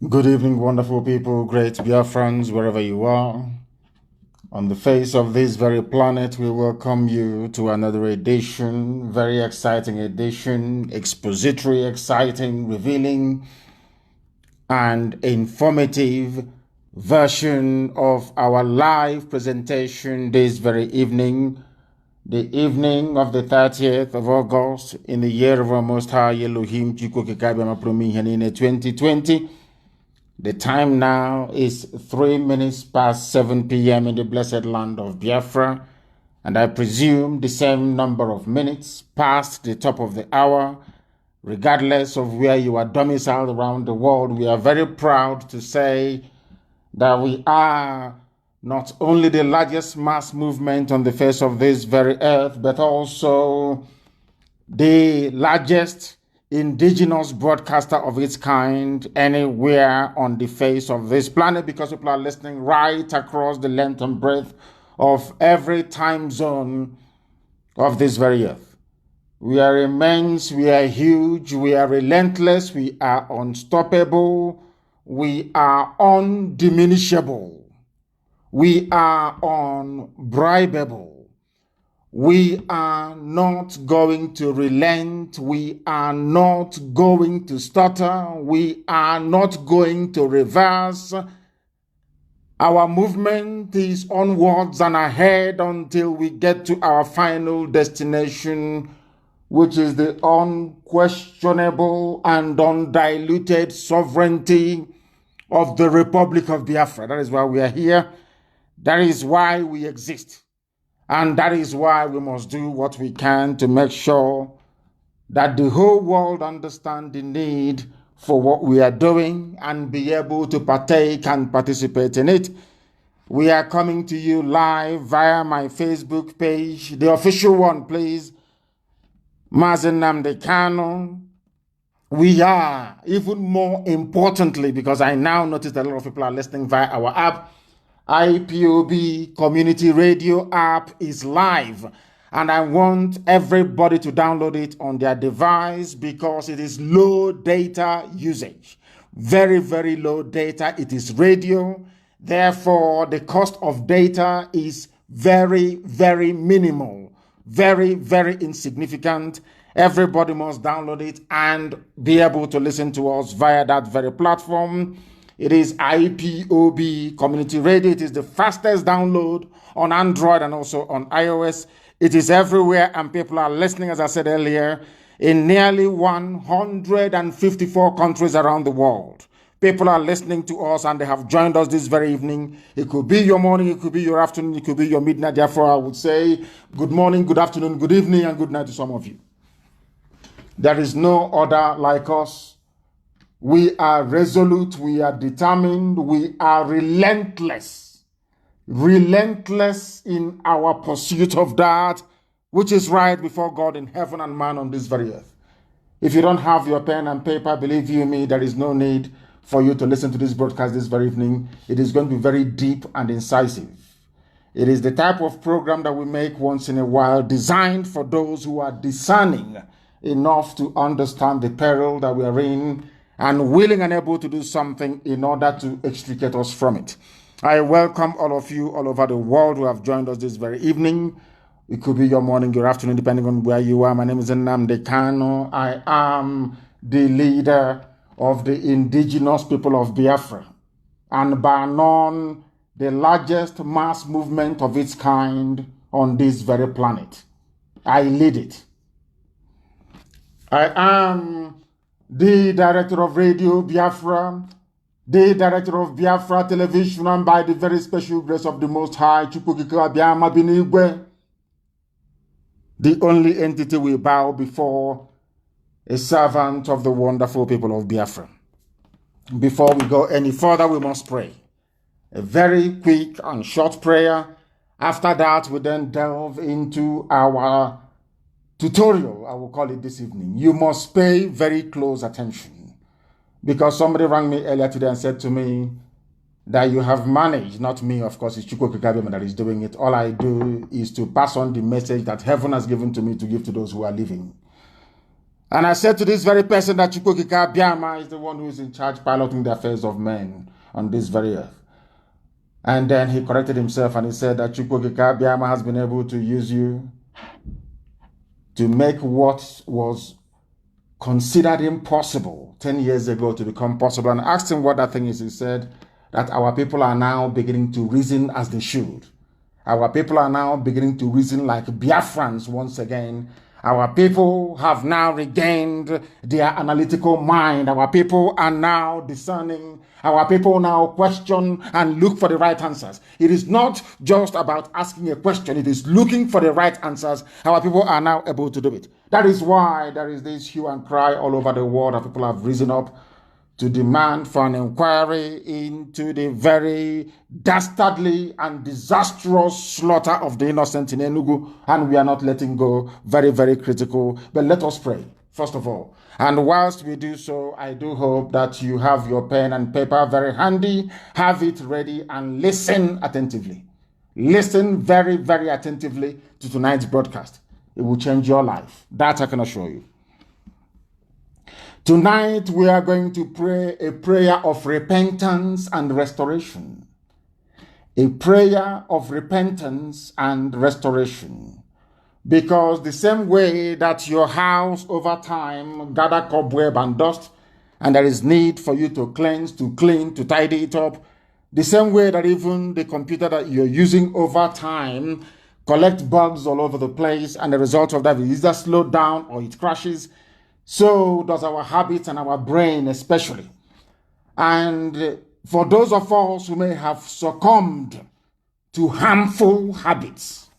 Good evening, wonderful people, great Biafrans, wherever you are. On the face of this very planet, we welcome you to another edition, very exciting edition, expository, exciting, revealing, and informative version of our live presentation this very evening, the evening of the 30th of August in the year of our Most High Elohim Chukwu 2020. The time now is 3 minutes past 7 p.m. in the blessed land of Biafra, and I presume the same number of minutes past the top of the hour. Regardless of where you are domiciled around the world, we are very proud to say that we are not only the largest mass movement on the face of this very earth, but also the largest indigenous broadcaster of its kind anywhere on the face of this planet, because people are listening right across the length and breadth of every time zone of this very earth. We are immense, we are huge, we are relentless, we are unstoppable, we are undiminishable, we are unbribable. We are not going to relent. We are not going to stutter. We are not going to reverse. Our movement is onwards and ahead until we get to our final destination, which is the unquestionable and undiluted sovereignty of the Republic of Biafra. That is why we are here. That is why we exist. And that is why we must do what we can to make sure that the whole world understands the need for what we are doing and be able to partake and participate in it. We are coming to you live via my Facebook page, the official one, please, Mazi Nnamdi Kanu. We are, even more importantly, because I now notice that a lot of people are listening via our app, IPOB Community Radio app is live, and I want everybody to download it on their device because it is low data usage. Very, very low data. It is radio. Therefore, the cost of data is very, very minimal. Very, very insignificant. Everybody must download it and be able to listen to us via that very platform. It is IPOB Community Radio. It is the fastest download on Android and also on iOS. It is everywhere, and people are listening, as I said earlier, in nearly 154 countries around the world. People are listening to us, and they have joined us this very evening. It could be your morning, it could be your afternoon, it could be your midnight. Therefore, I would say good morning, good afternoon, good evening, and good night to some of you. There is no other like us. We are resolute, we are determined, we are relentless in our pursuit of that which is right before God in heaven and man on this very earth. If you don't have your pen and paper, believe you me, there is no need for you to listen to this broadcast this very evening. It is going to be very deep and incisive. It is the type of program that we make once in a while, designed for those who are discerning enough to understand the peril that we are in and willing and able to do something in order to extricate us from it. I welcome all of you all over the world who have joined us this very evening. It could be your morning, your afternoon, depending on where you are. My name is Nnamdi Kanu. I am the leader of the indigenous people of Biafra, and by none, the largest mass movement of its kind on this very planet. I lead it. I am the director of Radio Biafra, the director of Biafra Television, and by the very special grace of the Most High, the only entity we bow before, a servant of the wonderful people of Biafra. Before we go any further, we must pray. A very quick and short prayer. After that, we then delve into our tutorial, I will call it this evening. You must pay very close attention, because somebody rang me earlier today and said to me that you have managed, not me, of course, it's Chukwu Kikabema that is doing it. All I do is to pass on the message that heaven has given to me to give to those who are living. And I said to this very person that Chukwukika Biama is the one who is in charge piloting the affairs of men on this very earth. And then he corrected himself and he said that Chukwukika Biama has been able to use you to make what was considered impossible 10 years ago to become possible. And I asked him what that thing is. He said that our people are now beginning to reason as they should. Our people are now beginning to reason like Biafrans once again. Our people have now regained their analytical mind. Our people are now discerning. Our people now question and look for the right answers. It is not just about asking a question. It is looking for the right answers. Our people are now able to do it. That is why there is this hue and cry all over the world that people have risen up to demand for an inquiry into the very dastardly and disastrous slaughter of the innocent in Enugu, and we are not letting go. Very, very critical. But let us pray, first of all. And whilst we do so, I do hope that you have your pen and paper very handy, have it ready, and listen attentively. Listen very, very attentively to tonight's broadcast. It will change your life. That I can assure you. Tonight, we are going to pray a prayer of repentance and restoration. A prayer of repentance and restoration. Because the same way that your house over time gather cobweb and dust, and there is need for you to cleanse, to clean, to tidy it up, the same way that even the computer that you're using over time collect bugs all over the place, and the result of that is either slowed down or it crashes. So does our habits and our brain especially. And for those of us who may have succumbed to harmful habits,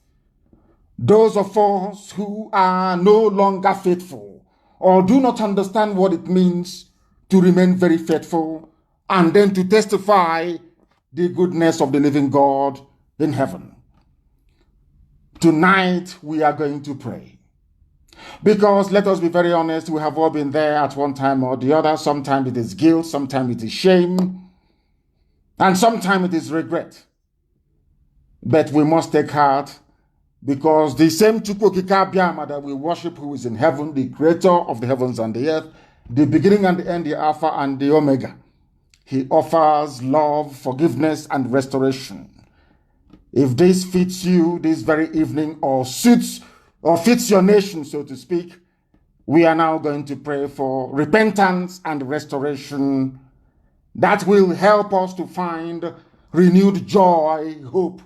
those of us who are no longer faithful or do not understand what it means to remain very faithful and then to testify the goodness of the living God in heaven. Tonight we are going to pray. Because let us be very honest, we have all been there at one time or the other. Sometimes it is guilt, sometimes it is shame, and sometimes it is regret. But we must take heart, because the same Chukwukika Biama that we worship, who is in heaven, the creator of the heavens and the earth, the beginning and the end, the Alpha and the Omega, he offers love, forgiveness, and restoration. If this fits you this very evening, or fits your nation, so to speak, we are now going to pray for repentance and restoration that will help us to find renewed joy, hope,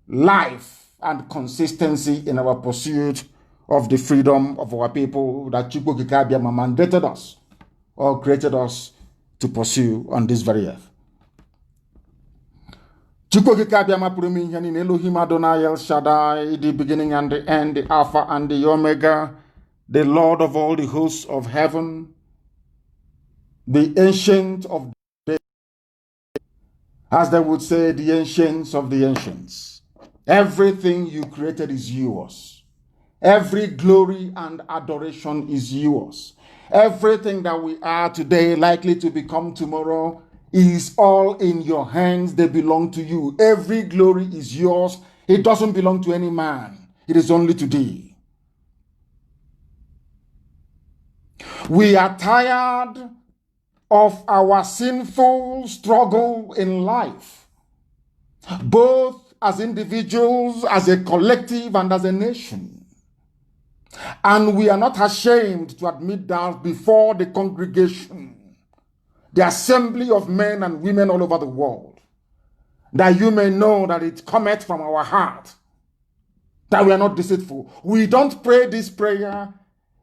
life, and consistency in our pursuit of the freedom of our people that Chukwukika Biama mandated us or created us to pursue on this very earth. Chukwukika Biama Puruminyan in Elohim Adonai El Shaddai, the beginning and the end, the Alpha and the Omega, the Lord of all the hosts of heaven, the Ancient of Days, as they would say, the Ancients of the Ancients. Everything you created is yours. Every glory and adoration is yours. Everything that we are today, likely to become tomorrow, is all in your hands. They belong to you. Every glory is yours. It doesn't belong to any man. It is only to thee. We are tired of our sinful struggle in life, both as individuals, as a collective, and as a nation. And we are not ashamed to admit that before the congregation, the assembly of men and women all over the world, that you may know that it cometh from our heart, that we are not deceitful. We don't pray this prayer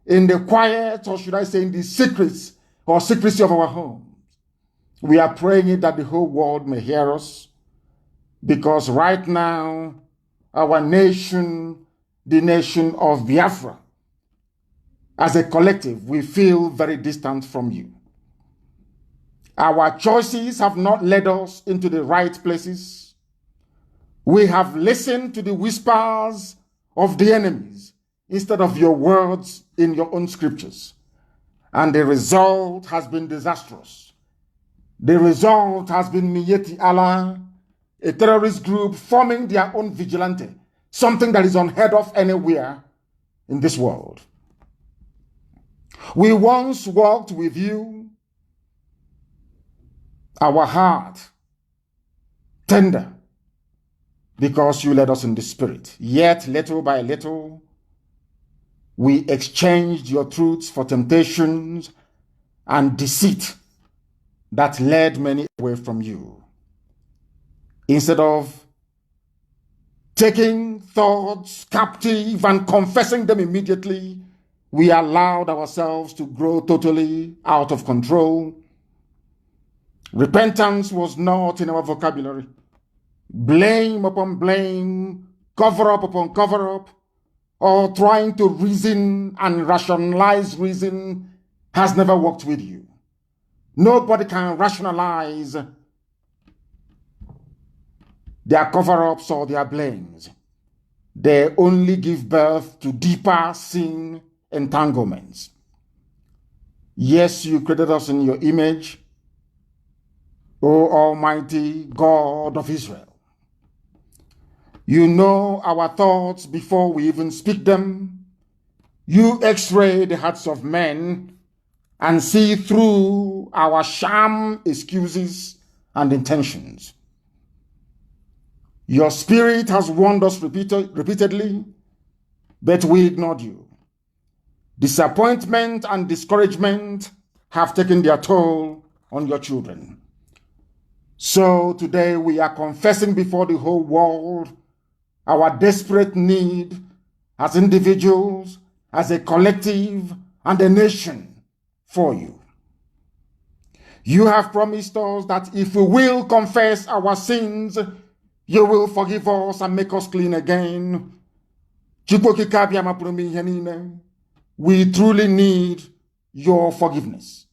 in the quiet, or should I say in the secrets or secrecy of our homes. We are praying it that the whole world may hear us, because right now, our nation, the nation of Biafra, as a collective, we feel very distant from you. Our choices have not led us into the right places. We have listened to the whispers of the enemies instead of your words in your own scriptures. And the result has been disastrous. The result has been Miyeti Allah, a terrorist group forming their own vigilante, something that is unheard of anywhere in this world. We once walked with you, our heart tender, because you led us in the Spirit. Yet, little by little, we exchanged your truths for temptations and deceit that led many away from you. Instead of taking thoughts captive and confessing them immediately, we allowed ourselves to grow totally out of control. Repentance was not in our vocabulary. Blame upon blame, cover up upon cover up, or trying to reason and rationalize reason has never worked with you. Nobody can rationalize their cover-ups or their blames. They only give birth to deeper sin entanglements. Yes, you created us in your image, O Almighty God of Israel. You know our thoughts before we even speak them. You x-ray the hearts of men and see through our sham excuses and intentions. Your spirit has warned us repeatedly, but we ignored you. Disappointment and discouragement have taken their toll on your children. So today we are confessing before the whole world our desperate need as individuals, as a collective, and a nation for you. You have promised us that if we will confess our sins, you will forgive us and make us clean again. We truly need your forgiveness.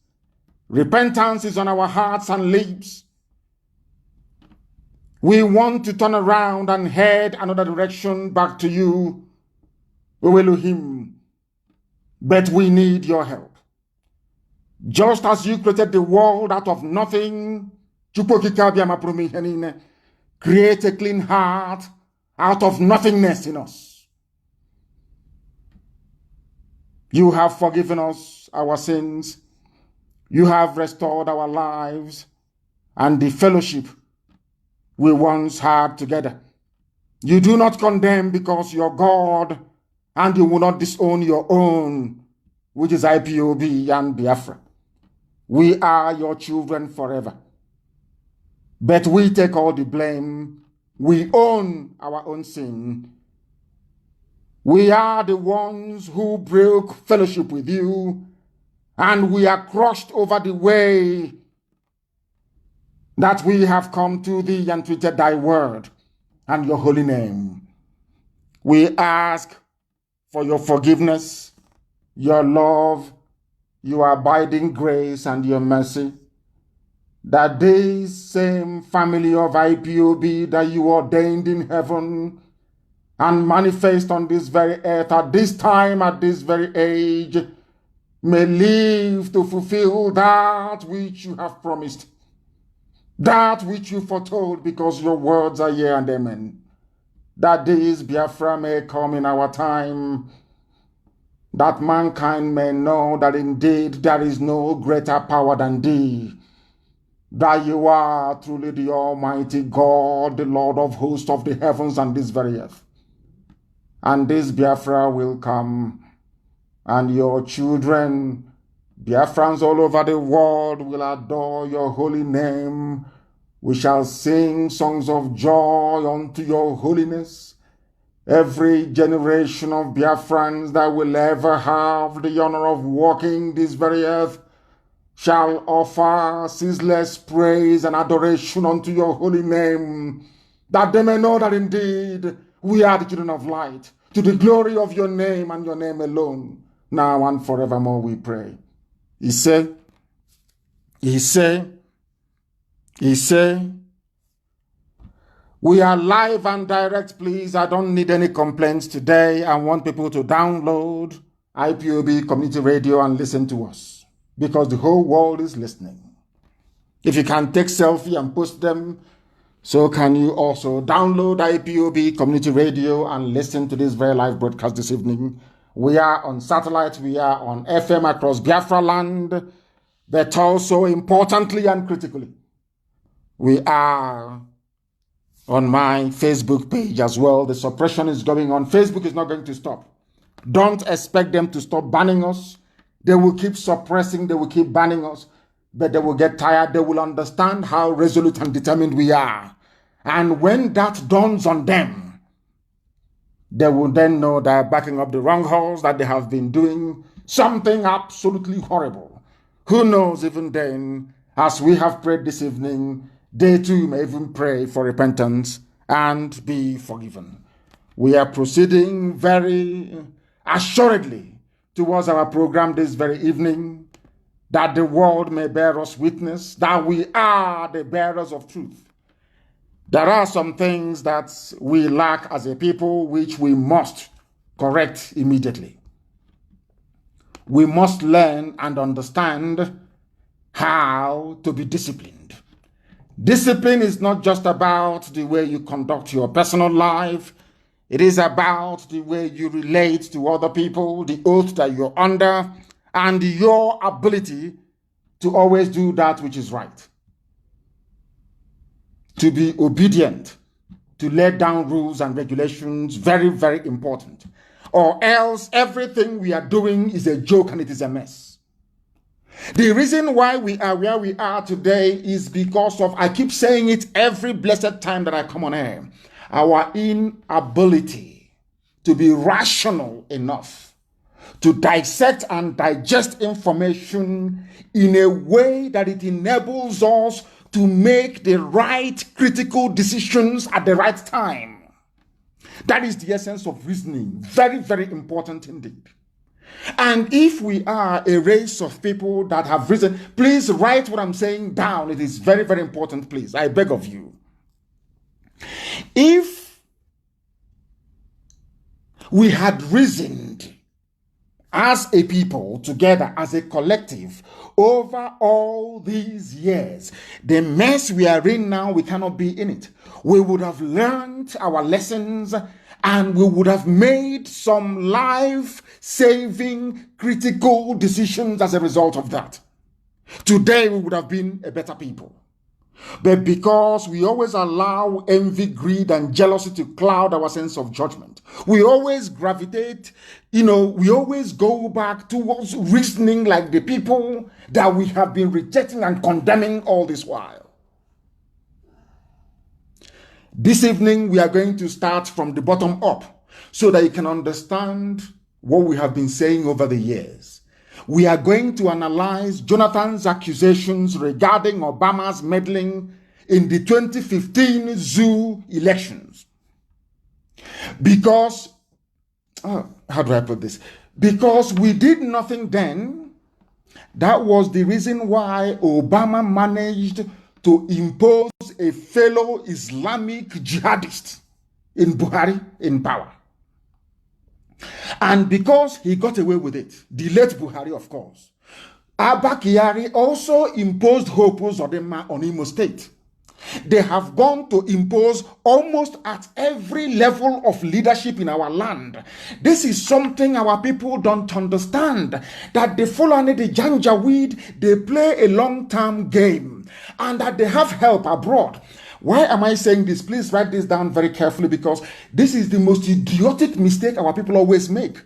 Repentance is on our hearts and lips. We want to turn around and head another direction back to you, Elohim, but we need your help. Just as you created the world out of nothing, create a clean heart out of nothingness in us. You have forgiven us our sins. You have restored our lives and the fellowship we once had together. You do not condemn because you're God, and you will not disown your own, which is IPOB and Biafra. We are your children forever. But we take all the blame. We own our own sin. We are the ones who broke fellowship with you, and we are crushed over the way that we have come to thee and treated thy word and your holy name. We ask for your forgiveness, your love, your abiding grace, and your mercy, that this same family of IPOB that you ordained in heaven and manifest on this very earth at this time, at this very age, may live to fulfill that which you have promised, that which you foretold, because your words are yea and amen, that this Biafra may come in our time, that mankind may know that indeed there is no greater power than thee, that you are truly the Almighty God, the Lord of hosts of the heavens and this very earth. And this Biafra will come, and your children, Biafrans all over the world, will adore your holy name. We shall sing songs of joy unto your holiness. Every generation of Biafrans that will ever have the honor of walking this very earth shall offer ceaseless praise and adoration unto your holy name, that they may know that indeed we are the children of light, to the glory of your name and your name alone, now and forevermore we pray. He said, we are live and direct, please. I don't need any complaints today. I want people to download IPOB Community Radio and listen to us, because the whole world is listening. If you can take selfie and post them, so can you also download IPOB Community Radio and listen to this very live broadcast this evening We are on satellite, we are on FM across Biafra land, but also importantly and critically, we are on my Facebook page as well. The suppression is going on. Facebook is not going to stop. Don't expect them to stop banning us. They will keep suppressing, they will keep banning us, but they will get tired. They will understand how resolute and determined we are. And when that dawns on them, they will then know they're backing up the wrong horse, that they have been doing something absolutely horrible. Who knows, even then, as we have prayed this evening, they too may even pray for repentance and be forgiven. We are proceeding very assuredly towards our program this very evening, that the world may bear us witness that we are the bearers of truth. There are some things that we lack as a people which we must correct immediately. We must learn and understand how to be disciplined. Discipline is not just about the way you conduct your personal life. It is about the way you relate to other people, the oath that you're under, and your ability to always do that which is right. To be obedient, to lay down rules and regulations, very, very important. Or else everything we are doing is a joke and it is a mess. The reason why we are where we are today is because of, I keep saying it every blessed time that I come on air, our inability to be rational enough to dissect and digest information in a way that it enables us to make the right critical decisions at the right time. That is the essence of reasoning. Very, very important indeed. And if we are a race of people that have reasoned, please write what I'm saying down. It is very, very important, please. I beg of you. If we had reasoned as a people, together, as a collective, over all these years, the mess we are in now, we cannot be in it. We would have learned our lessons and we would have made some life-saving, critical decisions as a result of that. Today, we would have been a better people. But because we always allow envy, greed, and jealousy to cloud our sense of judgment, we always gravitate, we always go back towards reasoning like the people that we have been rejecting and condemning all this while. This evening, we are going to start from the bottom up so that you can understand what we have been saying over the years. We are going to analyze Jonathan's accusations regarding Obama's meddling in the 2015 zoo elections. Because, how do I put this? Because we did nothing then. That was the reason why Obama managed to impose a fellow Islamic jihadist in Buhari in power. And because he got away with it, the late Buhari, of course, Abba Kyari also imposed Hope Uzodinma on Imo State. They have gone to impose almost at every level of leadership in our land. This is something our people don't understand, that the Fulani, the Janjaweed, they play a long-term game and that they have help abroad. Why am I saying this? Please write this down very carefully, because this is the most idiotic mistake our people always make.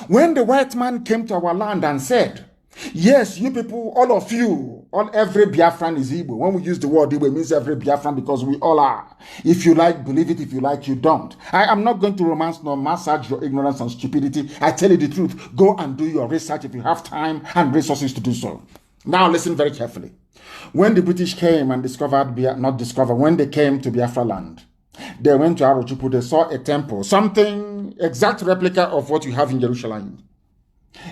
When the white man came to our land and said, yes, you people, all of you, every Biafran is Igbo. When we use the word Igbo, it means every Biafran, because we all are. If you like, believe it. If you like, you don't. I am not going to romance nor massage your ignorance and stupidity. I tell you the truth. Go and do your research if you have time and resources to do so. Now listen very carefully. When the British came and when they came to Biafra land, they went to Arochukwu, they saw a temple, something exact replica of what you have in Jerusalem.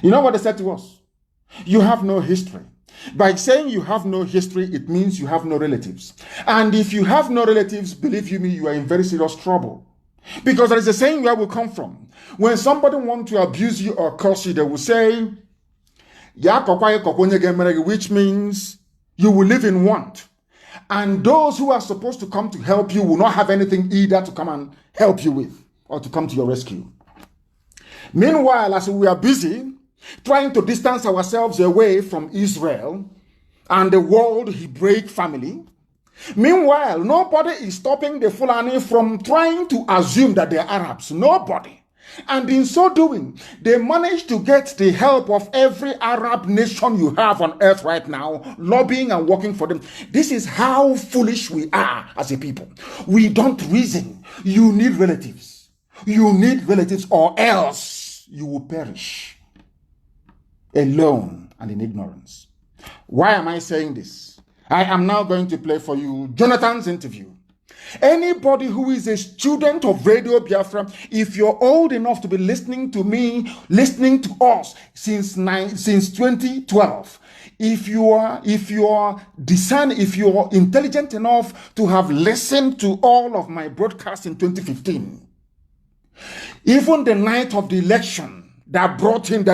You know what they said to us? You have no history. By saying you have no history, it means you have no relatives. And if you have no relatives, believe you me, you are in very serious trouble. Because there is a saying where we come from. When somebody wants to abuse you or curse you, they will say, which means you will live in want. And those who are supposed to come to help you will not have anything either to come and help you with or to come to your rescue. Meanwhile, as we are busy trying to distance ourselves away from Israel and the world Hebraic family, meanwhile, nobody is stopping the Fulani from trying to assume that they're Arabs. Nobody. And in so doing, they managed to get the help of every Arab nation you have on earth right now, lobbying and working for them. This is how foolish we are as a people. We don't reason. You need relatives. You need relatives, or else you will perish alone and in ignorance. Why am I saying this? I am now going to play for you Jonathan's interview. Anybody who is a student of Radio Biafra, if you're old enough to be listening to me, listening to us since 2012, if you are intelligent enough to have listened to all of my broadcasts in 2015, even the night of the election that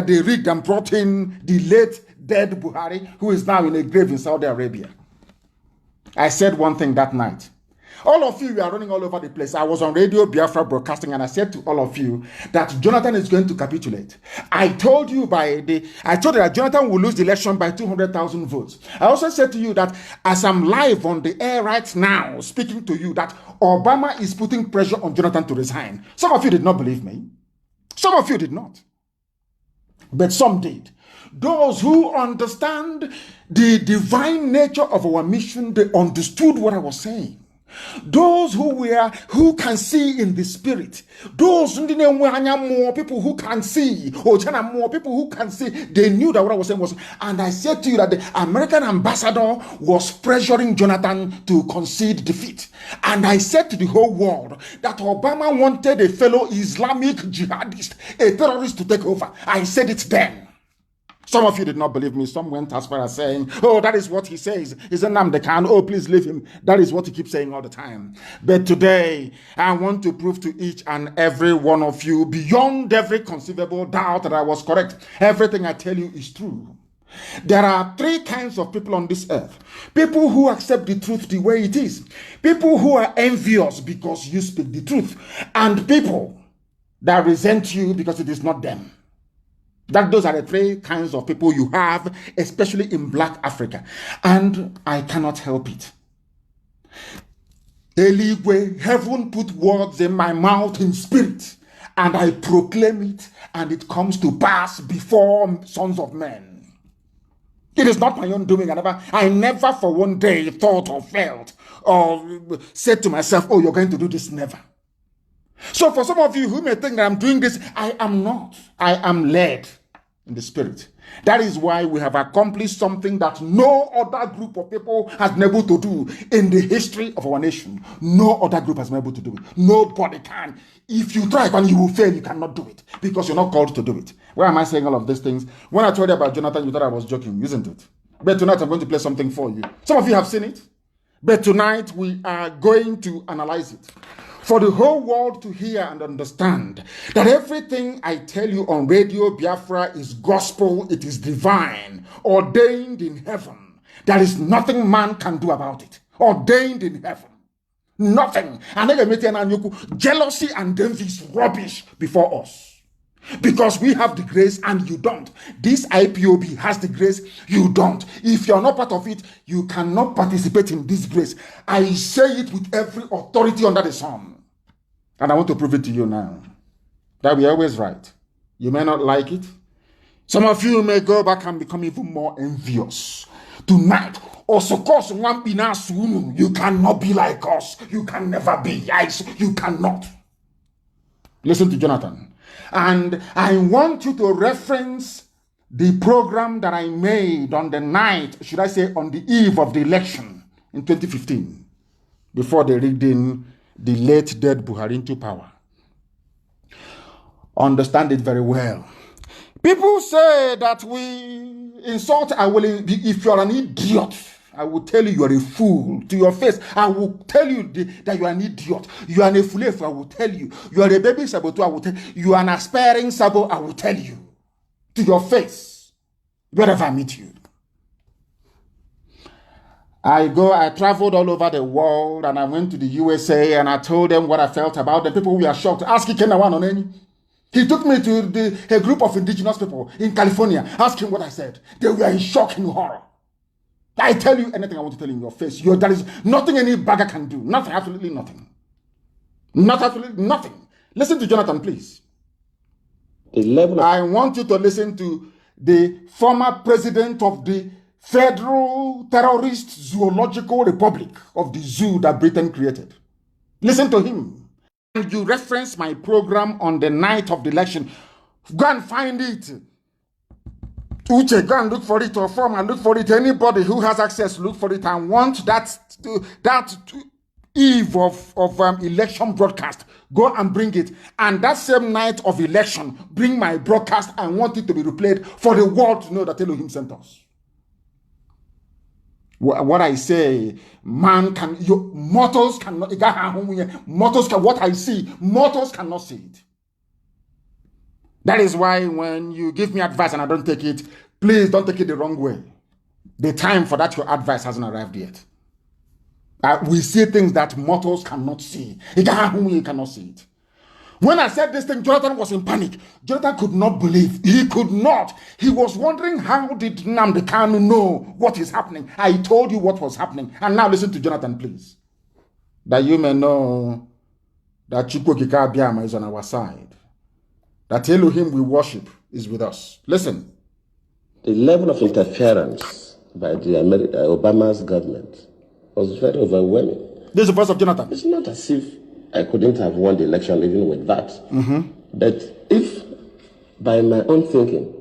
they rigged and brought in the late dead Buhari, who is now in a grave in Saudi Arabia, I said one thing that night. All of you are running all over the place. I was on Radio Biafra broadcasting, and I said to all of you that Jonathan is going to capitulate. I told you that Jonathan will lose the election by 200,000 votes. I also said to you that as I'm live on the air right now, speaking to you, that Obama is putting pressure on Jonathan to resign. Some of you did not believe me. Some of you did not. But some did. Those who understand the divine nature of our mission, they understood what I was saying. Those who can see in the spirit, those more people who can see, more people who can see, they knew that what I was saying was. And I said to you that the American ambassador was pressuring Jonathan to concede defeat. And I said to the whole world that Obama wanted a fellow Islamic jihadist, a terrorist, to take over. I said it then. Some of you did not believe me. Some went as far as saying, oh, that is what he says. He's a Nnamdi Kanu. Oh, please leave him. That is what he keeps saying all the time. But today, I want to prove to each and every one of you, beyond every conceivable doubt, that I was correct. Everything I tell you is true. There are three kinds of people on this earth. People who accept the truth the way it is. People who are envious because you speak the truth. And people that resent you because it is not them. Those are the three kinds of people you have, especially in Black Africa. And I cannot help it. Eligwe, heaven put words in my mouth in spirit, and I proclaim it, and it comes to pass before sons of men. It is not my own doing. I never for one day thought or felt or said to myself, oh, you're going to do this. Never. So for some of you who may think that I'm doing this, I am not. I am led in the spirit. That is why we have accomplished something that no other group of people has been able to do in the history of our nation. No other group has been able to do it. Nobody can. If you try and you will fail, you cannot do it because you're not called to do it. Why am I saying all of these things? When I told you about Jonathan, you thought I was joking, isn't it? But tonight I'm going to play something for you. Some of you have seen it, but tonight we are going to analyze it. For the whole world to hear and understand that everything I tell you on Radio Biafra is gospel, it is divine, ordained in heaven. There is nothing man can do about it. Ordained in heaven. Nothing. And jealousy and envy is rubbish before us. Because we have the grace and you don't. This IPOB has the grace, you don't. If you're not part of it, you cannot participate in this grace. I say it with every authority under the sun. And I want to prove it to you now. That we're always right. You may not like it. Some of you may go back and become even more envious. Tonight, you cannot be like us. You can never be. You cannot. Listen to Jonathan. And I want you to reference the program that I made on the night, should I say on the eve of the election in 2015, before they rigged in the late dead Buhari into power. Understand it very well. People say that we insult, if you're an idiot, I will tell you you are a fool to your face. I will tell you that you are an idiot. You are a fool. I will tell you. You are a baby saboteur. I will tell you. You are an aspiring sabo. I will tell you to your face wherever I meet you. I traveled all over the world and I went to the USA and I told them what I felt about them. People were shocked. Ask Ikenawan on any. He took me to a group of indigenous people in California, asking what I said. They were in shock and horror. I tell you anything I want to tell you in your face. There is nothing any bagger can do. Nothing, absolutely nothing. Not absolutely nothing. Listen to Jonathan, please. I want you to listen to the former president of the Federal Terrorist Zoological Republic of the zoo that Britain created. Listen to him. And you reference my program on the night of the election. Go and find it. Uche, go and look for it, or form and look for it. Anybody who has access, look for it. And want that eve of election broadcast, go and bring it. And that same night of election, bring my broadcast and want it to be replayed for the world to know that Elohim sent us. What I say, mortals cannot, what I see, mortals cannot see it. That is why when you give me advice and I don't take it, please don't take it the wrong way. The time for that your advice hasn't arrived yet. We see things that mortals cannot see. You cannot see it. When I said this thing, Jonathan was in panic. Jonathan could not believe. He could not. He was wondering, how did Nnamdi Kanu know what is happening? I told you what was happening. And now listen to Jonathan, please. That you may know that Chukwokika Abiyama is on our side. That Elohim we worship is with us. Listen. The level of interference by the Obama's government was very overwhelming. This is the voice of Jonathan. It's not as if I couldn't have won the election even with that. But if, by my own thinking,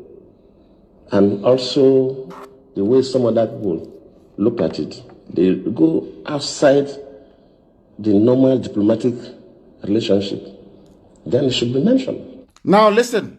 and also the way some other people look at it, they go outside the normal diplomatic relationship, then it should be mentioned. Now listen.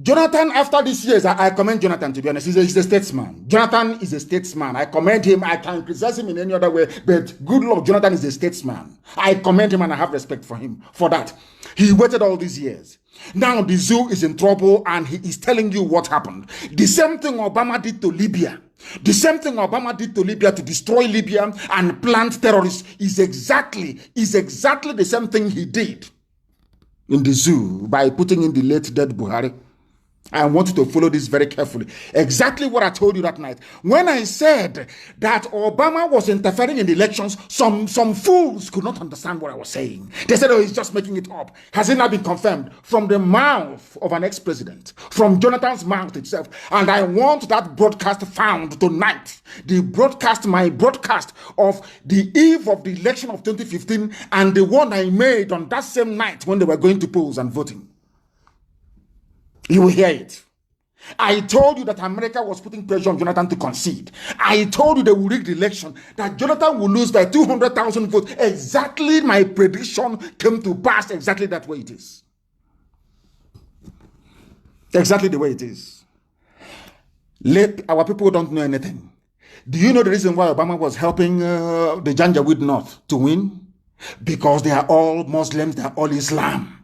Jonathan, after these years, I commend Jonathan, to be honest. He's a statesman. Jonathan is a statesman. I commend him. I can criticize him in any other way, but good Lord, Jonathan is a statesman. I commend him and I have respect for him for that. He waited all these years. Now the zoo is in trouble and he is telling you what happened. The same thing Obama did to Libya. The same thing Obama did to Libya to destroy Libya and plant terrorists is exactly the same thing he did in the zoo by putting in the late dead Buhari. I want you to follow this very carefully. Exactly what I told you that night. When I said that Obama was interfering in the elections, some fools could not understand what I was saying. They said, oh, he's just making it up. Has it not been confirmed from the mouth of an ex-president, from Jonathan's mouth itself? And I want that broadcast found tonight. My broadcast of the eve of the election of 2015 and the one I made on that same night when they were going to polls and voting. You will hear it. I told you that America was putting pressure on Jonathan to concede. I told you they will rig the election, that Jonathan will lose by 200,000 votes. Exactly my prediction came to pass exactly that way it is. Exactly the way it is. Our people don't know anything. Do you know the reason why Obama was helping the Janjaweed North to win? Because they are all Muslims, they are all Islam.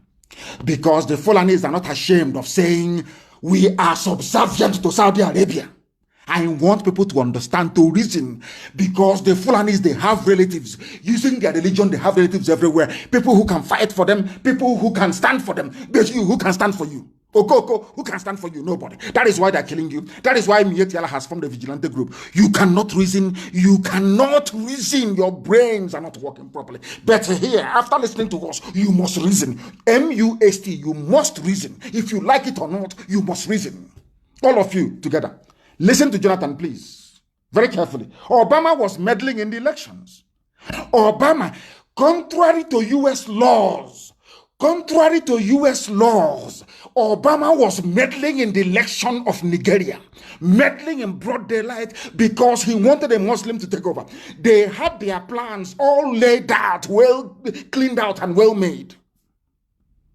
Because the Fulanis are not ashamed of saying we are subservient to Saudi Arabia. I want people to understand, to reason, because the Fulanis, they have relatives. Using their religion, they have relatives everywhere. People who can fight for them, people who can stand for them. But you, who can stand for you? Okoko, who can stand for you? Nobody. That is why they're killing you. That is why Mietiala has formed a vigilante group. You cannot reason. You cannot reason. Your brains are not working properly. But here, after listening to us, you must reason. M-U-S-T, you must reason. If you like it or not, you must reason. All of you together. Listen to Jonathan, please. Very carefully. Obama was meddling in the elections. Obama, contrary to U.S. laws, Obama was meddling in the election of Nigeria, meddling in broad daylight because he wanted a Muslim to take over. They had their plans all laid out, well cleaned out and well made.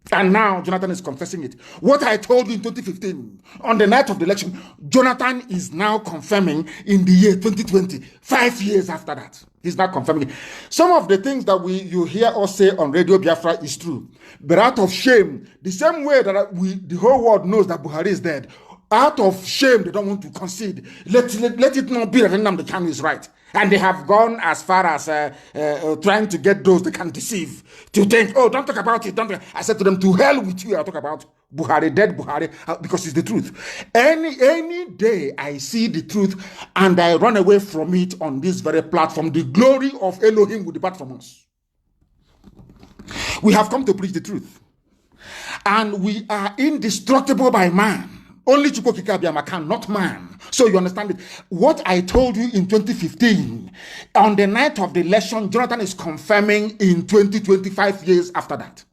And now Jonathan is confessing it. What I told you in 2015, on the night of the election, Jonathan is now confirming in the year 2020, 5 years after that. He's now confirming it. Some of the things that you hear us say on Radio Biafra is true. But out of shame, the same way that the whole world knows that Buhari is dead, out of shame, they don't want to concede. Let it not be that Nnamdi Kanu is right. And they have gone as far as trying to get those they can deceive, to think, oh, don't talk about it. I said to them, to hell with you, I'll talk about Buhari, dead Buhari, because it's the truth. Any day I see the truth and I run away from it on this very platform, the glory of Elohim will depart from us. We have come to preach the truth. And we are indestructible by man. Only Chukwokika can, not man. So you understand it. What I told you in 2015, on the night of the election, Jonathan is confirming in 2025 years after that.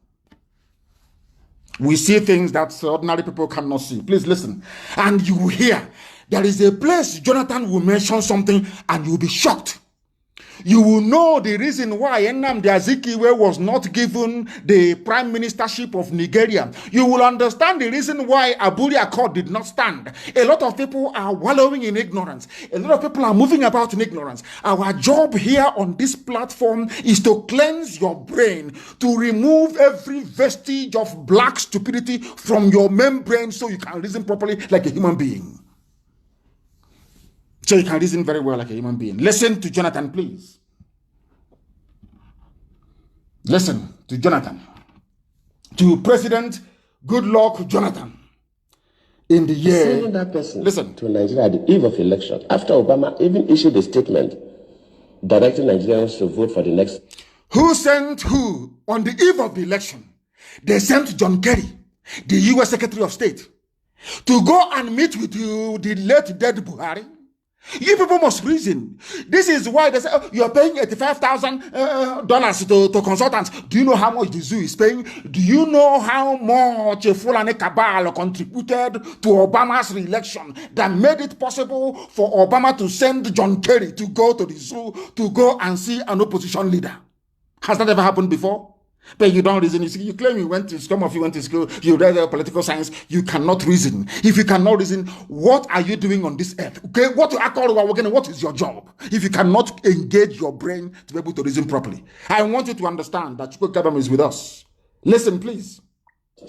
We see things that ordinary people cannot see. Please listen. And you will hear, there is a place Jonathan will mention something and you will be shocked. You will know the reason why Nnamdi Azikiwe was not given the prime ministership of Nigeria. You will understand the reason why Aburi Accord did not stand. A lot of people are wallowing in ignorance. A lot of people are moving about in ignorance. Our job here on this platform is to cleanse your brain, to remove every vestige of black stupidity from your membrane so you can reason properly like a human being. So you can reason very well like a human being. Listen to Jonathan, please. Listen to Jonathan. To President Goodluck Jonathan. In the year... Sending that person listen. To Nigeria at the eve of election, after Obama even issued a statement directing Nigerians to vote for the next... Who sent who on the eve of the election? They sent John Kerry, the U.S. Secretary of State, to go and meet with the late dead Buhari. You people must reason. This is why they say, oh, you're paying $85,000 to consultants. Do you know how much the zoo is paying? Do you know how much Fulani Cabal contributed to Obama's re-election that made it possible for Obama to send John Kerry to go to the zoo to go and see an opposition leader? Has that ever happened before? But you don't reason. You claim you went to, some of you went to school, you read political science, you cannot reason. If you cannot reason, what are you doing on this earth? Okay, what is your job? If you cannot engage your brain to be able to reason properly. I want you to understand that Chukwukabam is with us. Listen, please.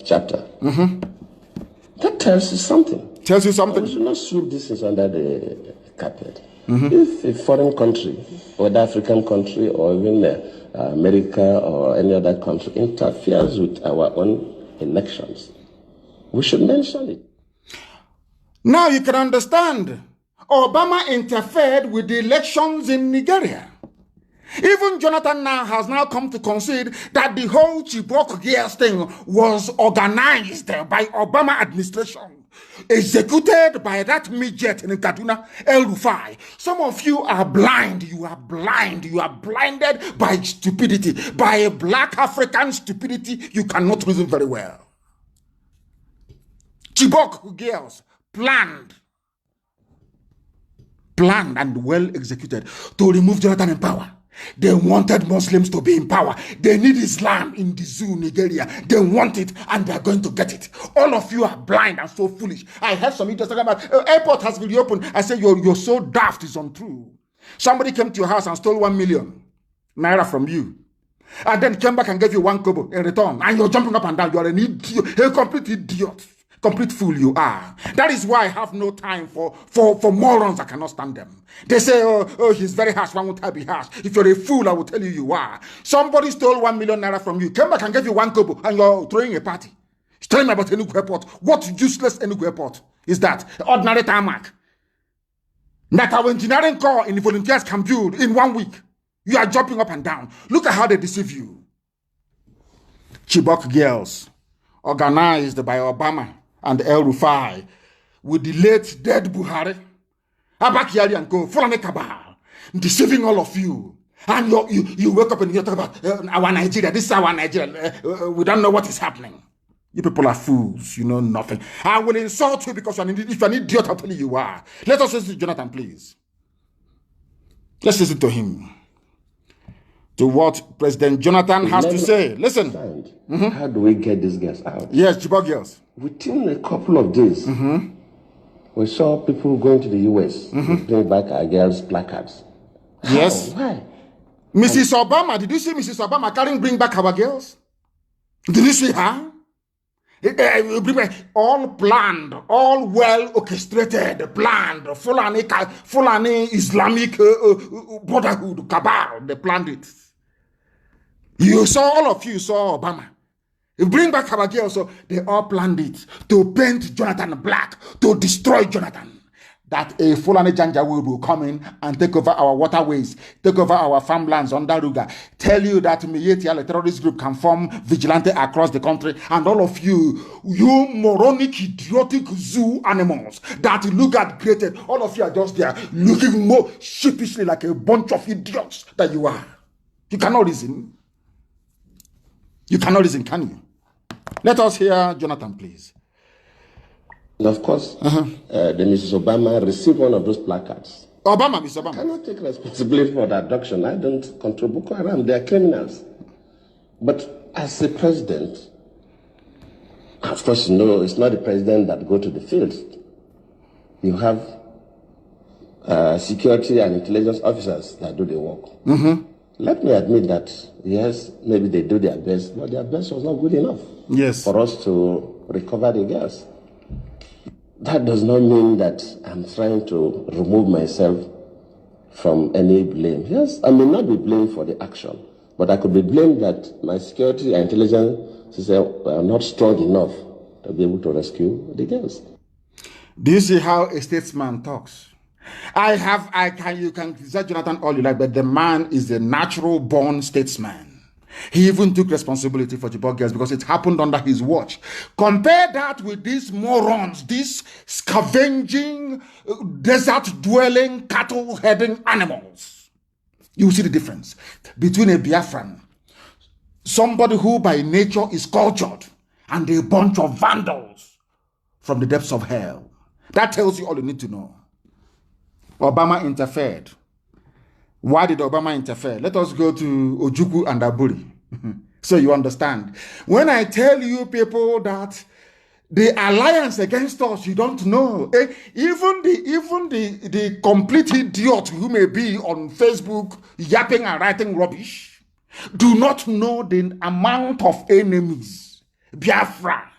Chapter. That tells you something. Tells you something. We should not sweep this is under the carpet. If a foreign country, whether African country or even America or any other country interferes with our own elections, we should mention it. Now you can understand. Obama interfered with the elections in Nigeria. Even Jonathan now has come to concede that the whole Chibok Gears thing was organized by Obama administration, executed by that midget in Kaduna, El Rufai. Some of you are blind. You are blind. You are blinded by stupidity, by black African stupidity. You cannot reason very well. Chibok Gears planned and well executed to remove Jonathan in power. They wanted Muslims to be in power. They need Islam in the zoo, Nigeria. They want it, and they're going to get it. All of you are blind and so foolish. I heard some idiots talking about airport has been reopened. I said, you're so daft, it's untrue. Somebody came to your house and stole 1 million naira from you, and then came back and gave you 1 kobo in return, and you're jumping up and down. You're an idiot, a complete idiot. Complete fool you are. That is why I have no time for morons. I cannot stand them. They say, oh, he's very harsh. Why won't I be harsh? If you're a fool, I will tell you you are. Somebody stole 1 million naira from you, came back and gave you 1 kobo, and you're throwing a party. He's telling me about Enugu Airport. What useless Enugu Airport is that? Ordinary tarmac. That our engineering corps in the volunteers can build in 1 week. You are jumping up and down. Look at how they deceive you. Chibok girls, organized by Obama and El Rufai, with the late dead Buhari, Abakari and Co, Fulani Cabal, deceiving all of you. And you wake up and you talk about our Nigeria, this is our Nigeria, we don't know what is happening. You people are fools, you know nothing. I will insult you because if you're an idiot, I'll tell you you are. Let us listen to Jonathan, please. Let's listen to him. To what President Jonathan has to say. Listen. How do we get these girls out? Yes, Chibok girls. Within a couple of days, we saw people going to the US to bring back our girls' placards. Yes. How? Why? Mrs. Obama, did you see Mrs. Obama carrying bring back our girls? Did you see her? All planned, all well orchestrated, planned, Fulani Islamic Brotherhood, cabal, they planned it. You saw, all of you saw Obama Bring back Kabaki also. They all planned it to paint Jonathan black, to destroy Jonathan. That a Fulani Janjaweed will come in and take over our waterways, take over our farmlands under Ruga. Tell you that Miyetia, a terrorist group, can form vigilante across the country. And all of you moronic, idiotic zoo animals that look at created, all of you are just there looking more sheepishly like a bunch of idiots that you are. You cannot reason. You cannot reason, can you? Let us hear Jonathan, please. And of course, the Mrs. Obama received one of those placards. Mr. Obama. I cannot take responsibility for the abduction. I don't control Boko Haram. They are criminals. But as a president, of course, you know, it's not the president that go to the field. You have security and intelligence officers that do the work. Let me admit that, yes, maybe they do their best, but their best was not good enough for us to recover the girls. That does not mean that I'm trying to remove myself from any blame. Yes, I may not be blamed for the action, but I could be blamed that my security and intelligence system are not strong enough to be able to rescue the girls. Do you see how a statesman talks? You can criticize Jonathan all you like, but the man is a natural born statesman. He even took responsibility for Chibok girls because it happened under his watch. Compare that with these morons, these scavenging, desert-dwelling, cattle-heading animals. You see the difference between a Biafran, somebody who by nature is cultured, and a bunch of vandals from the depths of hell. That tells you all you need to know. Obama interfered. Why did Obama interfere? Let us go to Ojukwu and Aburi. So you understand. When I tell you people that the alliance against us, you don't know. Even the complete idiot who may be on Facebook yapping and writing rubbish do not know the amount of enemies Biafra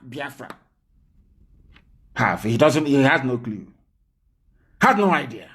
have. He has no clue. Had no idea.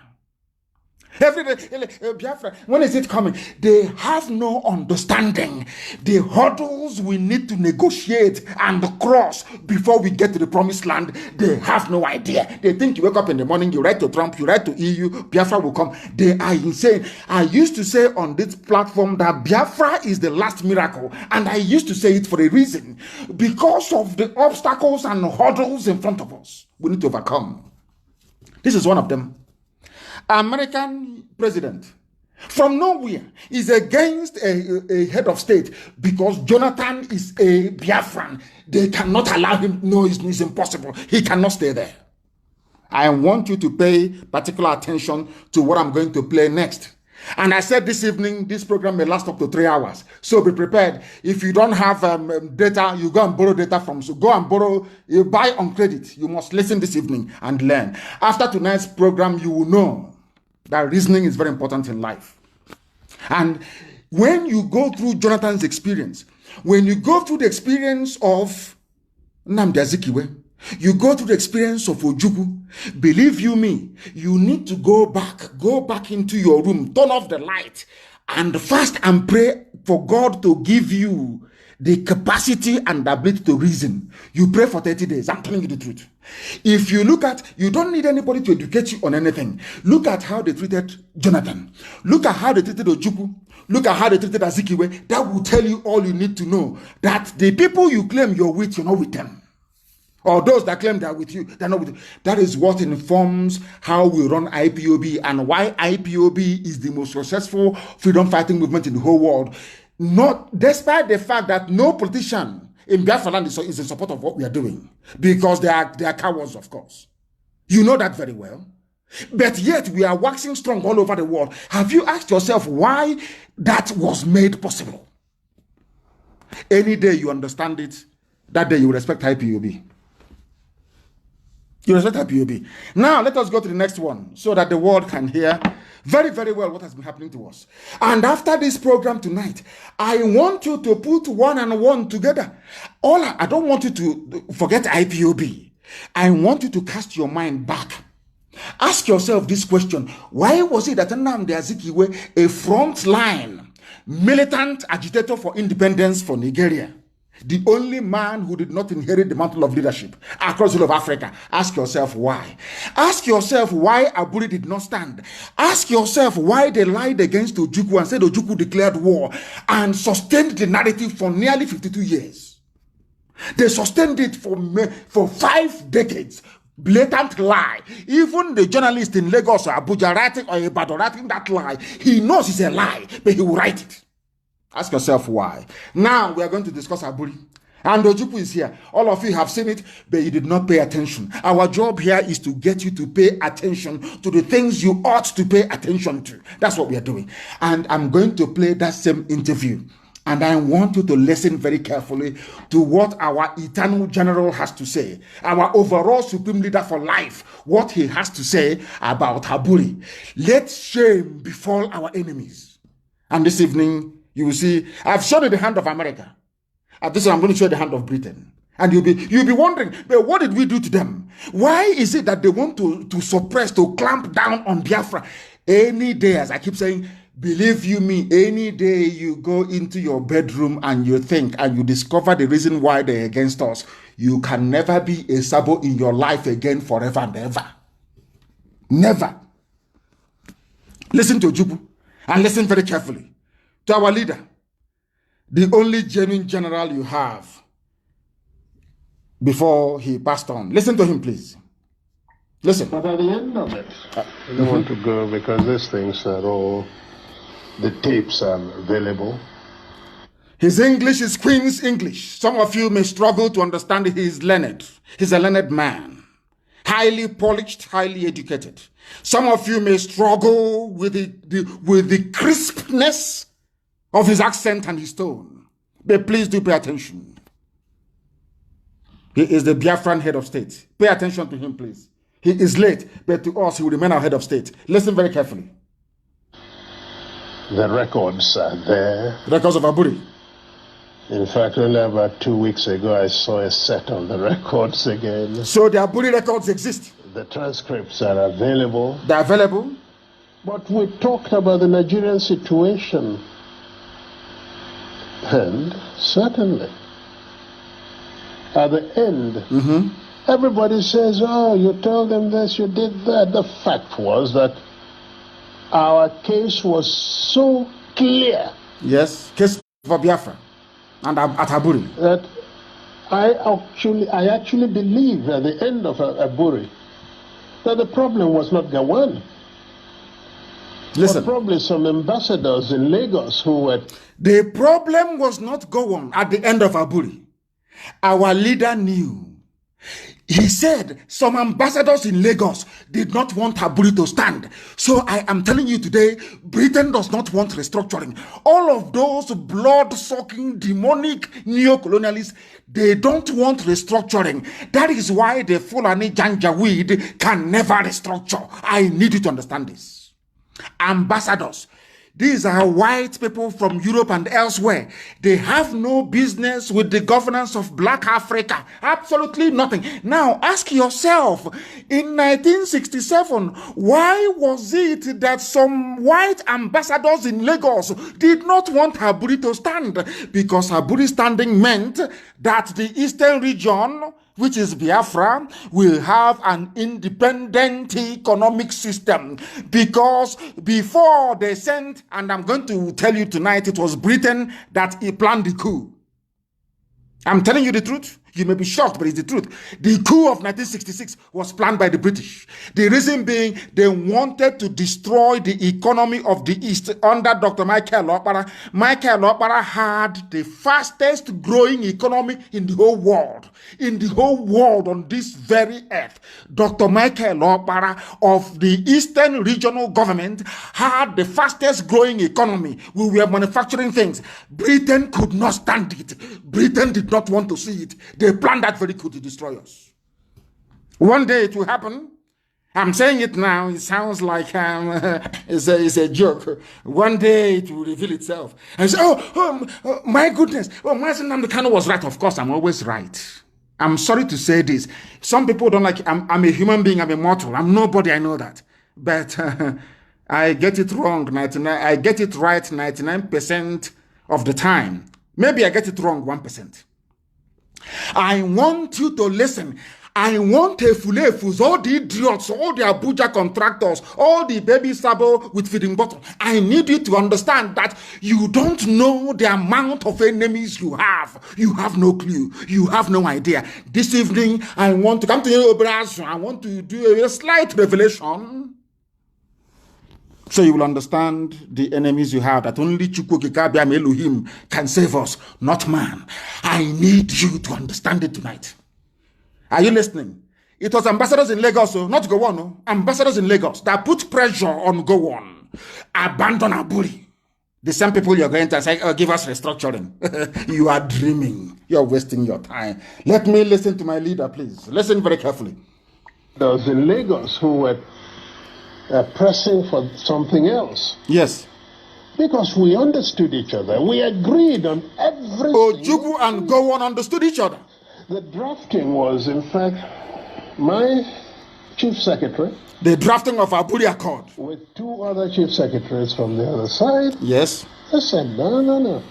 Every day, Biafra, when is it coming? They have no understanding. The hurdles we need to negotiate and cross before we get to the promised land, they have no idea. They think you wake up in the morning, you write to Trump, you write to EU, Biafra will come. They are insane. I used to say on this platform that Biafra is the last miracle. And I used to say it for a reason. Because of the obstacles and hurdles in front of us, we need to overcome. This is one of them. American president from nowhere is against a head of state because Jonathan is a Biafran. They cannot allow him. No, it's impossible. He cannot stay there. I want you to pay particular attention to what I'm going to play next. And I said this evening, this program may last up to 3 hours. So be prepared. If you don't have data, you go and borrow data from. So go and borrow, you buy on credit. You must listen this evening and learn. After tonight's program, you will know that reasoning is very important in life. And when you go through Jonathan's experience, when you go through the experience of Nnamdi Azikiwe, you go through the experience of Ojukwu, believe you me, you need to go back into your room, turn off the light, and fast and pray for God to give you the capacity and the ability to reason. You pray for 30 days. I'm telling you the truth. If you look at, you don't need anybody to educate you on anything. Look at how they treated Jonathan. Look at how they treated Ojukwu. Look at how they treated Azikiwe. That will tell you all you need to know. That the people you claim you're with, you're not with them. Or those that claim they're with you, they're not with you. That is what informs how we run IPOB and why IPOB is the most successful freedom fighting movement in the whole world. Not despite the fact that no politician in Biafra land is in support of what we are doing, because they are cowards, of course. You know that very well. But yet we are waxing strong all over the world. Have you asked yourself why that was made possible? Any day you understand it, that day you respect IPOB. You respect IPOB. Now let us go to the next one so that the world can hear very, very well what has been happening to us. And after this program tonight, I want you to put one and one together. I don't want you to forget IPOB. I want you to cast your mind back. Ask yourself this question. Why was it that Nnamdi Azikiwe, a frontline militant agitator for independence for Nigeria, the only man who did not inherit the mantle of leadership across the whole of Africa. Ask yourself why. Ask yourself why Aburi did not stand. Ask yourself why they lied against Ojukwu and said Ojukwu declared war and sustained the narrative for nearly 52 years. They sustained it for 5 decades. Blatant lie. Even the journalist in Lagos or Abuja writing or Ibadan writing that lie, he knows it's a lie, but he will write it. Ask yourself why. Now we are going to discuss Aburi. And Ojukwu is here. All of you have seen it, but you did not pay attention. Our job here is to get you to pay attention to the things you ought to pay attention to. That's what we are doing. And I'm going to play that same interview. And I want you to listen very carefully to what our eternal general has to say, our overall supreme leader for life, what he has to say about Aburi. Let shame befall our enemies. And this evening, you will see, I've shown you the hand of America. At this time, I'm going to show you the hand of Britain. And you'll be wondering, but what did we do to them? Why is it that they want to suppress, to clamp down on Biafra? Any day, as I keep saying, believe you me, any day you go into your bedroom and you think and you discover the reason why they're against us, you can never be a Sabo in your life again forever and ever. Never. Listen to Ojukwu and listen very carefully to our leader, the only genuine general you have before he passed on. Listen to him, please. Listen. But at the end of it, I don't want to go because these things are all, the tapes are available. His English is Queen's English. Some of you may struggle to understand he is learned. He's a learned man. Highly polished, highly educated. Some of you may struggle with the crispness of his accent and his tone. But please do pay attention. He is the Biafran head of state. Pay attention to him, please. He is late, but to us, he will remain our head of state. Listen very carefully. The records are there. Records of Aburi. In fact, only about 2 weeks ago, I saw a set of the records again. So the Aburi records exist. The transcripts are available. They're available. But we talked about the Nigerian situation. And certainly, at the end, everybody says, oh, you told them this, you did that. The fact was that our case was so clear. Yes, case for Biafra and at Aburi. That I actually believe at the end of Aburi that the problem was not Gawan. Listen. But probably some ambassadors in Lagos who were... The problem was not Gowon at the end of Aburi. Our leader knew. He said some ambassadors in Lagos did not want Aburi to stand. So I am telling you today, Britain does not want restructuring. All of those blood-sucking, demonic neo-colonialists, they don't want restructuring. That is why the Fulani Janjaweed can never restructure. I need you to understand this. Ambassadors, these are white people from Europe and elsewhere. They have no business with the governance of Black Africa. Absolutely nothing. Now, ask yourself, in 1967, why was it that some white ambassadors in Lagos did not want Aburi to stand? Because Aburi standing meant that the eastern region, which is Biafra, will have an independent economic system. Because before they sent, and I'm going to tell you tonight, it was Britain that planned the coup. I'm telling you the truth. You may be shocked, but it's the truth. The coup of 1966 was planned by the British. The reason being, they wanted to destroy the economy of the East under Dr. Michael Okpara. Michael Okpara had the fastest growing economy in the whole world. In the whole world on this very earth. Dr. Michael Okpara of the Eastern Regional Government had the fastest growing economy. We were manufacturing things. Britain could not stand it. Britain did not want to see it. They planned that very coup to destroy us. One day it will happen. I'm saying it now. It sounds like it's a joke. One day it will reveal itself. And say, my goodness. Oh, Mazi Nnamdi Kanu was right. Of course, I'm always right. I'm sorry to say this. Some people don't like it. I'm a human being. I'm a mortal. I'm nobody. I know that. But I get it wrong. I get it right 99% of the time. Maybe I get it wrong 1%. I want you to listen. I want Efulefus, all the idiots, all the Abuja contractors, all the baby sabo with feeding bottle. I need you to understand that you don't know the amount of enemies you have. You have no clue. You have no idea. This evening, I want to come to you, Obrazo. I want to do a slight revelation, so you will understand the enemies you have, that only Chukwukikabiam Elohim can save us, not man. I need you to understand it tonight. Are you listening? It was ambassadors in Lagos, not Gowon, no? Ambassadors in Lagos that put pressure on Gowon. Abandon Aburi. The same people you're going to say, oh, give us restructuring. You are dreaming. You're wasting your time. Let me listen to my leader, please. Listen very carefully. Those in Lagos who were pressing for something else. Yes. Because we understood each other. We agreed on everything. Ojukwu and Gowon understood each other. The drafting was, in fact, my chief secretary. The drafting of Aburi Accord. With two other chief secretaries from the other side. Yes. They said, no.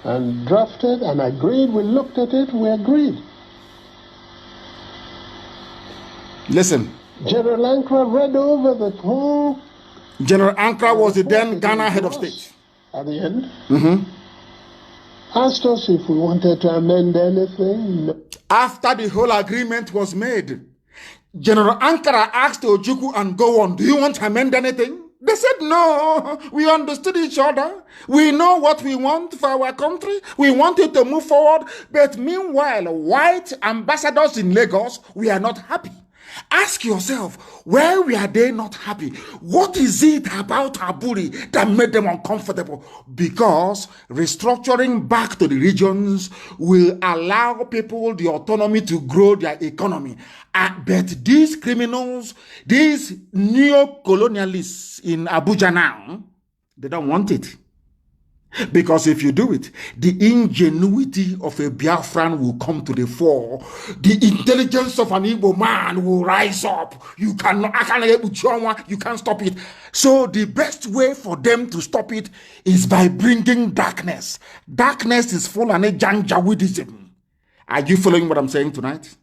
And drafted and agreed. We looked at it, we agreed. Listen. General Ankara read over the whole... General Ankara was the then Ghana head of state. At the end. Asked us if we wanted to amend anything. No. After the whole agreement was made, General Ankara asked Ojukwu and Gowon, do you want to amend anything? They said, no, we understood each other. We know what we want for our country. We wanted to move forward. But meanwhile, white ambassadors in Lagos, we are not happy. Ask yourself, why were they not happy? What is it about Aburi that made them uncomfortable? Because restructuring back to the regions will allow people the autonomy to grow their economy. But these criminals, these neo-colonialists in Abuja now, they don't want it. Because if you do it, the ingenuity of a Biafran will come to the fore. The intelligence of an Igbo man will rise up. You can't stop it. So the best way for them to stop it is by bringing darkness. Darkness is full of Janjaweedism. Are you following what I'm saying tonight?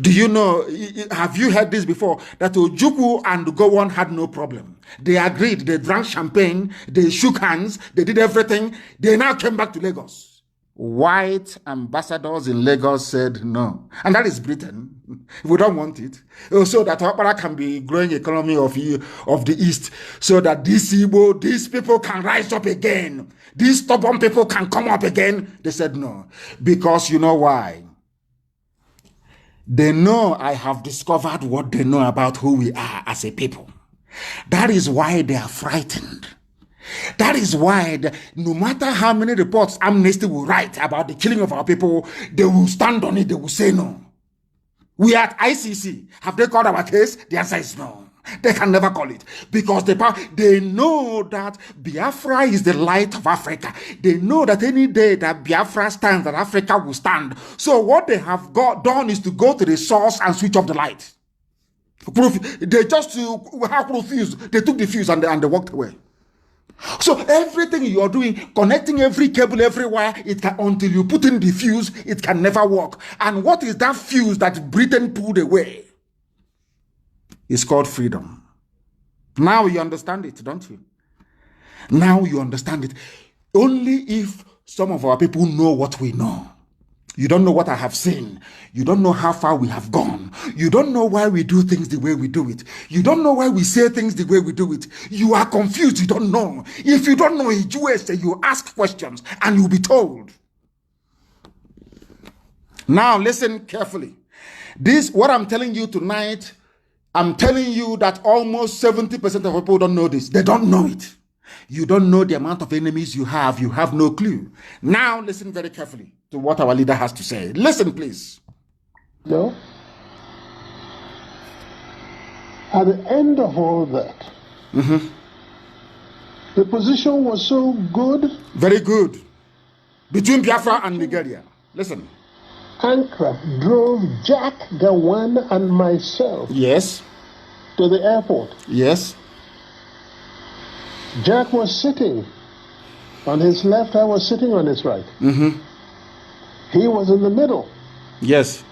Do you know, have you heard this before, that Ojukwu and Gowon had no problem? They agreed, they drank champagne, they shook hands, they did everything. They now came back to Lagos. White ambassadors in Lagos said no. And that is Britain. We don't want it. So that Okpara can be growing economy of the East, so that these people can rise up again. These stubborn people can come up again. They said no. Because you know why? They know I have discovered what they know about who we are as a people. That is why they are frightened. That is why no matter how many reports Amnesty will write about the killing of our people, they will stand on it, they will say no. We are at ICC. Have they called our case? The answer is no. They can never call it, because they know that Biafra is the light of Africa. They know that any day that Biafra stands, that Africa will stand. So what they have done is to go to the source and switch off the light. They just have refused. They took the fuse and they walked away. So everything you are doing, connecting every cable everywhere, until you put in the fuse, it can never work. And what is that fuse that Britain pulled away? It's called freedom. Now you understand it, don't you? Now you understand it. Only if some of our people know what we know. You don't know what I have seen. You don't know how far we have gone. You don't know why we do things the way we do it. You don't know why we say things the way we do it. You are confused. You don't know. If you don't know a Jewish, you ask questions and you'll be told. Now listen carefully. What I'm telling you tonight, I'm telling you that almost 70% of people don't know this. They don't know it. You don't know the amount of enemies you have. You have no clue. Now listen very carefully to what our leader has to say. Listen, please. No. At the end of all that, the position was so good. Very good. Between Biafra and Nigeria. Listen. Ankara drove Jack, Gawan, and myself. Yes. To the airport. Yes. Jack was sitting on his left, I was sitting on his right. He was in the middle. Yes.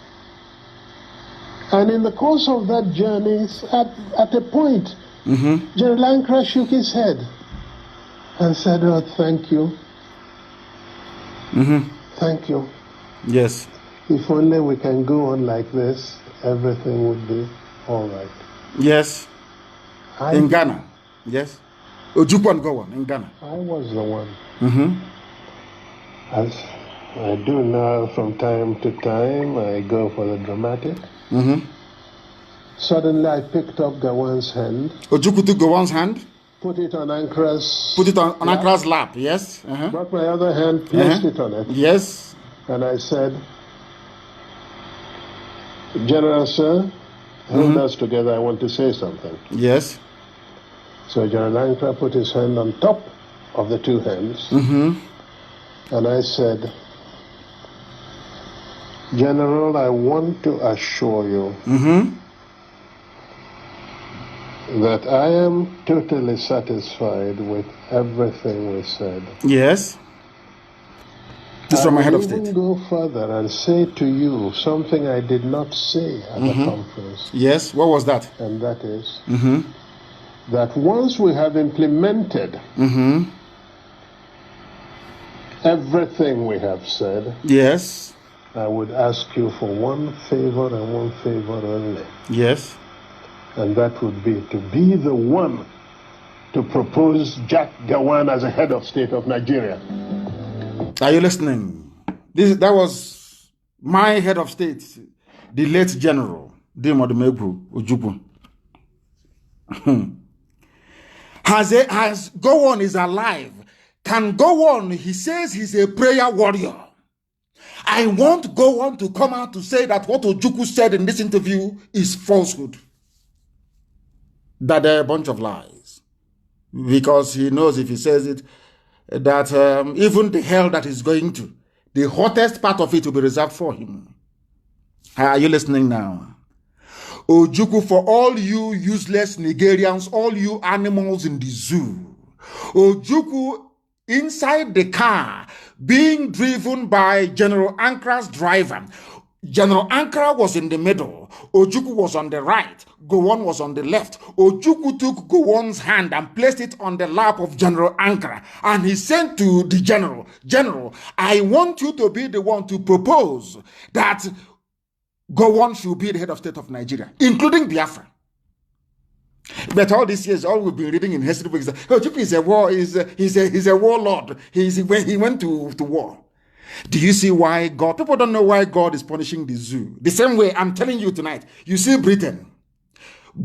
And in the course of that journey, at a point, General Ankara shook his head and said, "Oh, thank you. Thank you. Yes. If only we can go on like this, everything would be all right." Yes. In Ghana. Yes. Ojukwu go on in Ghana. I was the one. As I do now from time to time, I go for the dramatic. Suddenly I picked up Gawan's hand. Ojukwu took Gawan's hand. Put it on Ankara's. Put it on Ankara's lap. Yes. Brought my other hand, placed it on it. Yes. And I said, "General, sir, hold us together. I want to say something." Yes. So General Ankara put his hand on top of the two hands. And I said, "General, I want to assure you that I am totally satisfied with everything we said." Yes. This is from my head of I state. will go further and say to you something I did not say at the conference. Yes. What was that? And that is that once we have implemented everything we have said, yes, I would ask you for one favor and one favor only. Yes. And that would be to be the one to propose Jack Gawan as a head of state of Nigeria. Are you listening? That was my head of state, the late General Dimodumegwu Ojukwu. Has Gowon is alive. Can Gowon, he says he's a prayer warrior. I want Gowon to come out to say that what Ojukwu said in this interview is falsehood. That they're a bunch of lies. Because he knows if he says it, that even the hell that he's going to, the hottest part of it will be reserved for him. Are you listening now? Ojukwu, for all you useless Nigerians, all you animals in the zoo, Ojukwu inside the car being driven by General Ankara's driver. General Ankara was in the middle. Ojukwu was on the right. Gowon was on the left. Ojukwu took Gowon's hand and placed it on the lap of General Ankara. And he said to the general, "General, I want you to be the one to propose that Gowon should be the head of state of Nigeria, including Biafra." But all these years, all we've been reading in history books, Ojukwu is he's a warlord. He went to war. Do you see why God? People don't know why God is punishing the zoo. The same way I'm telling you tonight. You see Britain.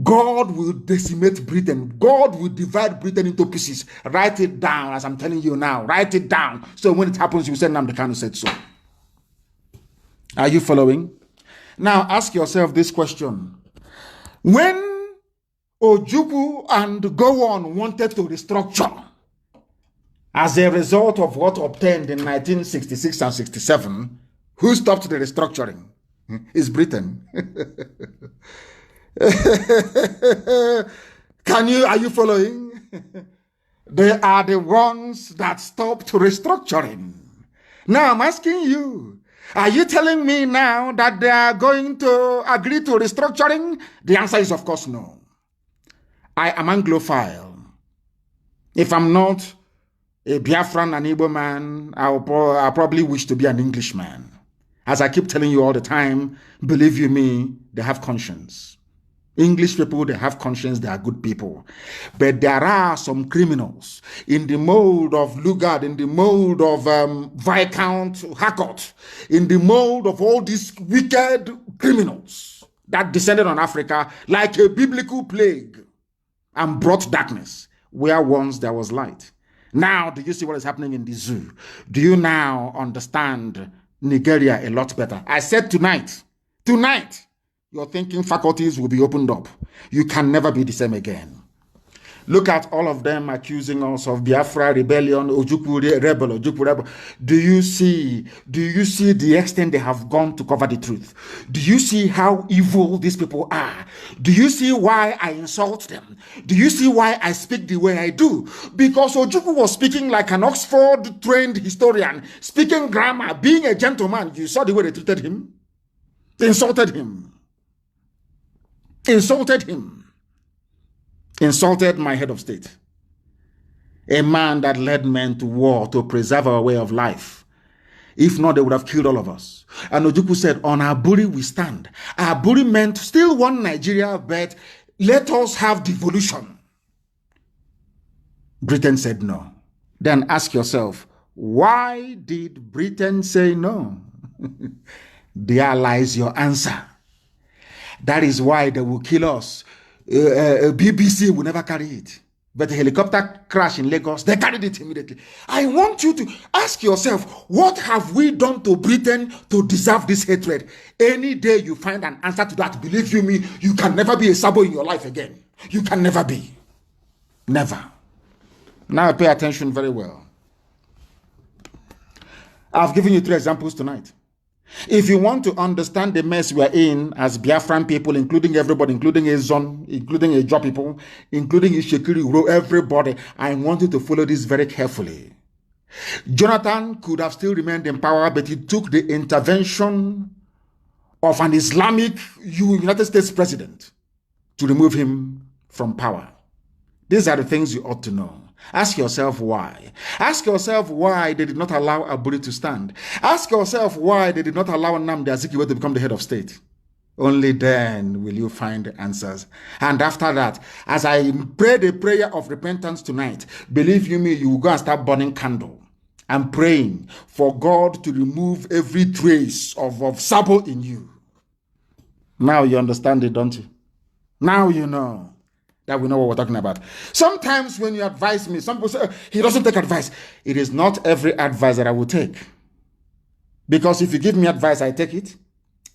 God will decimate Britain. God will divide Britain into pieces. Write it down as I'm telling you now. Write it down. So when it happens, you say Nnamdi Kanu said so. Are you following? Now ask yourself this question. When Ojukwu and Gowon wanted to restructure, as a result of what obtained in 1966 and 67, who stopped the restructuring? It's Britain. Are you following? They are the ones that stopped restructuring. Now I'm asking you, are you telling me now that they are going to agree to restructuring? The answer is of course no. I am Anglophile. If I'm not a Biafran and Igbo man, I'll probably wish to be an Englishman. As I keep telling you all the time, believe you me, they have conscience. English people, they have conscience, they are good people. But there are some criminals in the mold of Lugard, in the mold of Viscount Harcourt, in the mold of all these wicked criminals that descended on Africa like a biblical plague and brought darkness where once there was light. Now, do you see what is happening in the zoo? Do you now understand Nigeria a lot better? I said tonight, your thinking faculties will be opened up. You can never be the same again. Look at all of them accusing us of Biafra rebellion, Ojukwu rebel, Ojukwu rebel. Do you see the extent they have gone to cover the truth? Do you see how evil these people are? Do you see why I insult them? Do you see why I speak the way I do? Because Ojukwu was speaking like an Oxford-trained historian, speaking grammar, being a gentleman. You saw the way they treated him? insulted him, insulted him, insulted my head of state, a man that led men to war to preserve our way of life. If not, they would have killed all of us. And Ojukwu said, on Aburi we stand. Aburi meant still one Nigeria, but let us have devolution. Britain said no. Then ask yourself, why did Britain say no? There lies your answer. That is why they will kill us. BBC will never carry it. But the helicopter crash in Lagos, they carried it immediately. I want you to ask yourself, what have we done to Britain to deserve this hatred? Any day you find an answer to that, believe you me, you can never be a Sabo in your life again. You can never be. Never. Now pay attention very well. I've given you 3 examples tonight. If you want to understand the mess we are in as Biafran people, including everybody, including Ezon, including Ejo people, including Ishekiri, everybody, I want you to follow this very carefully. Jonathan could have still remained in power, but he took the intervention of an Islamic United States president to remove him from power. These are the things you ought to know. Ask yourself why. Ask yourself why they did not allow Aburi to stand. Ask yourself why they did not allow Nnamdi Azikiwe to become the head of state. Only then will you find the answers. And after that, as I pray the prayer of repentance tonight, believe you me, you will go and start burning candle and praying for God to remove every trace of Sabo in you. Now you understand it, don't you? Now you know that we know what we're talking about. Sometimes when you advise me, some people say, he doesn't take advice. It is not every advice that I will take. Because if you give me advice, I take it.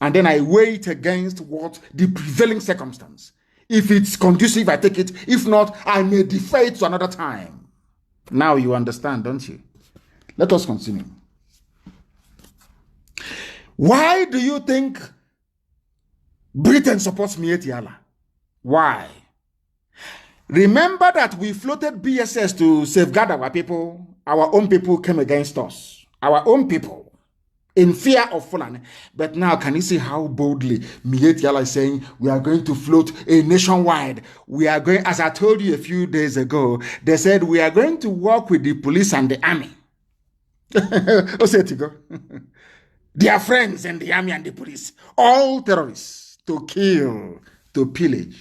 And then I weigh it against what the prevailing circumstance. If it's conducive, I take it. If not, I may defer it to another time. Now you understand, don't you? Let us continue. Why do you think Britain supports Mieti Allah? Why? Remember that we floated BSS to safeguard our people. Our own people came against us. Our own people. In fear of Fulani. But now, can you see how boldly Mieti Allah is saying, we are going to float a nationwide. We are going, as I told you a few days ago, they said, we are going to work with the police and the army. They are friends in the army and the police. All terrorists to kill, to pillage,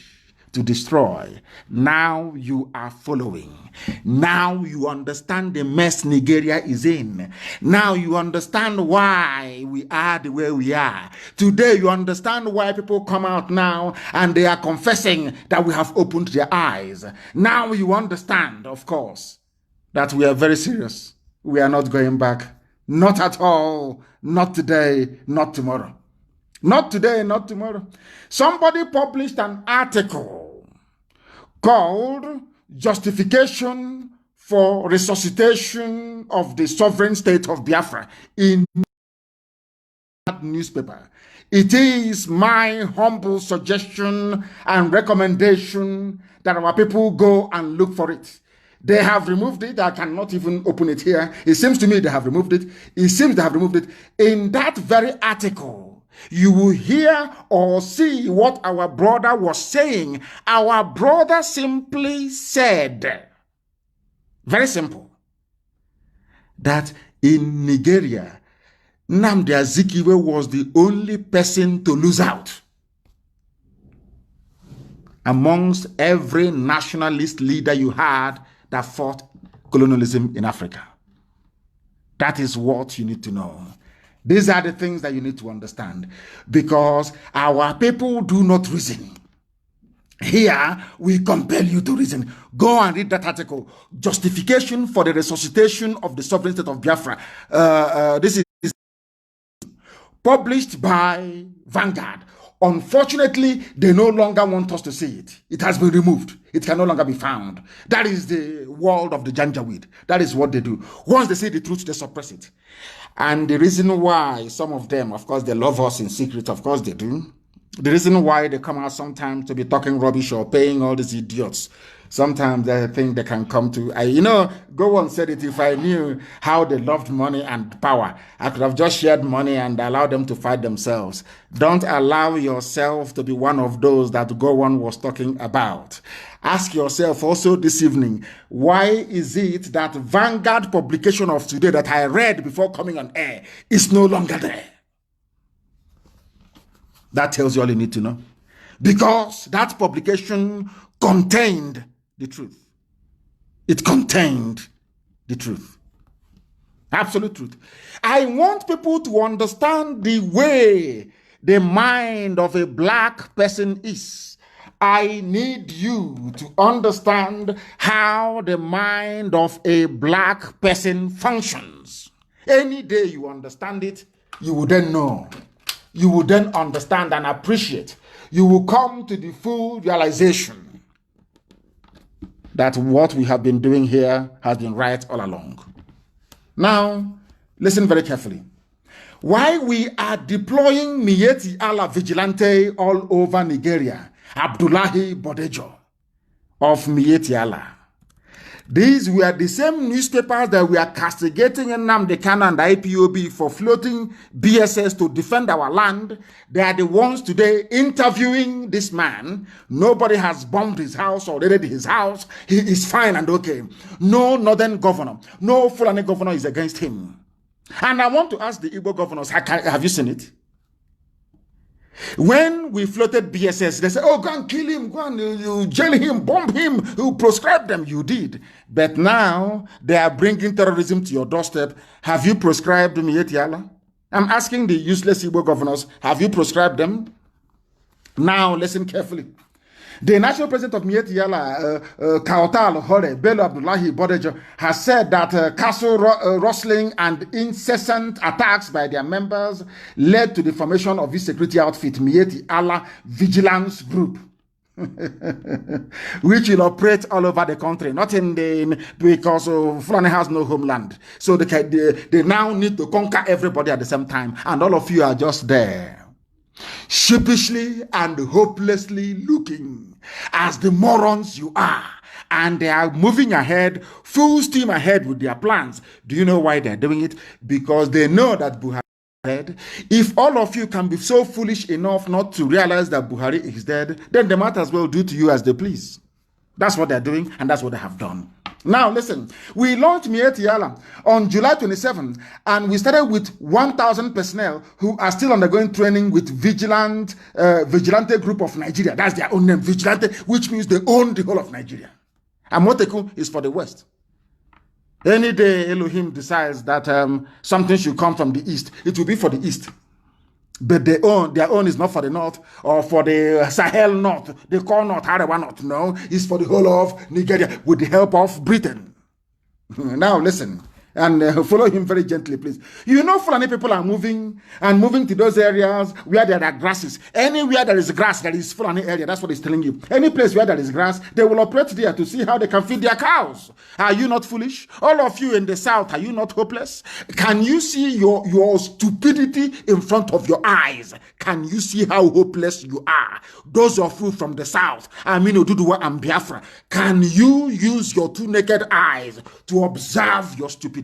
to destroy. Now you are following. Now you understand the mess Nigeria is in. Now you understand why we are the way we are. Today you understand why people come out now and they are confessing that we have opened their eyes. Now you understand, of course, that we are very serious. We are not going back. Not at all. Not today, not tomorrow. Not today, not tomorrow. Somebody published an article called Justification for Resuscitation of the Sovereign State of Biafra in that newspaper. It is my humble suggestion and recommendation that our people go and look for it. They have removed it. I cannot even open it here. It seems to me they have removed it. It seems they have removed it. In that very article, you will hear or see what our brother was saying. Our brother simply said, very simple, that in Nigeria, Nnamdi Azikiwe was the only person to lose out amongst every nationalist leader you had that fought colonialism in Africa. That is what you need to know. These are the things that you need to understand, because our people do not reason. Here, we compel you to reason. Go and read that article, Justification for the Resuscitation of the Sovereign State of Biafra. This is published by Vanguard. Unfortunately, they no longer want us to see it. It has been removed. It can no longer be found. That is the world of the Janjaweed. That is what they do. Once they say the truth, they suppress it. And the reason why some of them, of course, they love us in secret, of course they do. The reason why they come out sometimes to be talking rubbish or paying all these idiots, sometimes they think they can come to, go on said it, if I knew how they loved money and power, I could have just shared money and allowed them to fight themselves. Don't allow yourself to be one of those that Gowon was talking about. Ask yourself also this evening, why is it that Vanguard publication of today that I read before coming on air is no longer there? That tells you all you need to know. Because that publication contained the truth. It contained the truth. Absolute truth. I want people to understand the way the mind of a black person is. I need you to understand how the mind of a black person functions. Any day you understand it, you will then know. You will then understand and appreciate. You will come to the full realization that what we have been doing here has been right all along. Now, listen very carefully. Why we are deploying Miyetti Allah vigilante all over Nigeria, Abdullahi Bodejo of Miyetti Allah. These were the same newspapers that we are castigating Nnamdi, Kanu and IPOB for floating BSS to defend our land. They are the ones today interviewing this man. Nobody has bombed his house or raided his house. He is fine and okay. No northern governor, no Fulani governor is against him. And I want to ask the Igbo governors, have you seen it? When we floated BSS, they said, oh, go and kill him, go and you jail him, bomb him, you proscribe them. You did. But now they are bringing terrorism to your doorstep. Have you proscribed Miyetti Allah? I'm asking the useless Igbo governors, have you proscribed them? Now listen carefully. The national president of Miyetti Allah, Kautal Hore Bello Abdullahi Bodejo, has said that castle rustling and incessant attacks by their members led to the formation of this security outfit, Miyetti Allah Vigilance Group, which will operate all over the country, not because Fulani has no homeland. So they now need to conquer everybody at the same time, and all of you are just there, sheepishly and hopelessly looking as the morons you are, and they are moving ahead, full steam ahead with their plans. Do you know why they're doing it? Because they know that Buhari is dead. If all of you can be so foolish enough not to realize that Buhari is dead, then they might as well do to you as they please. That's what they're doing, and that's what they have done. Now, listen, we launched Miyetti Allah on July 27th, and we started with 1,000 personnel who are still undergoing training with Vigilante Group of Nigeria. That's their own name, Vigilante, which means they own the whole of Nigeria. And Moteku is for the West. Any day Elohim decides that something should come from the East, it will be for the East. But their own is not for the North or for the Sahel North. They call North Arewa North. No, it's for the whole of Nigeria with the help of Britain. Now listen, and follow him very gently, please. You know Fulani people are moving to those areas where there are grasses. Anywhere there is grass, there is Fulani area. That's what he's telling you. Any place where there is grass, they will operate there to see how they can feed their cows. Are you not foolish? All of you in the South, are you not hopeless? Can you see your stupidity in front of your eyes? Can you see how hopeless you are? Those of you from the South, Aminu Duduwa and Biafra, can you use your two naked eyes to observe your stupidity?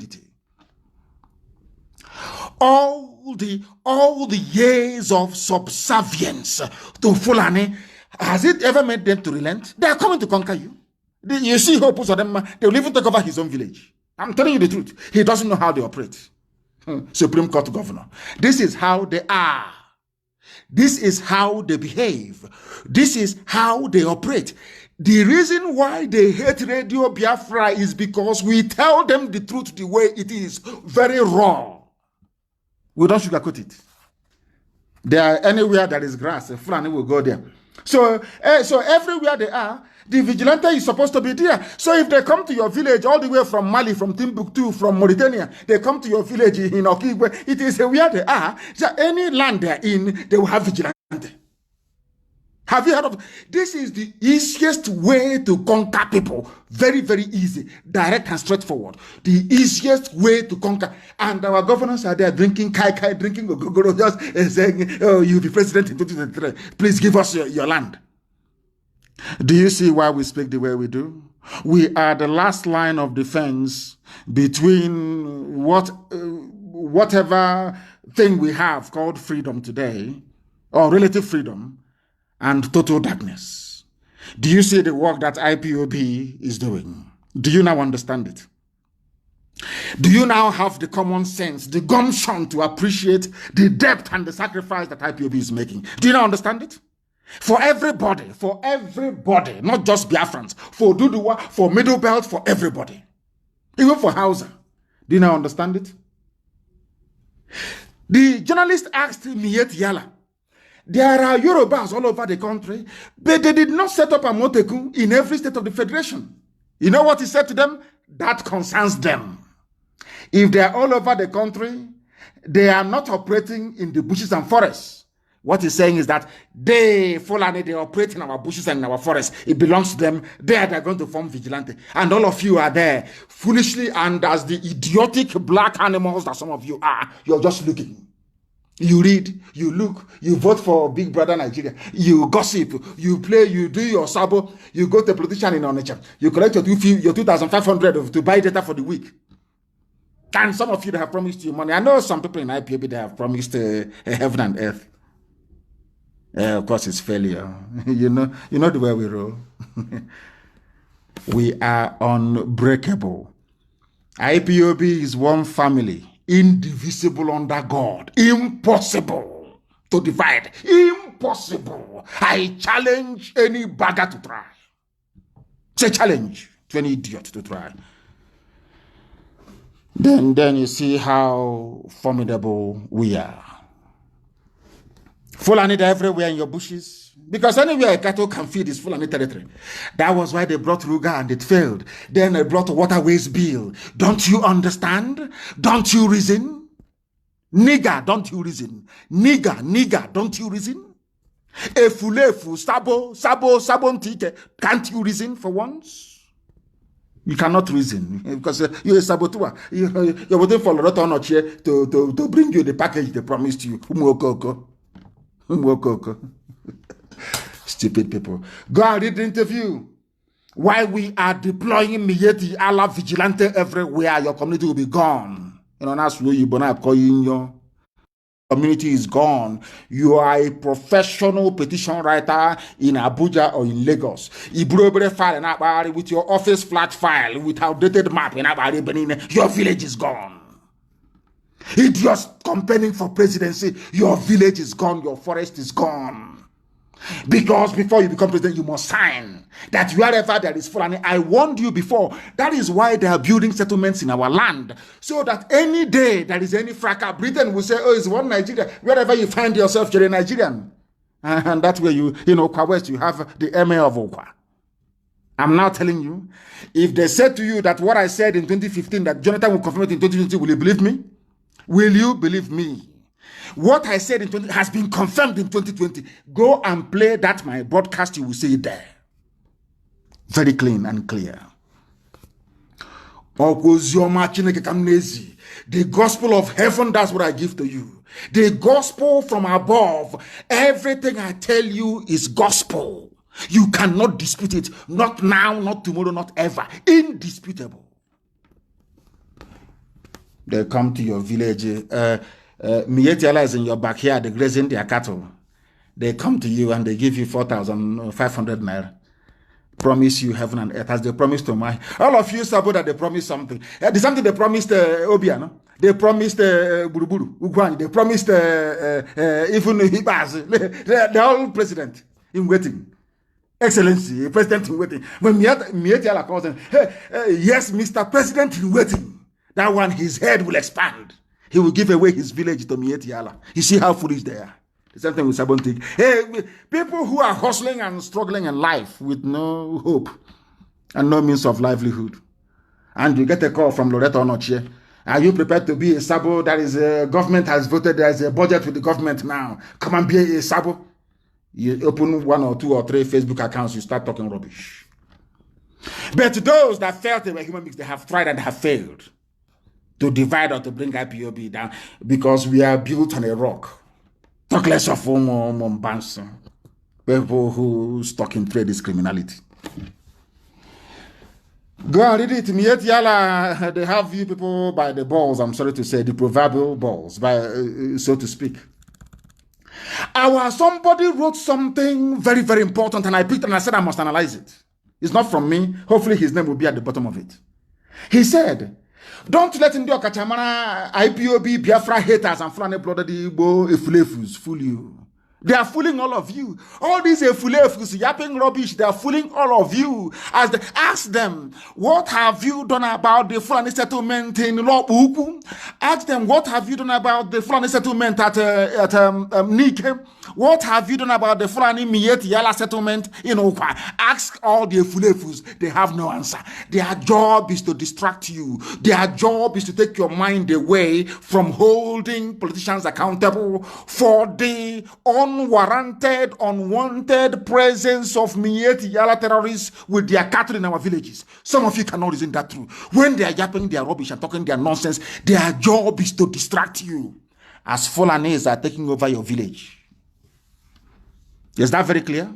All the years of subservience to Fulani, has it ever made them to relent? They are coming to conquer you. You see hope for them, they will even take over his own village. I'm telling you the truth. He doesn't know how they operate. Supreme Court governor. This is how they are. This is how they behave. This is how they operate. The reason why they hate Radio Biafra is because we tell them the truth the way it is, very raw. We don't sugarcoat it. There, anywhere there is grass, a Fulani will go there. So everywhere they are, the vigilante is supposed to be there. So if they come to your village all the way from Mali, from Timbuktu, from Mauritania, they come to your village in Okigwe, it is where they are. So any land they're in, they will have vigilante. Have you heard of this? Is the easiest way to conquer people. Very, very easy. Direct and straightforward. The easiest way to conquer. And our governors are there drinking kai, drinking ogogoro, just saying, oh, you'll be president in 2023. Please give us your land. Do you see why we speak the way we do? We are the last line of defense between whatever thing we have called freedom today, or relative freedom, and total darkness. Do you see the work that IPOB is doing? Do you now understand it? Do you now have the common sense, the gumption to appreciate the depth and the sacrifice that IPOB is making? Do you now understand it? For everybody, not just Biafrans, for Duduwa, for Middle Belt, for everybody. Even for Hausa. Do you now understand it? The journalist asked Miet Yala, there are Yorubas all over the country, but they did not set up a Moteku in every state of the Federation. You know what he said to them? That concerns them. If they are all over the country, they are not operating in the bushes and forests. What he's saying is that they operate in our bushes and in our forests. It belongs to them. They're going to form vigilante. And all of you are there foolishly and as the idiotic black animals that some of you are. You're just looking. You read, you look, you vote for Big Brother Nigeria, you gossip, you play, you do your sabo, you go to a politician in Onitsha, you collect your 2,500 to buy data for the week. And some of you that have promised you money. I know some people in IPOB that have promised heaven and earth. Of course, it's failure. you know the way we roll. We are unbreakable. IPOB is one family. Indivisible under God. Impossible to divide. Impossible. I challenge any bagger to try. It's a challenge to any idiot to try. Then you see how formidable we are. Fulani everywhere in your bushes. Because anywhere a cattle can feed is Fulani territory. That was why they brought Ruga and it failed. Then they brought a waterways bill. Don't you understand? Don't you reason? Nigger, don't you reason? Nigger, don't you reason? Efulefu, sabo, ntike. Can't you reason for once? You cannot reason because you're a saboteur. You're waiting for Loretta Onochie to bring you the package they promised you. Stupid people. Go and read the interview. Why we are deploying Mieti Allah vigilante everywhere, your community will be gone. You know, that's where you your community is gone. You are a professional petition writer in Abuja or in Lagos. You file in Abari with your office flat file with outdated map in Abari Benin. Your village is gone. Idiots campaigning for presidency, your village is gone, your forest is gone. Because before you become president, you must sign that wherever there is Fulani, I warned you before, that is why they are building settlements in our land. So that any day there is any fracas, Britain will say, oh, it's one Nigeria. Wherever you find yourself, you're a Nigerian. And that way Okwa West, you have the emir of Okwa. I'm now telling you, if they said to you that what I said in 2015, that Jonathan will confirm it in 2020, will you believe me? Will you believe me? What I said in 20 has been confirmed in 2020. Go and play that my broadcast, you will see it there. Very clean and clear. The gospel of heaven, that's what I give to you. The gospel from above. Everything I tell you is gospel. You cannot dispute it. Not now, not tomorrow, not ever. Indisputable. They come to your village. Mietiala is in your backyard, grazing their cattle. They come to you and they give you 4,500 naira. Promise you heaven and earth as they promised to my. All of you sabo that they promised something. The something they promised Obiano. They promised Buruburu, Ugwani. They promised even Hibaz. The whole president in waiting. Excellency, president in waiting. When Mietiala calls him, yes, Mr. President in waiting. That one, his head will expand. He will give away his village to Mietiala. You see how foolish they are. The same thing with Sabontik. Hey, people who are hustling and struggling in life with no hope and no means of livelihood. And you get a call from Loretta Onochie. Are you prepared to be a Sabo? That is, government has voted, there is a budget with the government now. Come and be a Sabo. You open 1 or 2 or 3 Facebook accounts, you start talking rubbish. But those that felt they were human beings, they have tried and have failed to divide or to bring IPOB down because we are built on a rock. Talk less of Mombansa. People who stuck in trade is criminality. Go and read it. Miet Yala, they have you people by the balls, I'm sorry to say, the proverbial balls, by so to speak. Somebody wrote something very, very important, and I picked it and I said I must analyze it. It's not from me. Hopefully his name will be at the bottom of it. He said, don't let Ndio Kachamana, IPOB, Biafra haters and Fulani blooded Igbo Efulefus fool you. They are fooling all of you. All these Efulefus yapping rubbish, they are fooling all of you. As they ask them, what have you done about the Fulani settlement in Lobuku? Ask them, what have you done about the Fulani settlement at Nike? What have you done about the Fulani Miet Yala settlement in Okwa? Ask all the Efulefus. They have no answer. Their job is to distract you. Their job is to take your mind away from holding politicians accountable for the unwarranted, unwanted presence of Miet Yala terrorists with their cattle in our villages. Some of you cannot reason that through. When they are yapping their rubbish and talking their nonsense, their job is to distract you as Fulanis are taking over your village. Is that very clear?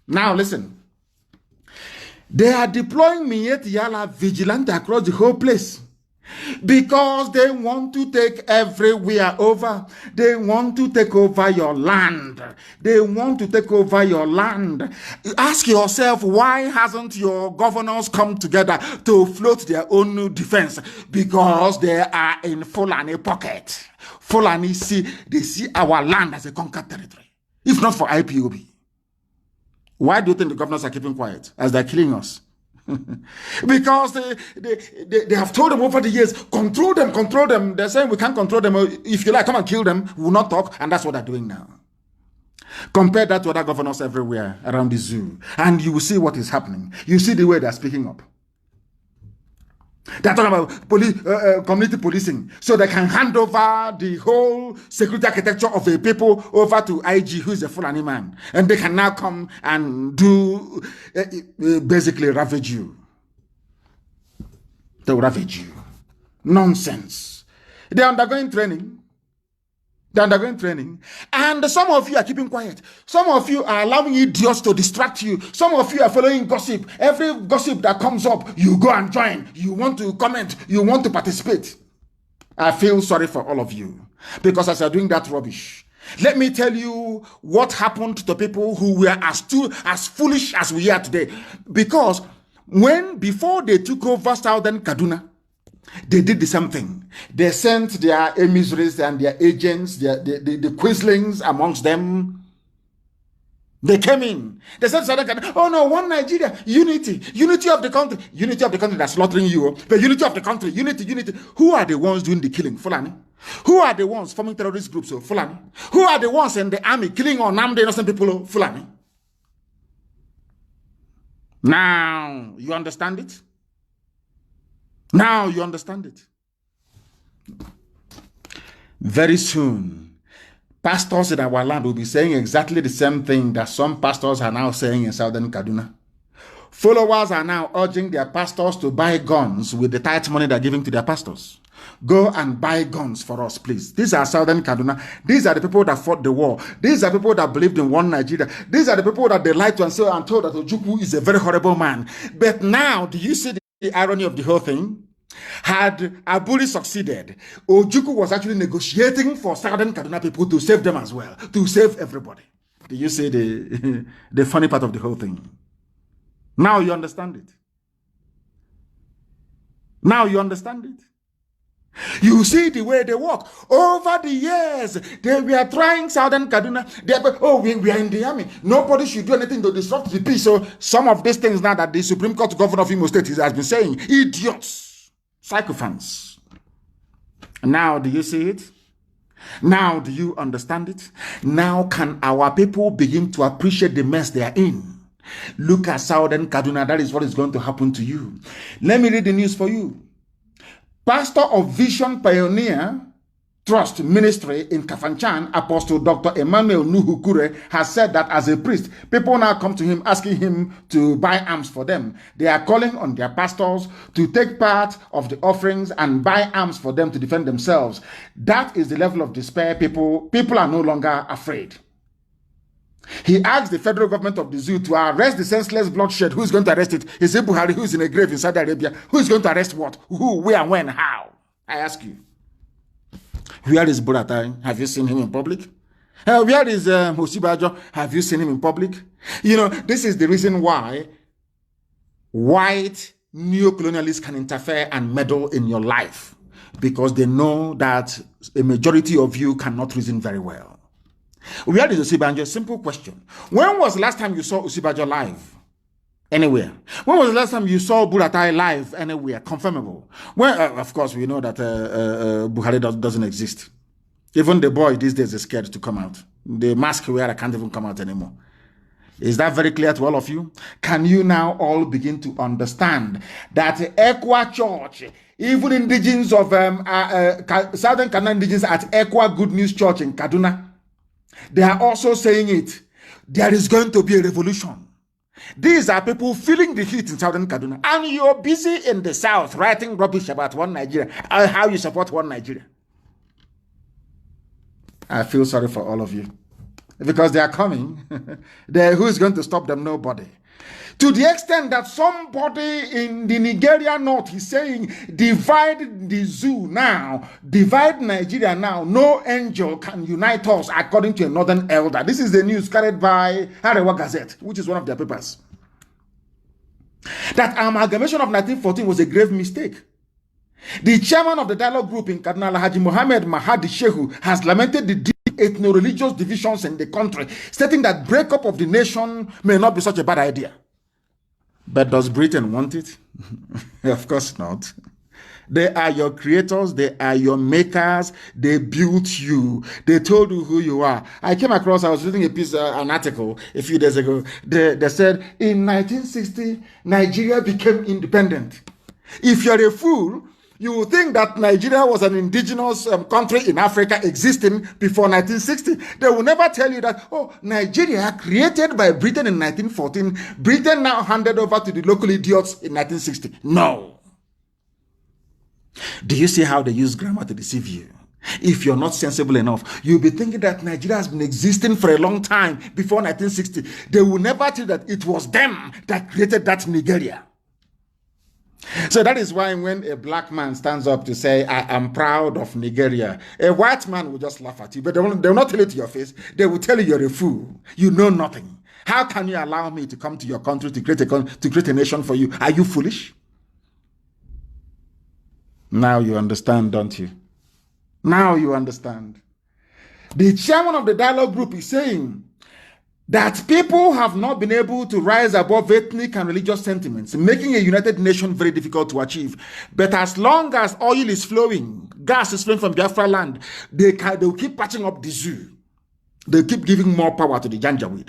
Now listen. They are deploying Miet Yala vigilante across the whole place because they want to take everywhere over. They want to take over your land. They want to take over your land. Ask yourself, why hasn't your governors come together to float their own defense? Because they are in Fulani pocket. Fulani they see our land as a conquered territory. If not for IPOB. Why do you think the governors are keeping quiet as they're killing us? Because they have told them over the years, control them. They're saying we can't control them. If you like, come and kill them. We will not talk. And that's what they're doing now. Compare that to other governors everywhere around the zoo. And you will see what is happening. You see the way they're speaking up. They're talking about community policing, so they can hand over the whole security architecture of a people over to IG, who is a Fulani man, and they can now come and do basically ravage you. They will ravage you. Nonsense. They're undergoing training. And some of you are keeping quiet. Some of you are allowing idiots to distract you. Some of you are following gossip. Every gossip that comes up, you go and join. You want to comment. You want to participate. I feel sorry for all of you because as you're doing that rubbish, let me tell you what happened to people who were as foolish as we are today. Because before they took over Southern Kaduna, they did the same thing. They sent their emissaries and their agents, the quislings amongst them. They came in. They said, oh no, one Nigeria, unity of the country. Unity of the country that's slaughtering you. The unity of the country, unity. Who are the ones doing the killing? Fulani. Who are the ones forming terrorist groups? Fulani. Who are the ones in the army killing or Nnamdi innocent people? Fulani. Now, you understand it? Now you understand it. Very soon, pastors in our land will be saying exactly the same thing that some pastors are now saying in Southern Kaduna. Followers are now urging their pastors to buy guns with the tight money they're giving to their pastors. Go and buy guns for us, please. These are Southern Kaduna. These are the people that fought the war. These are people that believed in one Nigeria. These are the people that they lied to and told that Ojukwu is a very horrible man. But now, do you see the irony of the whole thing? Had Aburi succeeded, Ojukwu was actually negotiating for Southern Kaduna people to save them as well, to save everybody. Do you see the funny part of the whole thing? Now you understand it. Now you understand it. You see the way they work. Over the years, they were trying Southern Kaduna. We are in the army. Nobody should do anything to disrupt the peace. So some of these things now that the Supreme Court governor of Imo State has been saying, idiots, sycophants. Now do you see it? Now do you understand it? Now can our people begin to appreciate the mess they are in? Look at Southern Kaduna. That is what is going to happen to you. Let me read the news for you. Pastor of Vision Pioneer Trust Ministry in Kafanchan, Apostle Dr. Emmanuel Nuhukure has said that as a priest, people now come to him asking him to buy arms for them. They are calling on their pastors to take part of the offerings and buy arms for them to defend themselves. That is the level of despair. People are no longer afraid. He asked the federal government of the zoo to arrest the senseless bloodshed. Who is going to arrest it? He said Buhari, who is in a grave in Saudi Arabia. Who is going to arrest what? Who, where, when, how? I ask you. Where is Buratai? Have you seen him in public? Where is Osibajo? Have you seen him in public? You know, this is the reason why white neo-colonialists can interfere and meddle in your life, because they know that a majority of you cannot reason very well. Where is Osibajo? Simple question. When was the last time you saw Osibajo live? Anywhere. When was the last time you saw Buratai live anywhere? Confirmable. Well, of course, we know that Buhari doesn't exist. Even the boy these days is scared to come out. The mask wearer can't even come out anymore. Is that very clear to all of you? Can you now all begin to understand that Ekwa Church, even indigenous of Southern Kaduna indigenous at Ekwa Good News Church in Kaduna, they are also saying it. There is going to be a revolution. These are people feeling the heat in Southern Kaduna, and you're busy in the South writing rubbish about one Nigeria, how you support one Nigeria. I feel sorry for all of you, because they are coming. Who is going to stop them? Nobody. To the extent that somebody in the Nigeria north is saying, divide the zoo now, divide Nigeria now, no angel can unite us, according to a northern elder. This is the news carried by Arewa Gazette, which is one of their papers. That amalgamation of 1914 was a grave mistake. The chairman of the dialogue group in Kaduna, Haji Mohammed Mahadi Shehu, has lamented the deep ethno-religious divisions in the country, stating that breakup of the nation may not be such a bad idea. But does Britain want it? Of course not. They are your creators. They are your makers. They built you. They told you who you are. I was reading an article a few days ago. They said in 1960, Nigeria became independent. If you're a fool, you will think that Nigeria was an indigenous country in Africa existing before 1960. They will never tell you that, oh, Nigeria created by Britain in 1914, Britain now handed over to the local idiots in 1960. No. Do you see how they use grammar to deceive you? If you're not sensible enough, you'll be thinking that Nigeria has been existing for a long time before 1960. They will never tell you that it was them that created that Nigeria. So that is why when a black man stands up to say, I am proud of Nigeria, a white man will just laugh at you, but they will not tell it to your face. They will tell you you're a fool. You know nothing. How can you allow me to come to your country to create a nation for you? Are you foolish? Now you understand, don't you? Now you understand. The chairman of the dialogue group is saying that people have not been able to rise above ethnic and religious sentiments, making a united nation very difficult to achieve. But as long as oil is flowing, gas is flowing from Biafra land, they will keep patching up the zoo. They keep giving more power to the Janjaweed.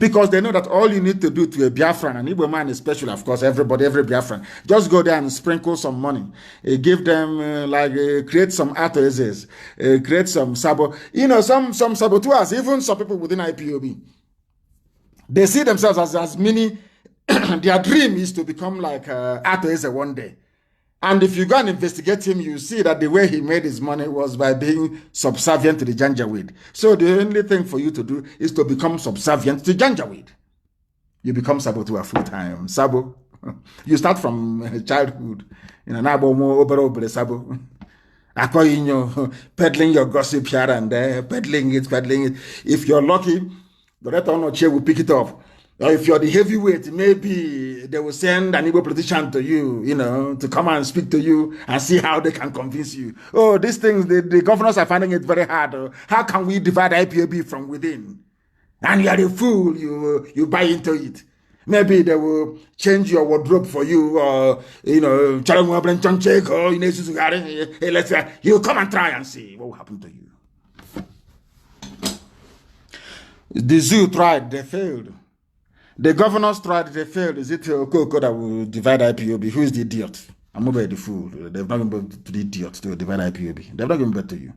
Because they know that all you need to do to a Biafran, and Igbo man especially, of course, every Biafran, just go there and sprinkle some money. Give them, create some atoezes, create some sabo. You know, some saboteurs, even some people within IPOB, they see themselves as many, their dream is to become like atoeze one day. And if you go and investigate him, you see that the way he made his money was by being subservient to the Janjaweed. So the only thing for you to do is to become subservient to Janjaweed. You become saboteur full-time. Sabo. You start from childhood. You know, sabo. Peddling your gossip here and there, peddling it. If you're lucky, the rest of the will pick it up. Or if you're the heavyweight, maybe they will send an Igbo politician to you, you know, to come and speak to you and see how they can convince you. Oh, these things, the governors are finding it very hard. How can we divide IPOB from within? And you are a fool, you buy into it. Maybe they will change your wardrobe for you, or, you know, you come and try and see what will happen to you. The zoo tried, they failed. The governors tried, they failed. Is it Okoko that will divide IPOB? Who is the idiot? I'm over the fool. They've not given birth to the idiot to divide IPOB. They've not given birth to you.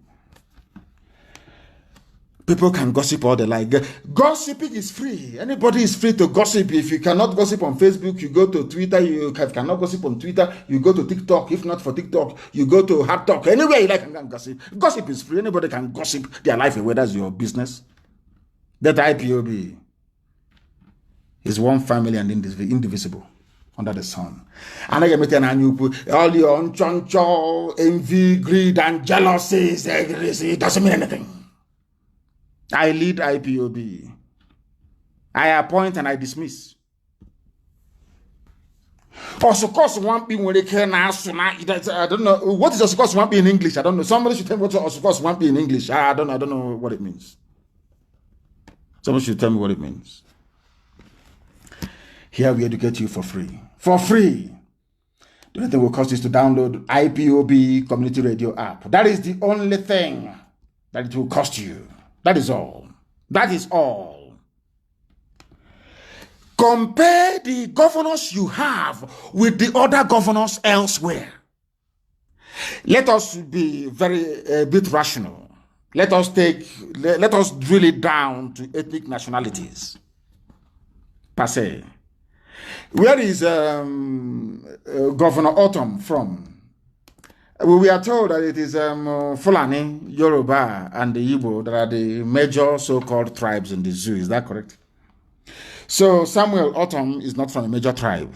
People can gossip all they like. Gossiping is free. Anybody is free to gossip. If you cannot gossip on Facebook, you go to Twitter. You cannot gossip on Twitter, you go to TikTok. If not for TikTok, you go to Hard Talk. Anywhere you like, you can gossip. Gossip is free. Anybody can gossip their life away. That's your business. That IPOB is one family and indivisible under the sun. And I get all your unchoncho, envy, greed, and jealousy. It doesn't mean anything. I lead IPOB. I appoint and I dismiss. Also, course one being when they can ask, I don't know what is also course one be in English. I don't know. Somebody should tell me what also course one be in English. I don't know what it means. Someone should tell me what it means. Here we educate you for free. For free. The only thing will cost is to download IPOB Community Radio app. That is the only thing that it will cost you. That is all. That is all. Compare the governors you have with the other governors elsewhere. Let us be a bit rational. Let us drill it down to ethnic nationalities. Per se. Where is Governor Autumn from? We are told that it is Fulani, Yoruba, and the Igbo that are the major so-called tribes in the zoo. Is that correct? So Samuel Autumn is not from a major tribe.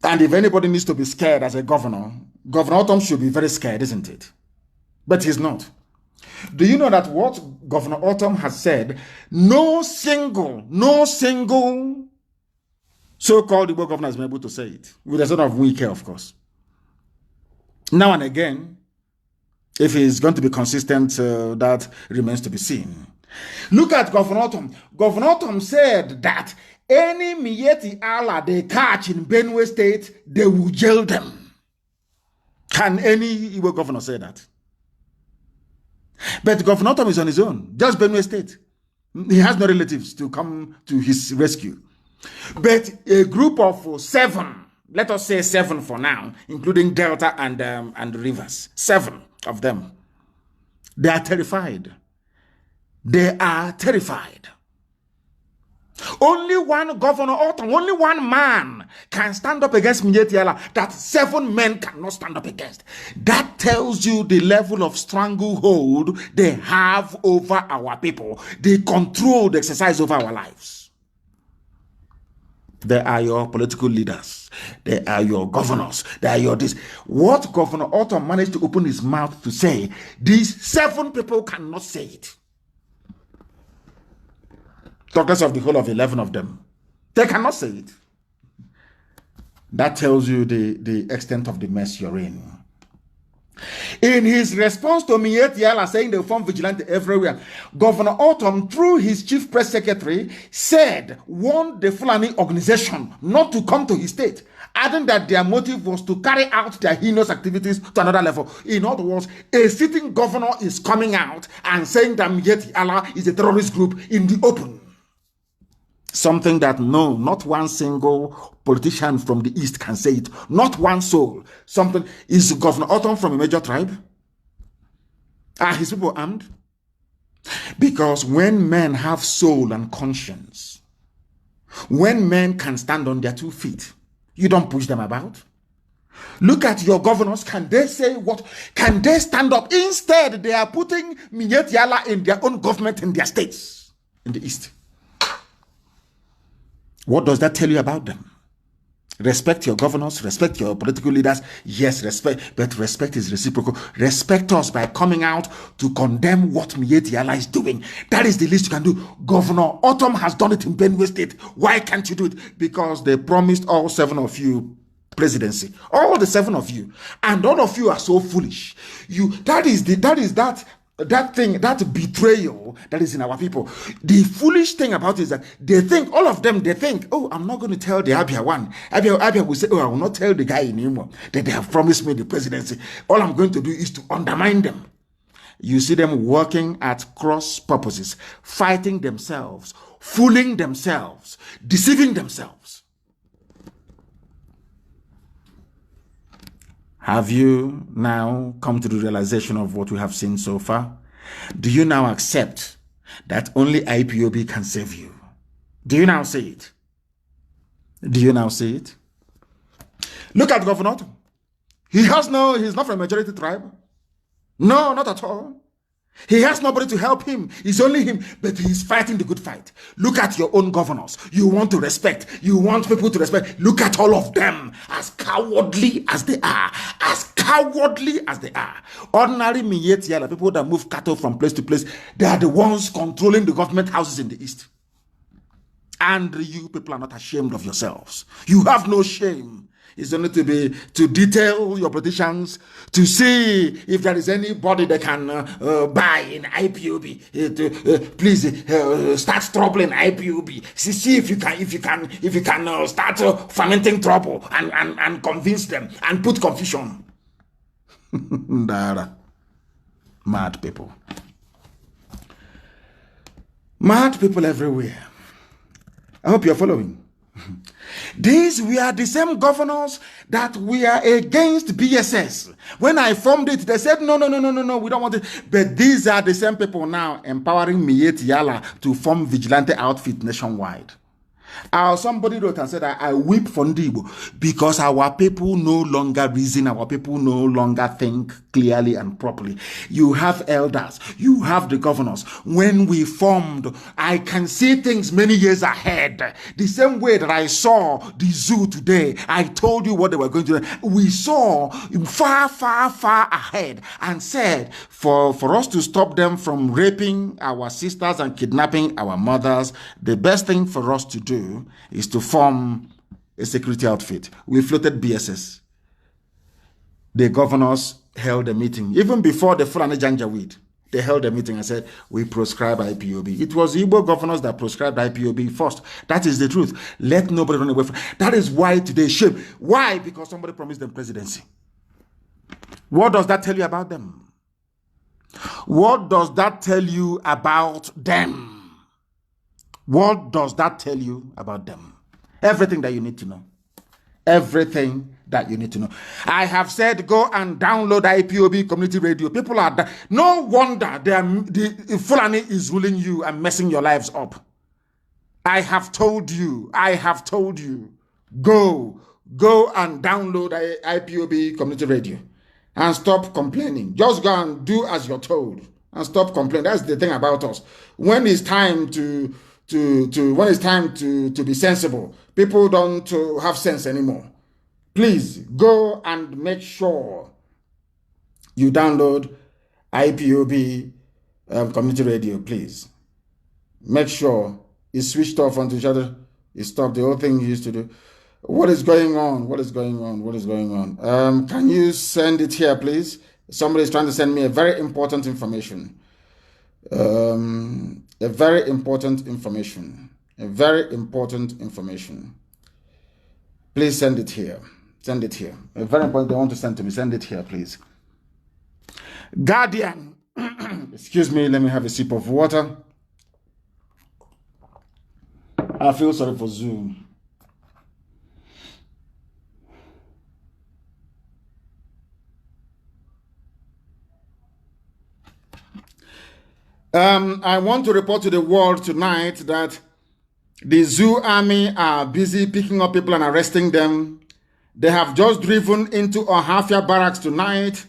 And if anybody needs to be scared as a governor, Governor Autumn should be very scared, isn't it? But he's not. Do you know that what Governor Autumn has said, no single so-called Igbo governor has been able to say it, with a sort of weak care, of course. Now and again, if he's going to be consistent, that remains to be seen. Look at Governor Autumn. Governor Autumn said that any Miyetti Allah they catch in Benue State, they will jail them. Can any Igbo governor say that? But Governor Autumn is on his own, just Benue State. He has no relatives to come to his rescue. But a group of 7, let us say 7 for now, including Delta and Rivers. 7 of them. They are terrified. They are terrified. Only one Governor Autumn, only one man can stand up against Miyetti that 7 men cannot stand up against. That tells you the level of stranglehold they have over our people. They control the exercise over our lives. They are your political leaders. They are your governors. They are your this. What Governor Autumn managed to open his mouth to say, these 7 people cannot say it. Talk less of the whole of 11 of them. They cannot say it. That tells you the extent of the mess you're in. In his response to Miyetti saying they form vigilante everywhere, Governor Autumn, through his chief press secretary, warned the Fulani organization not to come to his state, adding that their motive was to carry out their heinous activities to another level. In other words, a sitting governor is coming out and saying that Miyetti is a terrorist group in the open. Something that not one single politician from the East can say it. Not one soul. Something. Is Governor Autumn from a major tribe? Are his people armed? Because when men have soul and conscience, when men can stand on their 2 feet, you don't push them about. Look at your governors. Can they say what? Can they stand up? Instead, they are putting Miyetti in their own government in their states in the East. What does that tell you about them? Respect your governors, respect your political leaders. Yes, respect, but respect is reciprocal. Respect us by coming out to condemn what Miyetti is doing. That is the least you can do. Governor Autumn has done it in Benue State. Why can't you do it? Because they promised all 7 of you presidency. All the 7 of you. And all of you are so foolish. That betrayal that is in our people. The foolish thing about it is that they think, oh, I'm not going to tell the Abia one. Abia will say, oh, I will not tell the guy anymore that they have promised me the presidency. All I'm going to do is to undermine them. You see them working at cross purposes, fighting themselves, fooling themselves, deceiving themselves. Have you now come to the realization of what we have seen so far? Do you now accept that only IPOB can save you? Do you now see it? Do you now see it? Look at Governor. He's not from a majority tribe. No, not at all. He has nobody to help him. It's only him, but he's fighting the good fight. Look at your own governors. You want to respect. You want people to respect. Look at all of them, as cowardly as they are. As cowardly as they are. Ordinary Miyetia, the people that move cattle from place to place, they are the ones controlling the government houses in the east. And you people are not ashamed of yourselves. You have no shame. It's only to detail your politicians, to see if there is anybody that can buy in IPOB. Please start troubling IPOB. See if you can start fermenting trouble and convince them and put confusion. Mad people. Mad people everywhere. I hope you're following. These were the same governors that were against BSS. When I formed it, they said, no, we don't want it. But these are the same people now empowering Miyetti Yala to form vigilante outfit nationwide. Somebody wrote and said, I weep for Ndibo because our people no longer reason, our people no longer think clearly and properly. You have elders, you have the governors. When we formed, I can see things many years ahead. The same way that I saw the zoo today, I told you what they were going to do. We saw far, far, far ahead and said, for us to stop them from raping our sisters and kidnapping our mothers, the best thing for us to do is to form a security outfit. We floated BSS. The governors held a meeting. Even before the Fulani Janjaweed, they held a meeting and said, we proscribe IPOB. It was the Igbo governors that proscribed IPOB first. That is the truth. Let nobody run away from it. That is why today shame. Why? Because somebody promised them presidency. What does that tell you about them? What does that tell you about them? What does that tell you about them? Everything that you need to know. Everything that you need to know. I have said go and download IPOB community radio. People are no wonder the Fulani is ruling you and messing your lives up. I have told you. Go and download IPOB community radio and stop complaining. Just go and do as you're told and stop complaining. That's the thing about us. When it's time to be sensible, people don't have sense anymore. Please go and make sure you download IPOB community radio. Please make sure it's switched off onto each other. It stopped the whole thing you used to do. What is going on? Can you send it here, please? Somebody is trying to send me a very important information. A very important information. Please send it here. A very important they want to send to me. Send it here, please. Guardian. Excuse me, let me have a sip of water. I feel sorry for Zoom. I want to report to the world tonight that the Zoo army are busy picking up people and arresting them. They have just driven into Ohafia barracks tonight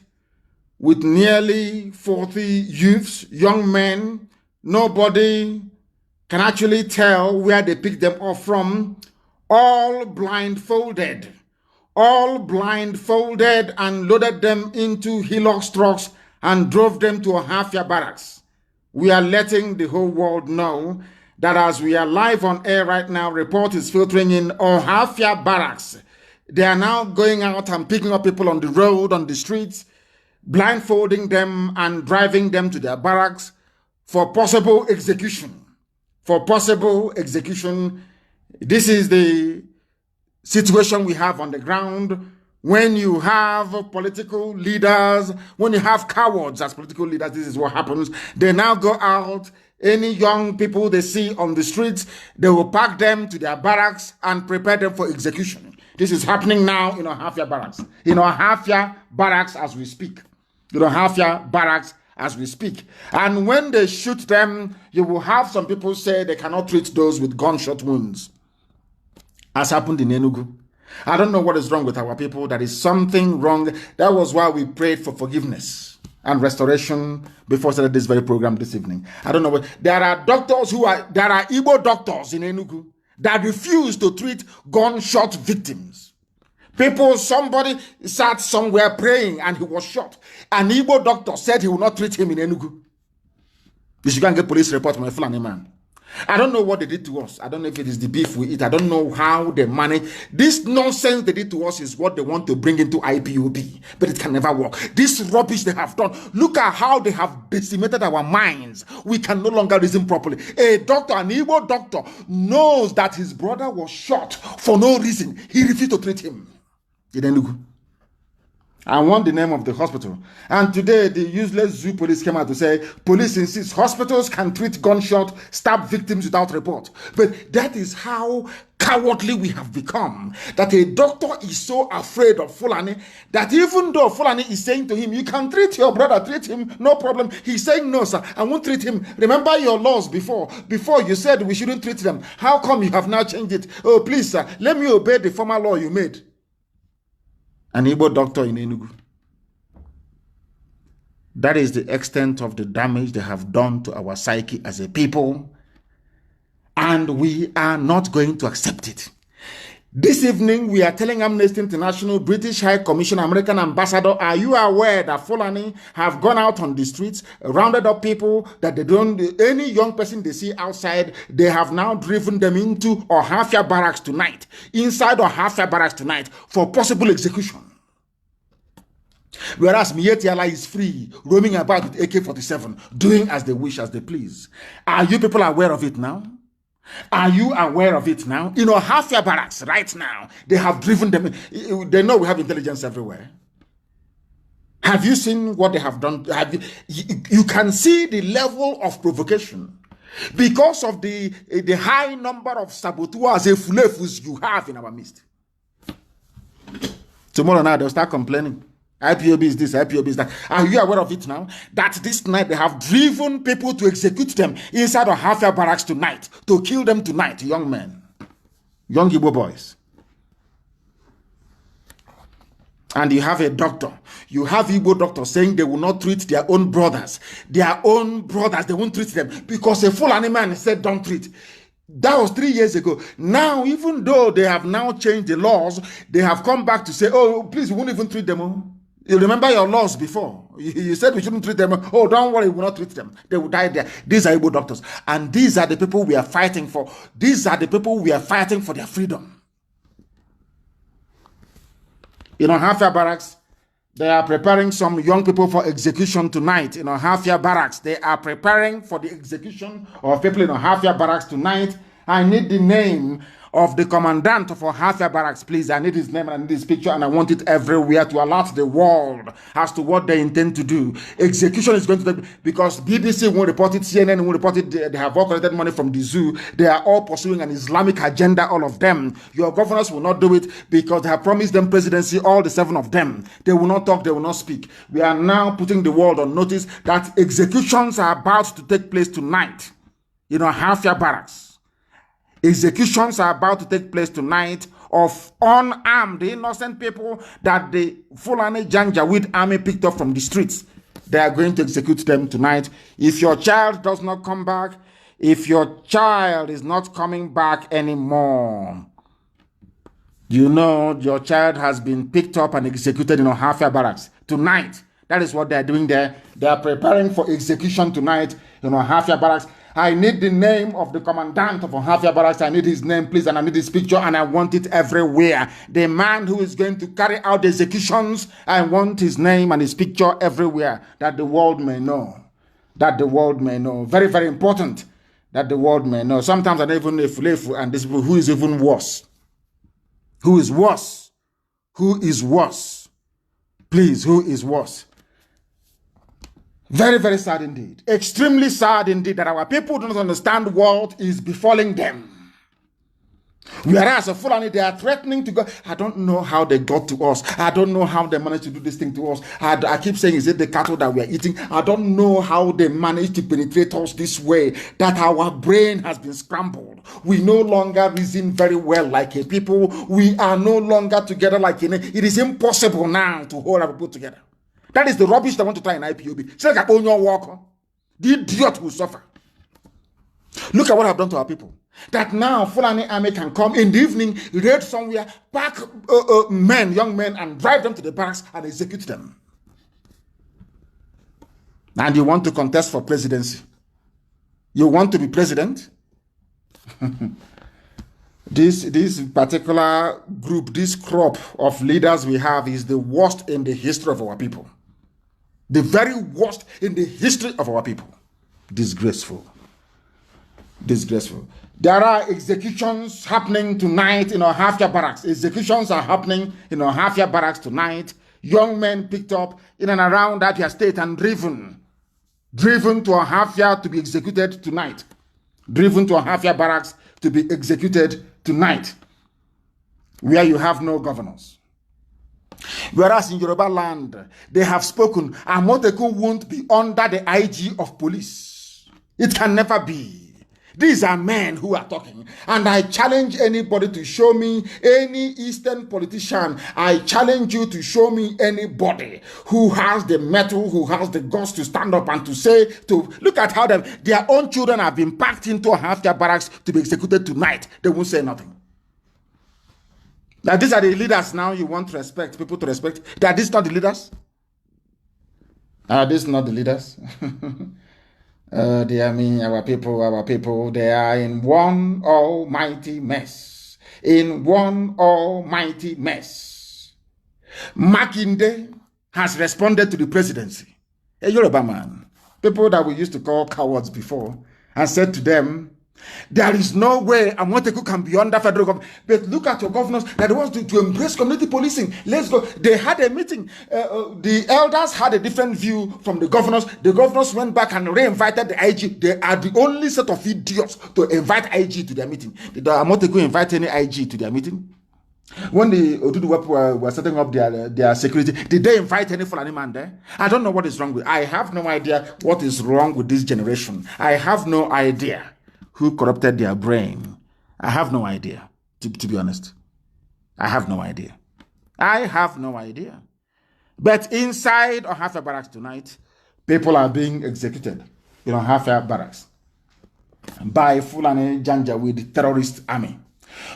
with nearly 40 youths, young men. Nobody can actually tell where they picked them up from. All blindfolded and loaded them into Hilux trucks and drove them to Ohafia barracks. We are letting the whole world know that as we are live on air right now, report is filtering in Ohafia barracks. They are now going out and picking up people on the road, on the streets, blindfolding them and driving them to their barracks for possible execution. This is the situation we have on the ground. When you have political leaders, when you have cowards as political leaders, this is what happens. They now go out, any young people they see on the streets, they will pack them to their barracks and prepare them for execution. This is happening now in Ohafia barracks. In Ohafia barracks as we speak. In Ohafia barracks as we speak. And when they shoot them, you will have some people say they cannot treat those with gunshot wounds, as happened in Enugu. I don't know what is wrong with our people. There is something wrong. That was why we prayed for forgiveness and restoration before we started this very program this evening. I don't know what. There are Igbo doctors in Enugu that refuse to treat gunshot victims. Somebody sat somewhere praying and he was shot. An Igbo doctor said he will not treat him in Enugu. You should go and get police report from a Fulani man. I don't know what they did to us. I don't know if it is the beef we eat. I don't know how they manage. This nonsense they did to us is what they want to bring into IPOB. But it can never work. This rubbish they have done. Look at how they have decimated our minds. We can no longer reason properly. A doctor, an Igbo doctor, knows that his brother was shot for no reason. He refused to treat him. In Enugu. I want the name of the hospital. And today, the useless zoo police came out to say, police insists hospitals can treat gunshot, stab victims without report. But that is how cowardly we have become. That a doctor is so afraid of Fulani, that even though Fulani is saying to him, you can treat your brother, treat him, no problem. He's saying, no, sir, I won't treat him. Remember your laws before. Before you said we shouldn't treat them. How come you have now changed it? Oh, please, sir, let me obey the former law you made. An Igbo doctor in Enugu. That is the extent of the damage they have done to our psyche as a people. And we are not going to accept it. This evening, we are telling Amnesty International, British High Commission, American Ambassador, are you aware that Fulani have gone out on the streets, rounded up people that they don't, any young person they see outside, they have now driven them into Ohafia barracks tonight, inside Ohafia barracks tonight, for possible execution. Whereas Mietiala is free, roaming about with AK-47, doing as they wish, as they please. Are you people aware of it now? Are you aware of it now? You know, Ohafia barracks right now, they have driven them. They know we have intelligence everywhere. Have you seen what they have done? You can see the level of provocation because of the high number of saboteurs and fulefus you have in our midst. Tomorrow night, they'll start complaining. IPOB is this, IPOB is that. Are you aware of it now? That this night they have driven people to execute them inside of Ohafia barracks tonight, to kill them tonight, young men, young Igbo boys. And you have a doctor, you have Igbo doctors saying they will not treat their own brothers. Their own brothers, they won't treat them because a Fulani man said don't treat. That was 3 years ago. Now, even though they have now changed the laws, they have come back to say, oh, please, we won't even treat them. You remember your laws before. You said we shouldn't treat them. Oh, don't worry, we will not treat them. They will die there. These are Igbo doctors. And these are the people we are fighting for. These are the people we are fighting for their freedom. In Ohafia barracks, they are preparing some young people for execution tonight. In Ohafia barracks, they are preparing for the execution of people in Ohafia barracks tonight. I need the name of the commandant of Ohafia barracks, please. I need his name and I need his picture, and I want it everywhere to alert the world as to what they intend to do. Execution is going to be, because BBC won't report it, CNN won't report it, they have all collected money from the zoo. They are all pursuing an Islamic agenda, all of them. Your governors will not do it because they have promised them presidency, all the 7 of them. They will not talk, they will not speak. We are now putting the world on notice that executions are about to take place tonight in Ohafia barracks. Executions are about to take place tonight of unarmed, innocent people that the Fulani Janjaweed army picked up from the streets. They are going to execute them tonight. If your child does not come back, if your child is not coming back anymore, you know your child has been picked up and executed in Ohafia barracks tonight. That is what they are doing there. They are preparing for execution tonight in Ohafia barracks. I need the name of the commandant of Ohafia barracks. I need his name, please, and I need his picture, and I want it everywhere. The man who is going to carry out the executions, I want his name and his picture everywhere, that the world may know. That the world may know. Very, very important that the world may know. Sometimes I don't even know if and this people, who is even worse? Who is worse? Who is worse? Please, who is worse? Very, very sad indeed. Extremely sad indeed that our people do not understand what is befalling them. Whereas a Fulani, they are threatening to go. I don't know how they got to us. I don't know how they managed to do this thing to us. I keep saying, is it the cattle that we are eating? I don't know how they managed to penetrate us this way, that our brain has been scrambled. We no longer reason very well like a people. We are no longer together like a. It is impossible now to hold our people together. That is the rubbish they want to try in IPOB. Say like on your walk, the idiot will suffer. Look at what I've done to our people. That now Fulani army can come in the evening, raid somewhere, pack young men, and drive them to the barracks and execute them. And you want to contest for presidency? You want to be president? This particular group, this crop of leaders we have is the worst in the history of our people. The very worst in the history of our people. Disgraceful. Disgraceful. There are executions happening tonight in Ohafia barracks. Executions are happening in Ohafia barracks tonight. Young men picked up in and around Abia State and driven to Ohafia to be executed tonight. Driven to Ohafia barracks to be executed tonight, where you have no governors. Whereas in Yoruba land, they have spoken, Amotekun won't be under the IG of police. It can never be. These are men who are talking. And I challenge anybody to show me any Eastern politician. I challenge you to show me anybody who has the mettle, who has the guts to stand up and to say, to look at how their own children have been packed into Ohafia barracks to be executed tonight. They won't say nothing. Now these are the leaders now you want to respect, people to respect. Are these not the leaders? Are these not the leaders? Dear me, our people, they are in one almighty mess. In one almighty mess. Makinde has responded to the presidency. A Yoruba man, people that we used to call cowards before, and said to them, there is no way Amotekun can be under federal government. But look at your governors that wants to embrace community policing. Let's go. They had a meeting. The elders had a different view from the governors. The governors went back and re-invited the IG. They are the only set of idiots to invite IG to their meeting. Did Amotekun invite any IG to their meeting? When the Oduduwa were setting up their security, did they invite any Fulani man there? I don't know what is wrong with. I have no idea what is wrong with this generation. I have no idea who corrupted their brain. I have no idea, to be honest. I have no idea. I have no idea. But inside Ohafia barracks tonight, people are being executed in Ohafia barracks by Fulani Janjaweed terrorist army.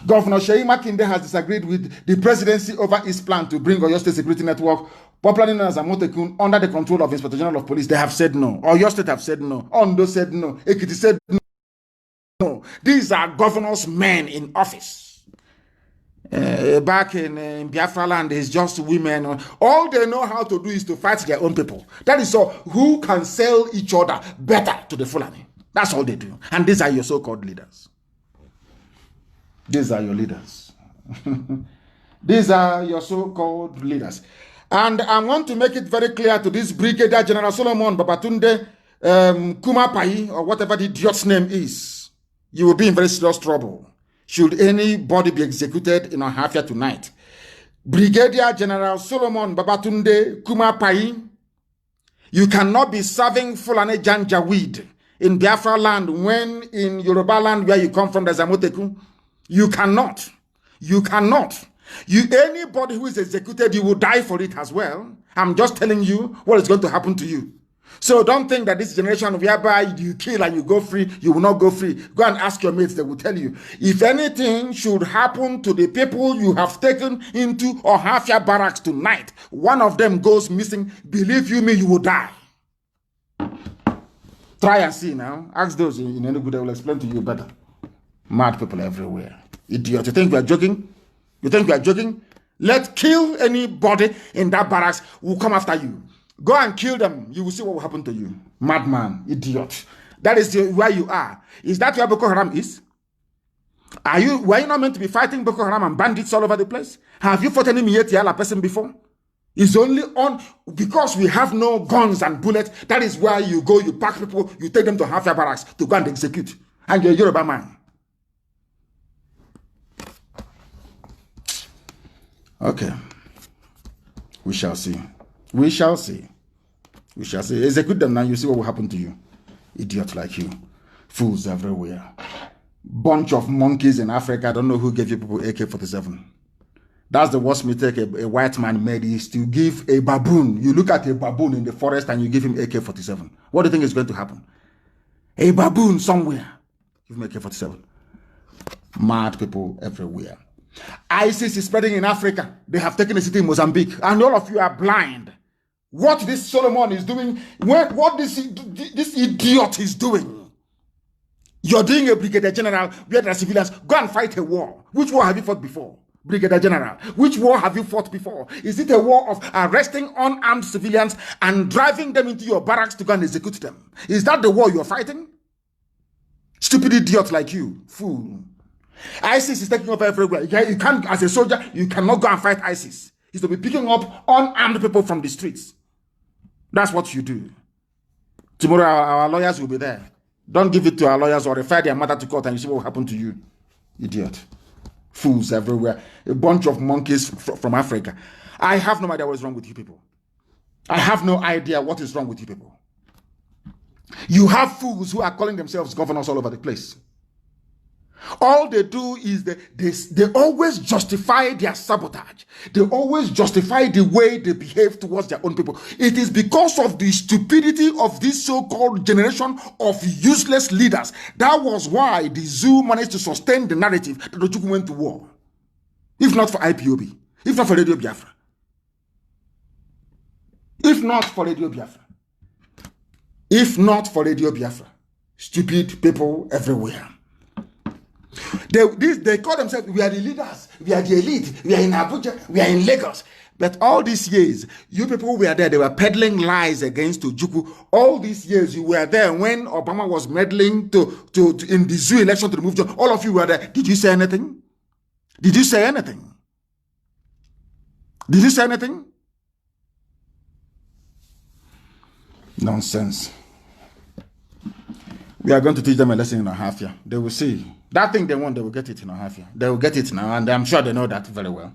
Governor Sheyi Makinde has disagreed with the presidency over his plan to bring Oyo State Security Network, popularly known as Amotekun, under the control of Inspector General of Police. They have said no. Oyo State have said no. Ondo said no. Ekiti said no. No, these are governors' men in office. Back in Biafra land, it's just women. All they know how to do is to fight their own people. That is all. Who can sell each other better to the Fulani? That's all they do. And these are your so-called leaders. These are your leaders. These are your so-called leaders. And I want to make it very clear to this Brigadier General Solomon Babatunde Kumapai, or whatever the idiot's name is. You will be in very serious trouble should anybody be executed in Ohafia tonight. Brigadier General Solomon Babatunde Kumapai, you cannot be serving Fulani Janjaweed in Biafra land when in Yoruba land where you come from, there's Amotekun. You cannot. You cannot. Anybody who is executed, you will die for it as well. I'm just telling you what is going to happen to you. So don't think that this generation whereby you kill and you go free, you will not go free. Go and ask your mates, they will tell you. If anything should happen to the people you have taken into Ohafia barracks tonight, one of them goes missing, believe you me, you will die. Try and see now. Ask those in Enugu, they will explain to you better. Mad people everywhere. Idiot. You think we are joking? You think we are joking? Let's kill anybody in that barracks who will come after you. Go and kill them. You will see what will happen to you. Madman, idiot. That is where you are. Is that where Boko Haram is? Were you not meant to be fighting Boko Haram and bandits all over the place? Have you fought any Mietiala person before? It's only on because we have no guns and bullets. That is where you go, you pack people, you take them to Ohafia barracks to go and execute. And you're a Yoruba man. Okay. We shall see. We shall see. We shall see. Execute them now. You see what will happen to you. Idiot like you. Fools everywhere. Bunch of monkeys in Africa. I don't know who gave you people AK-47. That's the worst mistake a white man made, is to give a baboon. You look at a baboon in the forest and you give him AK-47. What do you think is going to happen? A baboon somewhere. Give him AK-47. Mad people everywhere. ISIS is spreading in Africa. They have taken a city in Mozambique. And all of you are blind. What this Solomon is doing, what this idiot is doing. You're doing a brigadier general where there are civilians. Go and fight a war. Which war have you fought before? Brigadier General, which war have you fought before? Is it a war of arresting unarmed civilians and driving them into your barracks to go and execute them? Is that the war you're fighting? Stupid idiot like you, fool. ISIS is taking over everywhere. You can't, as a soldier, you cannot go and fight ISIS. It's to be picking up unarmed people from the streets. That's what you do. Tomorrow our lawyers will be there. Don't give it to our lawyers or refer their mother to court and you see what will happen to you. Idiot. Fools everywhere. A bunch of monkeys from Africa. I have no idea what is wrong with you people. I have no idea what is wrong with you people. You have fools who are calling themselves governors all over the place. All they do is they always justify their sabotage. They always justify the way they behave towards their own people. It is because of the stupidity of this so-called generation of useless leaders. That was why the zoo managed to sustain the narrative that Ojukwu went to war. If not for IPOB. If not for Radio Biafra. If not for Radio Biafra. If not for Radio Biafra. Stupid people everywhere. They call themselves, we are the leaders, we are the elite, we are in Abuja, we are in Lagos. But all these years, you people were there, they were peddling lies against Ojukwu. All these years, you were there when Obama was meddling in the zoo election to remove John. All of you were there. Did you say anything? Did you say anything? Did you say anything? Nonsense. We are going to teach them a lesson in a half year. They will see. That thing they want, they will get it in a half year. They will get it now, and I'm sure they know that very well.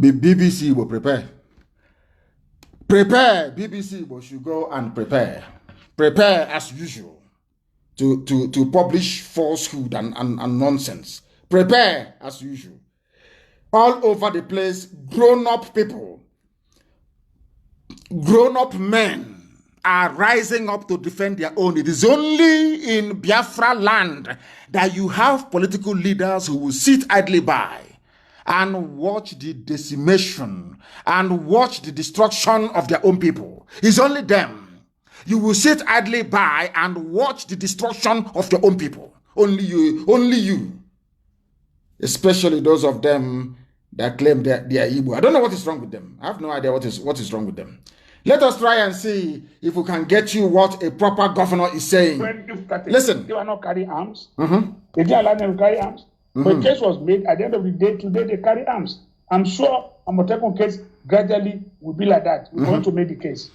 BBC will prepare. Prepare. BBC will should go and prepare. Prepare as usual to publish falsehood and nonsense. Prepare as usual. All over the place, grown-up people, grown-up men are rising up to defend their own. It is only in Biafra land that you have political leaders who will sit idly by and watch the decimation and watch the destruction of their own people. It's only them. You will sit idly by and watch the destruction of your own people. Only you. Only you. Especially those of them that claim they are Igbo. I don't know what is wrong with them. I have no idea what is wrong with them. Let us try and see if we can get you what a proper governor is saying. Listen. They were not carrying arms. They didn't allow them to carry arms. But a case was made at the end of the day, today they carry arms. I'm sure a Motekun case gradually will be like that. We're going to make the case.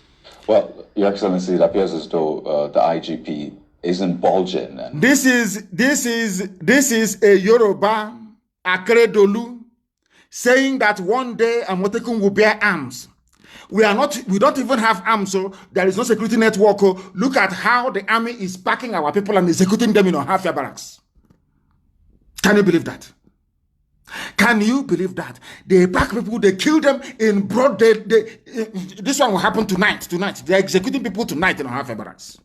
Well, Your Excellency, it appears as though the IGP is indulgent. And this is a Yoruba Akeredolu saying that one day a Motekun will bear arms. We don't even have arms, so there is no security network. Look at how the army is packing our people and executing them in Ohafia barracks. Can you believe that? Can you believe that? They pack people, they kill them in broad day. This one will happen tonight. They're executing people tonight in Ohafia barracks.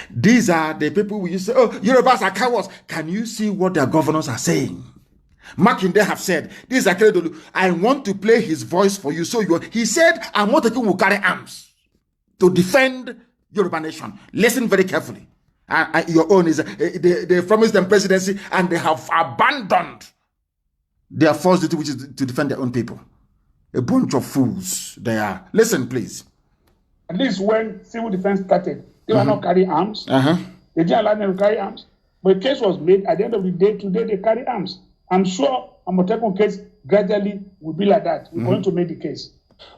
These are the people we used to say, oh, Yorubas are cowards. Can you see what their governors are saying? Makinde have said, this is Akeredolu, I want to play his voice for you. So he said, Amotekun will carry arms to defend Yoruba nation. Listen very carefully. Your own is, they promised them presidency and they have abandoned their first duty, which is to defend their own people. A bunch of fools they are. Listen, please. At least when civil defense started, they were not carrying arms. They didn't allow them to carry arms. But a case was made at the end of the day, today they carry arms. I'm sure a Motekun case gradually will be like that. We're going to make the case.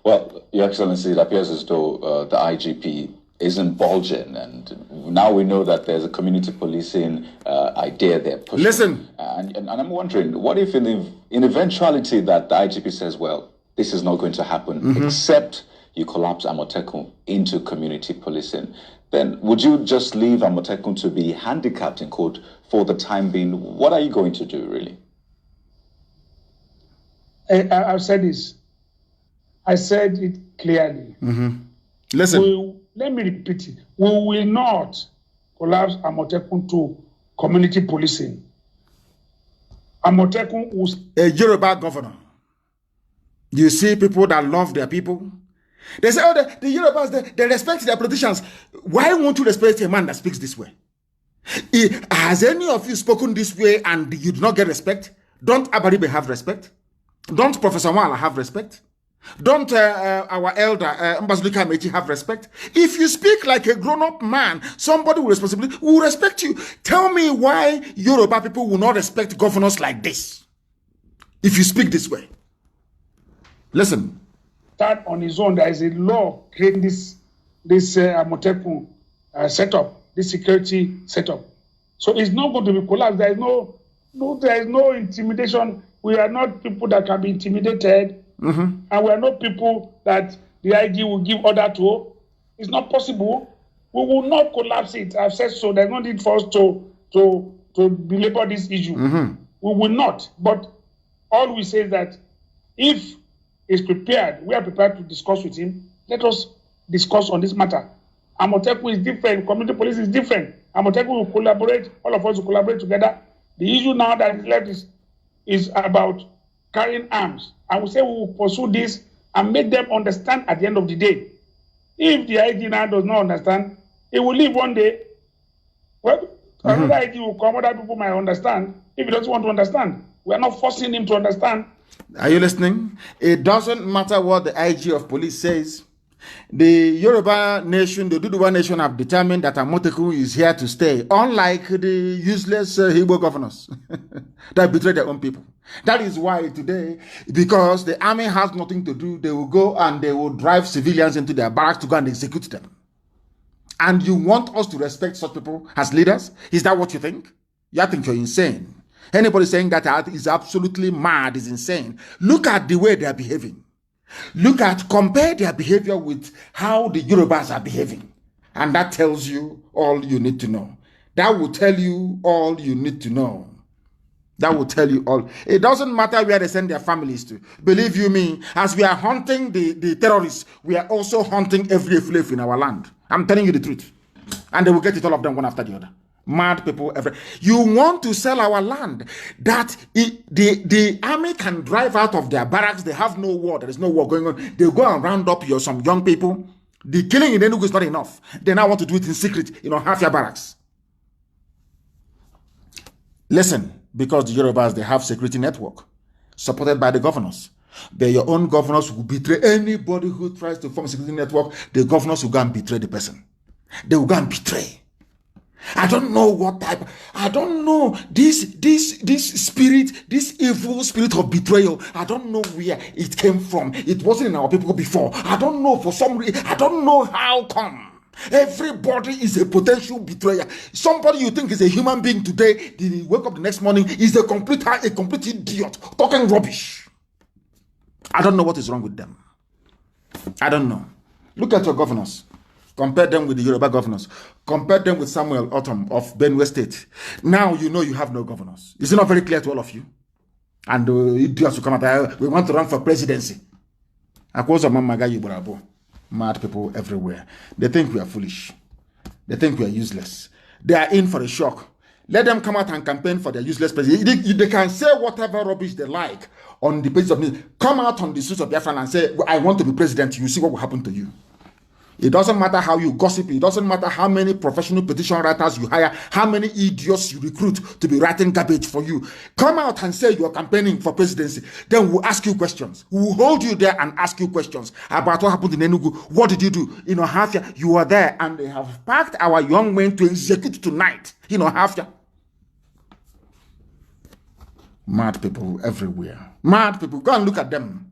Well, Your Excellency, it appears as though the IGP isn't bulging, and now we know that there's a community policing idea there. Listen, and I'm wondering, what if in eventuality that the IGP says, well, this is not going to happen, except you collapse Amotekun into community policing, then would you just leave Amotekun to be handicapped in court for the time being? What are you going to do, really? I've said this. I said it clearly. Listen. Let me repeat it. We will not collapse Amotekun to community policing. Amotekun was a Yoruba governor. You see people that love their people. They say, oh, the Yorubas, they respect their politicians. Why won't you respect a man that speaks this way? Has any of you spoken this way and you do not get respect? Don't Abaribe have respect? Don't Professor Wala have respect? Don't our elder Mbazulika Mechi have respect? If you speak like a grown-up man, somebody will respect you. Tell me why Yoruba people will not respect governors like this if you speak this way. Listen. Start on his own. There is a law creating this Amotekun setup, this security setup. So it's not going to be collapsed. There is no intimidation. We are not people that can be intimidated. And we are not people that the IG will give order to. It's not possible. We will not collapse it. I've said so. There's no need for us to belabor this issue. We will not. But all we say is that if he's prepared, we are prepared to discuss with him. Let us discuss on this matter. Amotekun is different. Community police is different. Amotekun will collaborate. All of us will collaborate together. The issue now that is left is about carrying arms. And we say we will pursue this and make them understand at the end of the day. If the IG now does not understand, it will leave one day. Well, another IG will come, other people might understand. If he doesn't want to understand, we are not forcing him to understand. Are you listening? It doesn't matter what the IG of police says. The Yoruba nation, the Duduwa nation have determined that Amotekun is here to stay, unlike the useless Igbo governors that betray their own people. That is why today, because the army has nothing to do, they will go and they will drive civilians into their barracks to go and execute them. And you want us to respect such people as leaders? Is that what you think? You think you're insane. Anybody saying that is absolutely mad, is insane. Look at the way they are behaving. Compare their behavior with how the Yorubas are behaving. And that tells you all you need to know. That will tell you all you need to know. That will tell you all. It doesn't matter where they send their families to. Believe you me, as we are hunting the terrorists, we are also hunting every slave in our land. I'm telling you the truth. And they will get it all of them one after the other. Mad people everywhere. You want to sell our land that the army can drive out of their barracks. They have no war. There is no war going on. They go and round up some young people. The killing in Enugu is not enough. They now want to do it in secret, half your barracks. Listen, because the Yorubas, they have security network supported by the governors. Your own governors will betray anybody who tries to form a security network. The governors will go and betray the person. They will go and betray. I don't know what type. I don't know this spirit, this evil spirit of betrayal. I don't know where it came from. It wasn't in our people before. I don't know for some reason. I don't know how come. Everybody is a potential betrayer. Somebody you think is a human being today, they wake up the next morning, is a complete idiot, talking rubbish. I don't know what is wrong with them. I don't know. Look at your governors. Compare them with the Yoruba governors. Compare them with Samuel Otom of Benue State. Now you know you have no governors. Is it not very clear to all of you? And idiots will come out, we want to run for presidency. Mad people everywhere. They think we are foolish. They think we are useless. They are in for a shock. Let them come out and campaign for their useless president. They can say whatever rubbish they like on the basis of me. Come out on the streets of Biafra and say, I want to be president. You see what will happen to you. It doesn't matter how you gossip. It doesn't matter how many professional petition writers you hire, how many idiots you recruit to be writing garbage for you. Come out and say you're campaigning for presidency. Then we'll ask you questions. We'll hold you there and ask you questions about what happened in Enugu. What did you do? Hafia, you were there and they have packed our young men to execute tonight. Hafia. Mad people everywhere. Mad people. Go and look at them.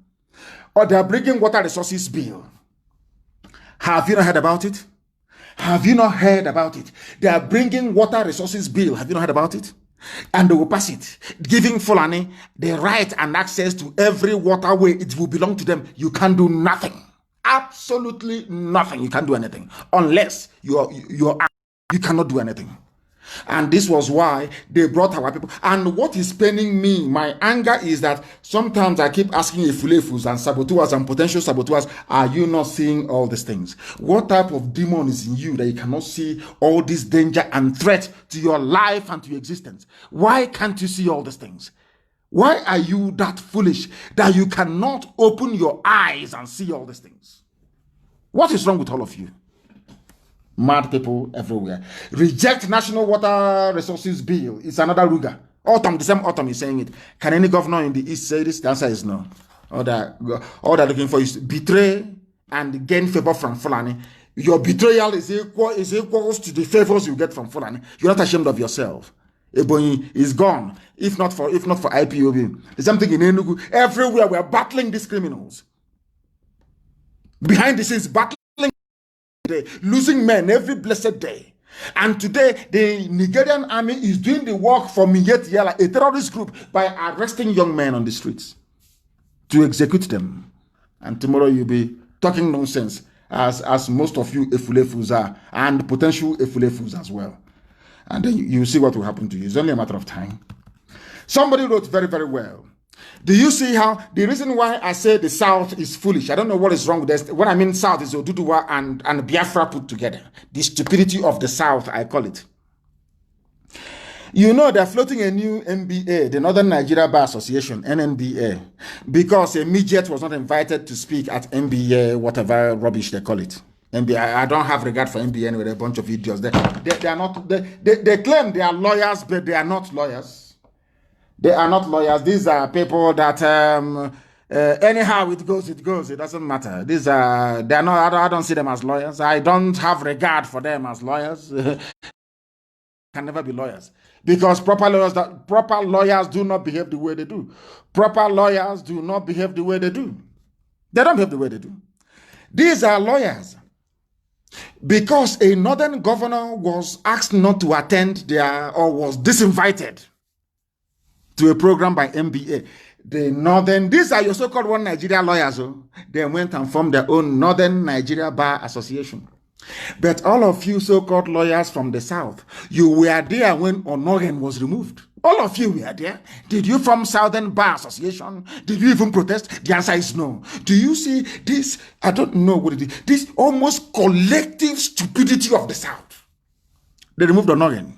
Or they're bringing water resources bill. Have you not heard about it? Have you not heard about it? They are bringing water resources bill. Have you not heard about it? And they will pass it, giving Fulani the right and access to every waterway. It will belong to them. You can't do nothing. Absolutely nothing. You can't do anything unless you cannot do anything. And this was why they brought our people. And what is paining me, my anger, is that sometimes I keep asking Efulefus and saboteurs and potential saboteurs, are you not seeing all these things? What type of demon is in you that you cannot see all this danger and threat to your life and to your existence? Why can't you see all these things? Why are you that foolish that you cannot open your eyes and see all these things? What is wrong with all of you? Mad people everywhere. Reject National Water Resources Bill. It's another Ruga. Autumn, the same autumn is saying it. Can any governor in the East say this? The answer is no. All they're looking for is betray and gain favor from Fulani. Your betrayal is equals to the favors you get from Fulani. You're not ashamed of yourself. Ebonyi is gone. If not for IPOB. There's something in Enugu. Everywhere we're battling these criminals. Behind the scenes, battling. Losing men every blessed day. And today, the Nigerian army is doing the work for Miyetti, a terrorist group, by arresting young men on the streets to execute them. And tomorrow you'll be talking nonsense, as most of you Efulefus are, and potential Efulefus as well. And then you see what will happen to you. It's only a matter of time. Somebody wrote very, very well. Do you see how the reason why I say the South is foolish? I don't know what is wrong with this. When I mean South is Oduduwa and Biafra put together. The stupidity of the South, I call it. You know they're floating a new NBA, the Northern Nigeria Bar Association, NNBA, because a midget was not invited to speak at NBA, whatever rubbish they call it. NBA, I don't have regard for NBA anyway. They're a bunch of idiots. They are not. They claim they are lawyers, but they are not lawyers. They are not lawyers. These are people that anyhow it goes. It doesn't matter. They are not. I don't see them as lawyers. I don't have regard for them as lawyers. Can never be lawyers because proper lawyers do not behave the way they do. Proper lawyers do not behave the way they do. They don't behave the way they do. These are lawyers because a northern governor was asked not to attend or was disinvited to a program by MBA. These are your so-called one Nigeria lawyers. They went and formed their own Northern Nigeria Bar Association. But all of you so-called lawyers from the South, you were there when Onoren was removed. All of you were there. Did you form Southern Bar Association? Did you even protest? The answer is no. Do you see this? I don't know what it is. This almost collective stupidity of the South. They removed Onoren.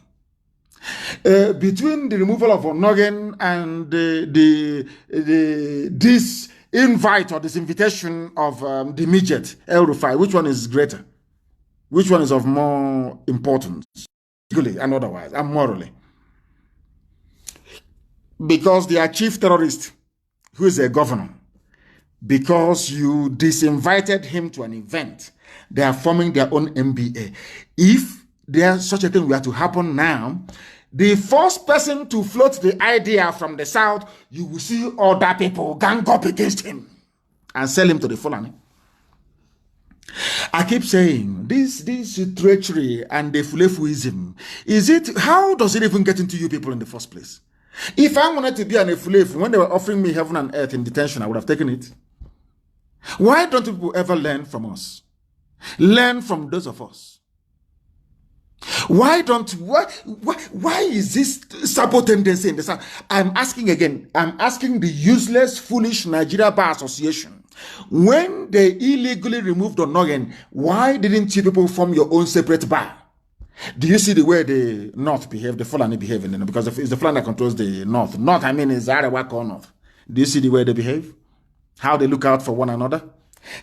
Between the removal of Onogen and this invite or this invitation of the midget El Rufai, which one is greater? Which one is of more importance, legally and otherwise, and morally? Because they are chief terrorist, who is a governor, because you disinvited him to an event, they are forming their own MBA. If there's such a thing were to happen now, the first person to float the idea from the South, you will see other people gang up against him and sell him to the Fulani. I keep saying this treachery and the Fulefuism, how does it even get into you people in the first place? If I wanted to be an Efulefu, when they were offering me heaven and earth in detention, I would have taken it. Why don't people ever learn from us? Learn from those of us. Why is this sabo tendency in the South? I'm asking again. I'm asking the useless, foolish Nigeria Bar Association. When they illegally removed Onogen, why didn't you people form your own separate bar? Do you see the way the North behave, the Fulani behave? Because it's the Fulani that controls the North. North, I mean, is Arewa or North. Do you see the way they behave? How they look out for one another?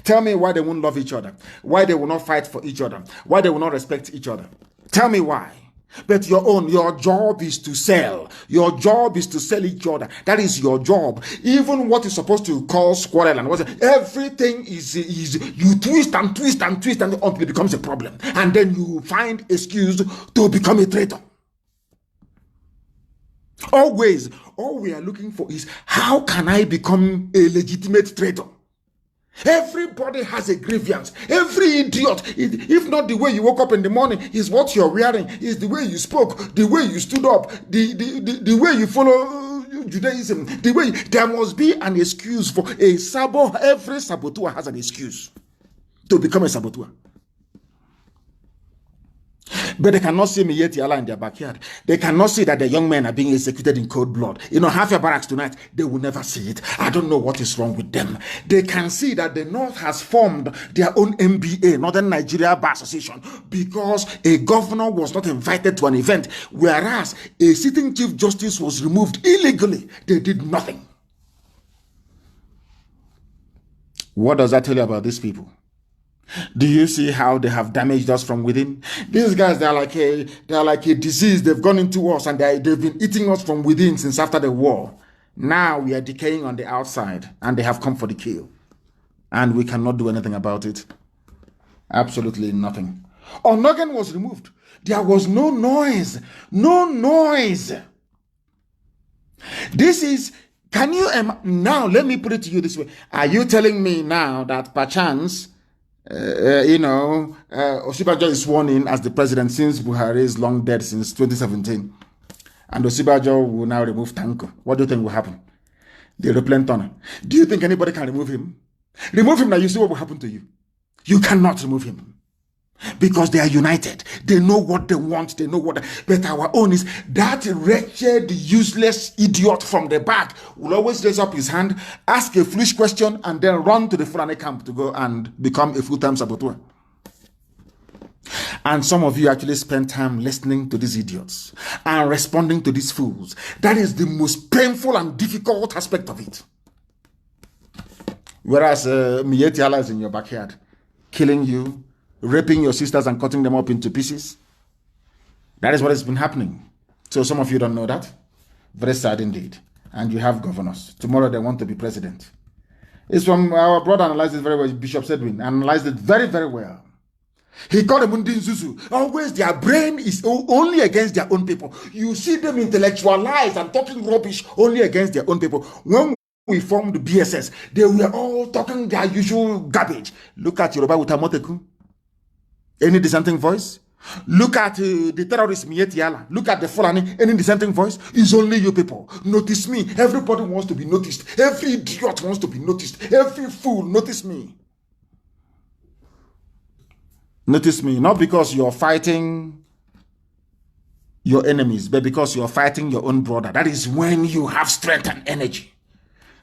Tell me why they won't love each other. Why they will not fight for each other. Why they will not respect each other. Tell me why. But your job is to sell. Your job is to sell each other. That is your job. Even what is supposed to cause quarrel and everything is you twist and twist and twist until it becomes a problem. And then you find excuse to become a traitor. Always, all we are looking for is how can I become a legitimate traitor? Everybody has a grievance. Every idiot, if not the way you woke up in the morning, is what you're wearing, is the way you spoke, the way you stood up, the way you follow Judaism, the way there must be an excuse for a sabot. Every saboteur has an excuse to become a saboteur. But they cannot see me yet in their backyard. They cannot see that the young men are being executed in cold blood. You know, half your barracks tonight, they will never see it. I don't know what is wrong with them. They can see that the North has formed their own NBA, Northern Nigeria Bar Association, because a governor was not invited to an event, whereas a sitting chief justice was removed illegally. They did nothing. What does that tell you about these people? Do you see how they have damaged us from within? These guys, they are like a disease. They've gone into us and they've been eating us from within since after the war. Now we are decaying on the outside and they have come for the kill. And we cannot do anything about it. Absolutely nothing. Onogan was removed. There was no noise. No noise. This is... Can you... Now, let me put it to you this way. Are you telling me now that perchance... Osibajo is sworn in as the president since Buhari is long dead since 2017. And Osibajo will now remove Tanko. What do you think will happen? The aeroplane tunnel. Do you think anybody can remove him? Remove him now, you see what will happen to you. You cannot remove him. Because they are united. They know what they want. They know what... But our own is that wretched, useless idiot from the back will always raise up his hand, ask a foolish question, and then run to the Fulani camp to go and become a full-time saboteur. And some of you actually spend time listening to these idiots and responding to these fools. That is the most painful and difficult aspect of it. Whereas Mieti Allah is in your backyard, killing you, raping your sisters and cutting them up into pieces. That is what has been happening. So some of you don't know that. Very sad indeed. And you have governors. Tomorrow they want to be president. It's from our brother analyzed it very well. Bishop Sedwin analyzed it very, very well. He called them Mundin Zuzu. Always their brain is only against their own people. You see them intellectualized and talking rubbish only against their own people. When we formed the BSS, they were all talking their usual garbage. Look at Yoruba Utamoteku. Any dissenting voice? Look at the terrorist Mietiala. Look at the Fulani. Any dissenting voice? It's only you people. Notice me. Everybody wants to be noticed. Every idiot wants to be noticed. Every fool, notice me. Notice me. Not because you're fighting your enemies, but because you're fighting your own brother. That is when you have strength and energy.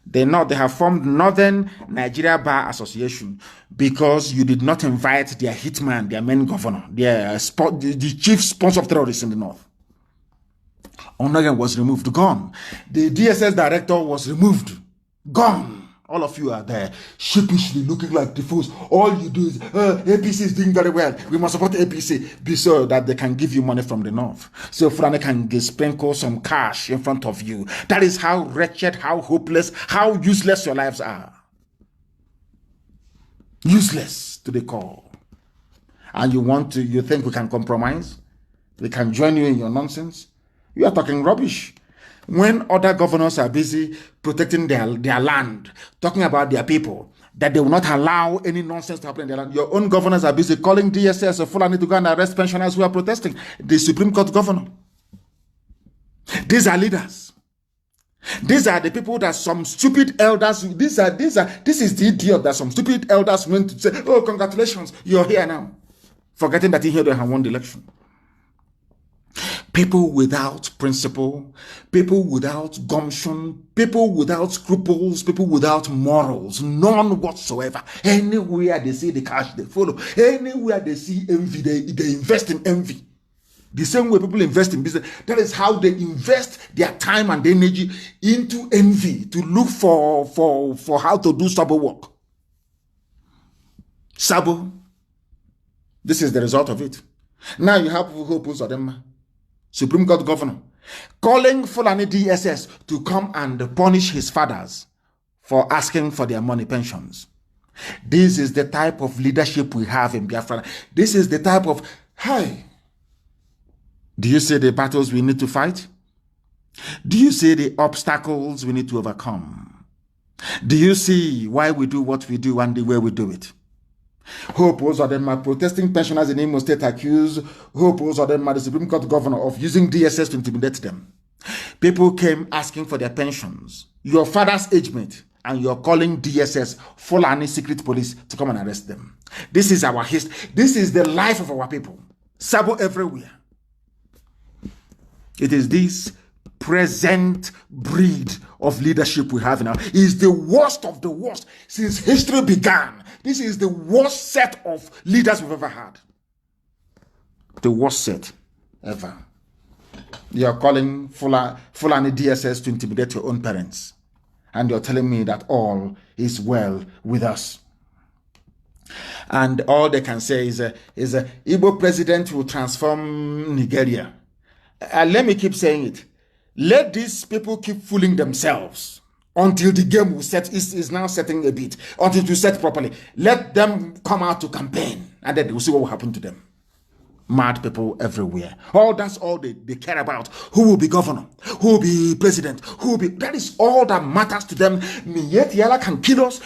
They have formed Northern Nigeria Bar Association because you did not invite their hitman, their main governor, the chief sponsor of terrorists in the north. Onogan was removed, gone. The DSS director was removed, gone. All of you are there, sheepishly looking like the fools. All you do is, APC is doing very well. We must support APC, be so that they can give you money from the north. So Fulani can sprinkle some cash in front of you. That is how wretched, how hopeless, how useless your lives are. Useless to the core. And you think we can compromise? We can join you in your nonsense? You are talking rubbish. When other governors are busy protecting their land, talking about their people, that they will not allow any nonsense to happen in their land, your own governors are busy calling DSS or Fulani to go and arrest pensioners who are protesting. The Supreme Court governor. These are leaders. These are the people that some stupid elders, this is the idiot that some stupid elders went to say, oh, congratulations, you're here now. Forgetting that he had won the election. People without principle, people without gumption, people without scruples, people without morals, none whatsoever. Anywhere they see the cash, they follow. Anywhere they see envy, they invest in envy. The same way people invest in business, that is how they invest their time and energy into envy to look for how to do sabo work. Sabo. This is the result of it. Now you have people who put them. Supreme Court governor, calling Fulani DSS to come and punish his fathers for asking for their money pensions. This is the type of leadership we have in Biafra. This is the type of, hey, do you see the battles we need to fight? Do you see the obstacles we need to overcome? Do you see why we do what we do and the way we do it? Hope Uzodinma, protesting pensioners in Imo State, accused Hope Uzodinma, the Supreme Court governor, of using DSS to intimidate them. People came asking for their pensions. Your father's age mate, and you're calling DSS, Fulani Secret Police, to come and arrest them. This is our history. This is the life of our people. Sabo everywhere. It is this present breed of leadership we have now. It is the worst of the worst since history began. This is the worst set of leaders we've ever had. The worst set ever. You're calling Fulani DSS to intimidate your own parents. And you're telling me that all is well with us. And all they can say is Igbo president will transform Nigeria. Let me keep saying it. Let these people keep fooling themselves until the game will set is now setting a bit, until it will set properly. Let them come out to campaign, and then we'll see what will happen to them. Mad people everywhere. That's all they care about. Who will be governor? Who will be president? That is all that matters to them. Yala can kill us.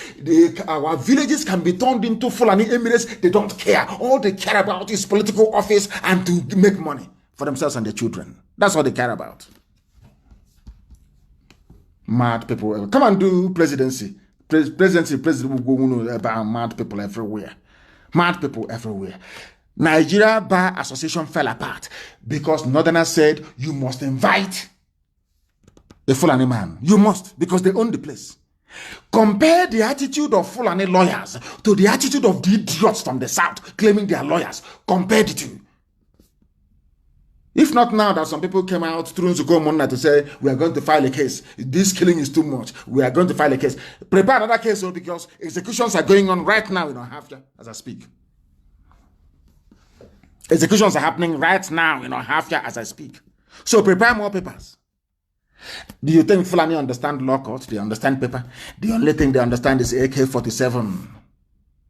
Our villages can be turned into Fulani Emirates. They don't care. All they care about is political office and to make money for themselves and their children. That's all they care about. Mad people. Come and do presidency. President will go about mad people everywhere. Mad people everywhere. Nigeria Bar Association fell apart because Northerners said you must invite a Fulani man. You must, because they own the place. Compare the attitude of Fulani lawyers to the attitude of the idiots from the south claiming they are lawyers. Compare the two. If not now that some people came out through Zuko to say, we are going to file a case. This killing is too much. We are going to file a case. Prepare another case because executions are going on right now in Ohafia as I speak. Executions are happening right now in Ohafia as I speak. So prepare more papers. Do you think Fulani understand law courts? They understand paper. The only thing they understand is AK-47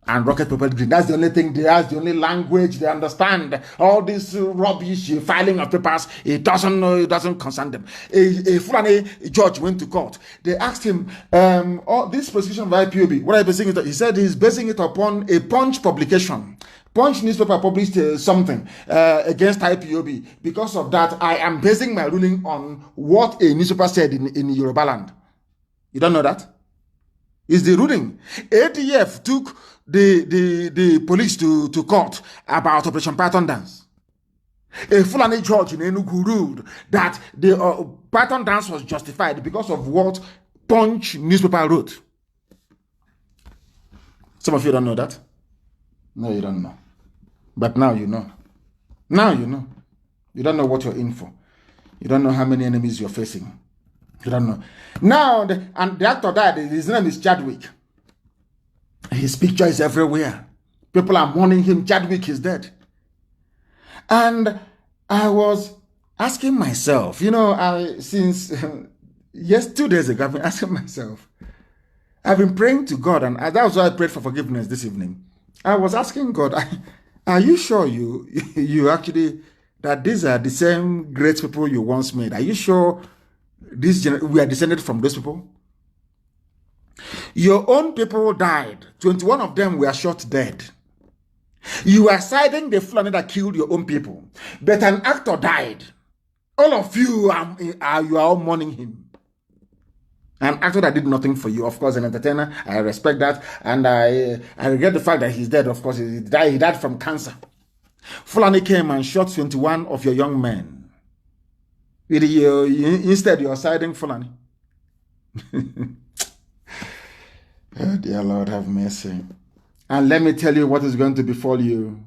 and rocket propelled grenade. That's the only thing they have, the only language they understand. All this rubbish filing of papers, it doesn't concern them. A Fulani judge went to court. They asked him, this prosecution of IPOB, what are you basing it on? He said he's basing it upon a Punch publication. Punch newspaper published something against IPOB. Because of that, I am basing my ruling on what a newspaper said in Yoruba land. You don't know that? It's the ruling. ADF took the police to court about Operation Python Dance. A Fulani judge in Enugu ruled that the Python Dance was justified because of what Punch newspaper wrote. Some of you don't know that. No, you don't know. But now you know. Now you know. You don't know what you're in for. You don't know how many enemies you're facing. You don't know. Now, the actor died. His name is Chadwick. His picture is everywhere. People are mourning him. Chadwick is dead. And I was asking myself, since 2 days ago, I've been asking myself, I've been praying to God, and that was why I prayed for forgiveness this evening. I was asking God, are you sure you actually, that these are the same great people you once made? Are you sure we are descended from those people? Your own people died. 21 of them were shot dead. You are siding the Fulani that killed your own people. But an actor died. All of you are all mourning him. An actor that did nothing for you, of course, an entertainer. I respect that, and I regret the fact that he's dead. Of course, he died from cancer. Fulani came and shot 21 of your young men. Instead, you're siding Fulani. Oh, dear Lord, have mercy. And let me tell you what is going to befall you.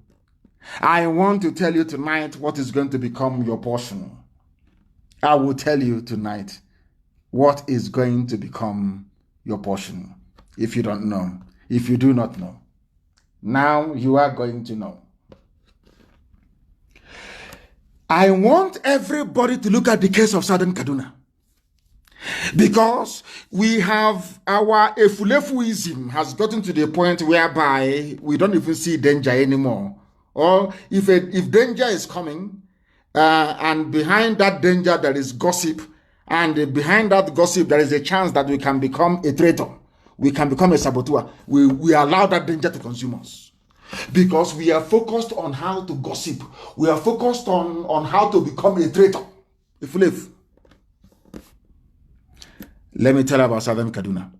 I want to tell you tonight what is going to become your portion. I will tell you tonight what is going to become your portion. If you don't know, if you do not know, now you are going to know. I want everybody to look at the case of Southern Kaduna, because we have our efulefuism has gotten to the point whereby we don't even see danger anymore. Or if danger is coming, and behind that danger there is gossip, and behind that gossip there is a chance that we can become a traitor. we can become a saboteur. We allow that danger to consume us. Because we are focused on how to gossip. We are focused on how to become a traitor. If we live. Let me tell you about Southern Kaduna.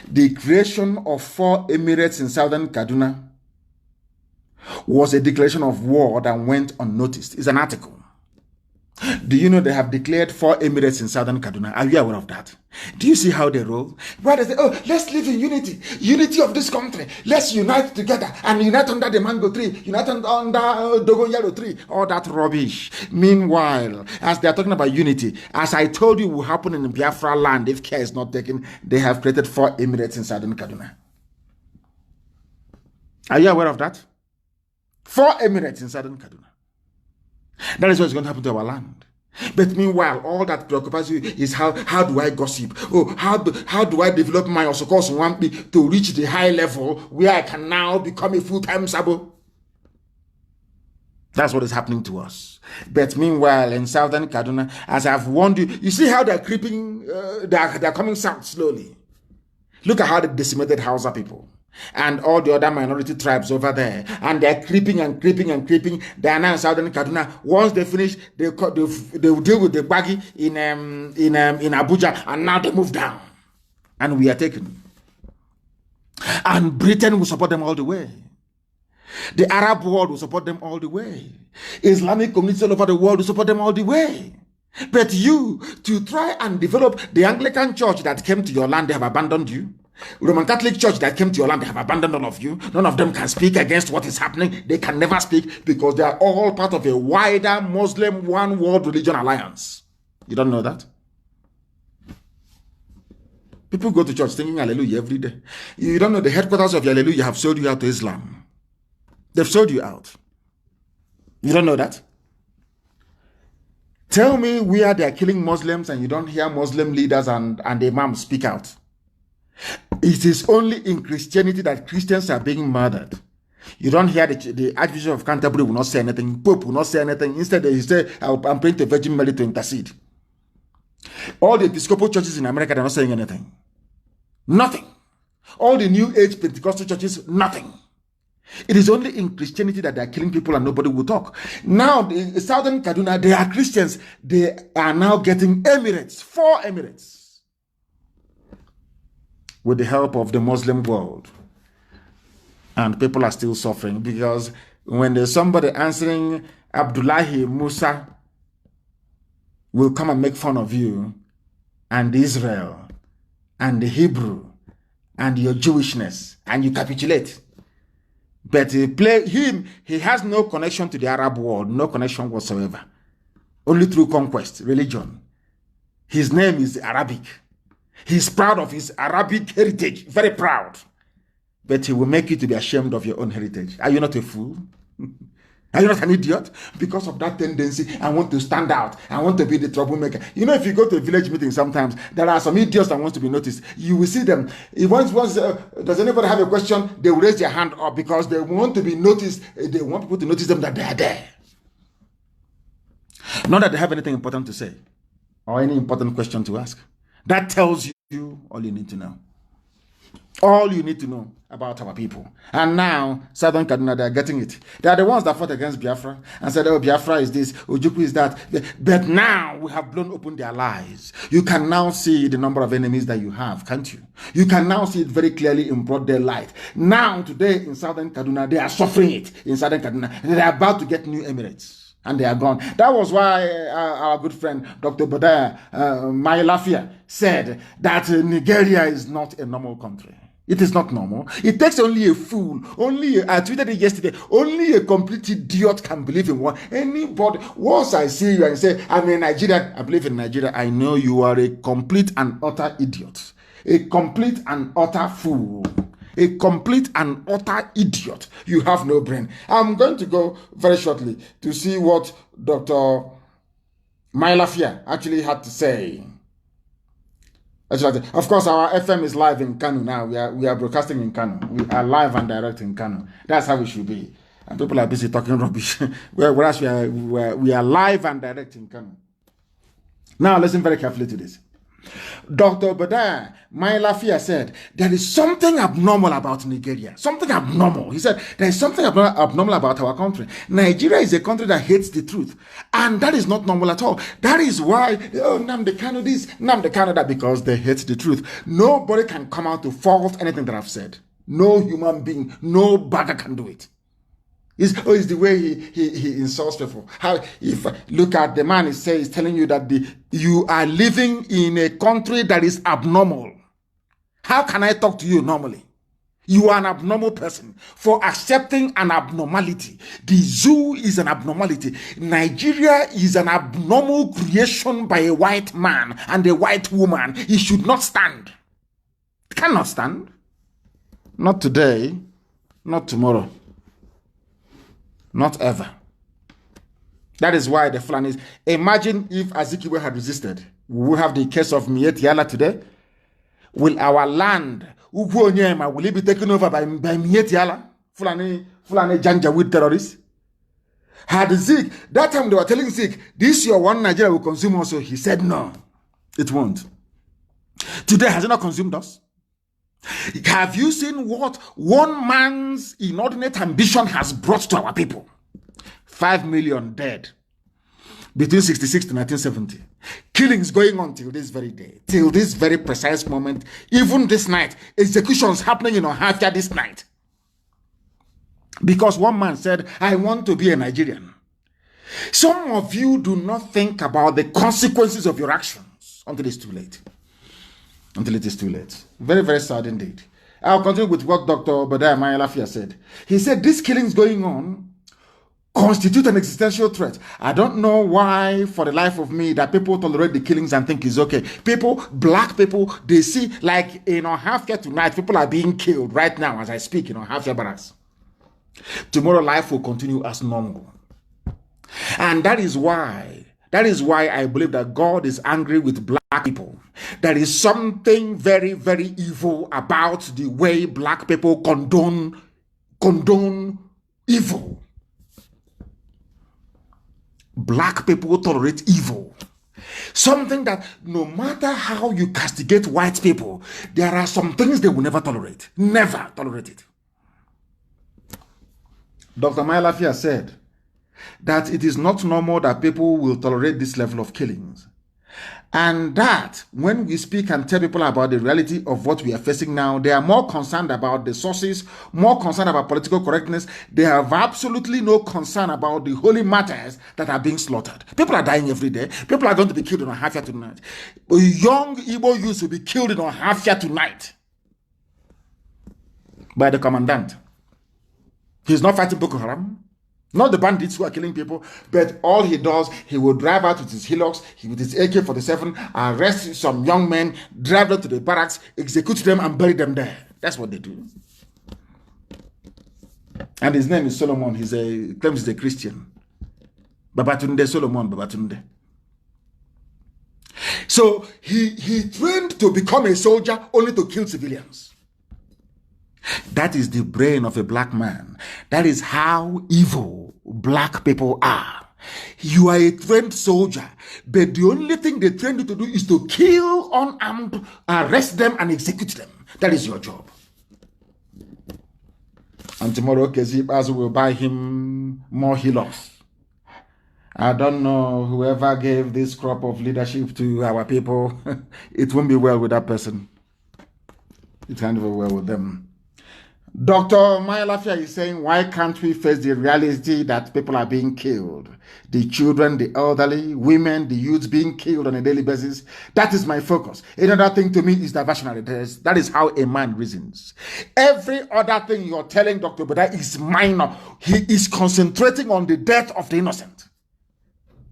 The creation of 4 emirates in Southern Kaduna was a declaration of war that went unnoticed. It's an article. Do you know they have declared 4 emirates in Southern Kaduna? Are you aware of that? Do you see how they roll? Why they say, oh, let's live in unity. Unity of this country. Let's unite together and unite under the mango tree. Unite under dogon yellow tree. All that rubbish. Meanwhile, as they are talking about unity, as I told you will happen in Biafra land if care is not taken, they have created 4 emirates in Southern Kaduna. Are you aware of that? 4 emirates in Southern Kaduna. That is what's going to happen to our land. But meanwhile, all that preoccupies you is how do I gossip? Oh, how do I develop my Osokos Nwampi to reach the high level where I can now become a full-time Sabo? That's what is happening to us. But meanwhile, in Southern Kaduna, as I've warned you, you see how they're creeping, they're coming south slowly. Look at how they decimated Hausa people and all the other minority tribes over there, and they're creeping and creeping and creeping. They are now in Southern Kaduna. Once they finish, they will deal with the baggy in Abuja, and now they move down, and we are taken. And Britain will support them all the way. The Arab world will support them all the way. Islamic communities all over the world will support them all the way. But you, to try and develop the Anglican church that came to your land, they have abandoned you. Roman Catholic Church that came to your land, they have abandoned all of you. None of them can speak against what is happening. They can never speak because they are all part of a wider Muslim one world religion alliance. You don't know that? People go to church singing hallelujah every day. You don't know the headquarters of your hallelujah have sold you out to Islam. They've sold you out. You don't know that? Tell me where they are killing Muslims and you don't hear Muslim leaders and the imams speak out. It is only in Christianity that Christians are being murdered. You don't hear the Archbishop of Canterbury will not say anything. Pope will not say anything. Instead, he say, I'm praying to Virgin Mary to intercede. All the Episcopal churches in America, they're not saying anything. Nothing. All the New Age Pentecostal churches, nothing. It is only in Christianity that they are killing people and nobody will talk. Now, the Southern Kaduna, they are Christians. They are now getting emirates, 4 emirates. With the help of the Muslim world. And people are still suffering because when there's somebody answering Abdullahi Musa will come and make fun of you and Israel and the Hebrew and your Jewishness and you capitulate. But he has no connection to the Arab world, no connection whatsoever. Only through conquest, religion. His name is Arabic. He's proud of his Arabic heritage, very proud. But he will make you to be ashamed of your own heritage. Are you not a fool? Are you not an idiot? Because of that tendency, I want to stand out. I want to be the troublemaker. You know, if you go to a village meeting sometimes, there are some idiots that want to be noticed. You will see them. If once does anybody have a question, they will raise their hand up because they want to be noticed. They want people to notice them that they are there. Not that they have anything important to say or any important question to ask. That tells you all you need to know. All you need to know about our people. And now, Southern Kaduna, they are getting it. They are the ones that fought against Biafra and said, oh, Biafra is this, Ojukwu is that. But now, we have blown open their lies. You can now see the number of enemies that you have, can't you? You can now see it very clearly in broad daylight. Now, today, in Southern Kaduna, they are suffering it. In Southern Kaduna, they are about to get new emirates. And they are gone. That was why our good friend, Dr. Bodaya Mailafia, said that Nigeria is not a normal country. It is not normal. It takes only a fool. I tweeted it yesterday. Only a complete idiot can believe in one. Anybody, once I see you and say, I'm a Nigerian, I believe in Nigeria, I know you are a complete and utter idiot. A complete and utter fool. A complete and utter idiot. You have no brain. I'm going to go very shortly to see what Dr. Mailafia actually had to say. Of course, our FM is live in Kanu now. We are broadcasting in Kanu. We are live and direct in Kanu. That's how we should be. And people are busy talking rubbish. Whereas we are live and direct in Kanu. Now, listen very carefully to this. Dr. Obadiah Mailafia said, there is something abnormal about Nigeria. Something abnormal. He said, there is something abnormal about our country. Nigeria is a country that hates the truth. And that is not normal at all. That is why, Nnamdi Kanu this, Nnamdi Kanu that, because they hate the truth. Nobody can come out to fault anything that I've said. No human being, no bagger can do it. It's the way he insults people. How, if look at the man, he's telling you that you are living in a country that is abnormal. How can I talk to you normally? You are an abnormal person for accepting an abnormality. The zoo is an abnormality. Nigeria is an abnormal creation by a white man and a white woman. It should not stand. It cannot stand. Not today, not tomorrow. Not ever. That is why the Fulanis, imagine if Azikiwe had resisted. We will have the case of Mietiala today. Will our land, will it be taken over by Mietiala? Fulani Janjaweed terrorists? Had Zik, that time they were telling Zik, this your one Nigeria will consume also. He said no, it won't. Today, has it not consumed us? Have you seen what one man's inordinate ambition has brought to our people? 5 million dead between 66 to 1970. Killings going on till this very day, till this very precise moment. Even this night, executions happening in Ohafia this night. Because one man said, I want to be a Nigerian. Some of you do not think about the consequences of your actions until it's too late. Until it is too late. Very, very sad indeed. I'll continue with what Dr. Obadiah Mailafia said. He said, these killings going on constitute an existential threat. I don't know why, for the life of me, that people tolerate the killings and think it's okay. People, black people, they see, like in Ohafia tonight, people are being killed right now as I speak in Ohafia barracks. Tomorrow life will continue as normal. And that is why I believe that God is angry with black people. There is something very, very evil about the way black people condone evil. Black people tolerate evil. Something that no matter how you castigate white people, there are some things they will never tolerate. Never tolerate it. Dr. Mailafia said that it is not normal that people will tolerate this level of killings. And that when we speak and tell people about the reality of what we are facing now, they are more concerned about the sources, more concerned about political correctness. They have absolutely no concern about the holy matters that are being slaughtered. People are dying every day. People are going to be killed in Ohafia tonight. Young Igbo youths will be killed in Ohafia tonight by the commandant. He's not fighting Boko Haram. Not the bandits who are killing people, but all he does, he will drive out with his hillocks, with his AK-47, arrest some young men, drive them to the barracks, execute them, and bury them there. That's what they do. And his name is Solomon. He claims he's a Christian. Babatunde, Solomon Babatunde. So he trained to become a soldier only to kill civilians. That is the brain of a black man. That is how evil black people are. You are a trained soldier, but the only thing they train you to do is to kill unarmed, arrest them, and execute them. That is your job. And tomorrow, Kezibaz will buy him more hillocks. I don't know, whoever gave this crop of leadership to our people, it won't be well with that person. It can't be well with them. Dr. Mailafia is saying, why can't we face the reality that people are being killed? The children, the elderly, women, the youths being killed on a daily basis. That is my focus. Another thing to me is diversionary. That is how a man reasons. Every other thing you're telling Dr. Obadiah is minor. He is concentrating on the death of the innocent.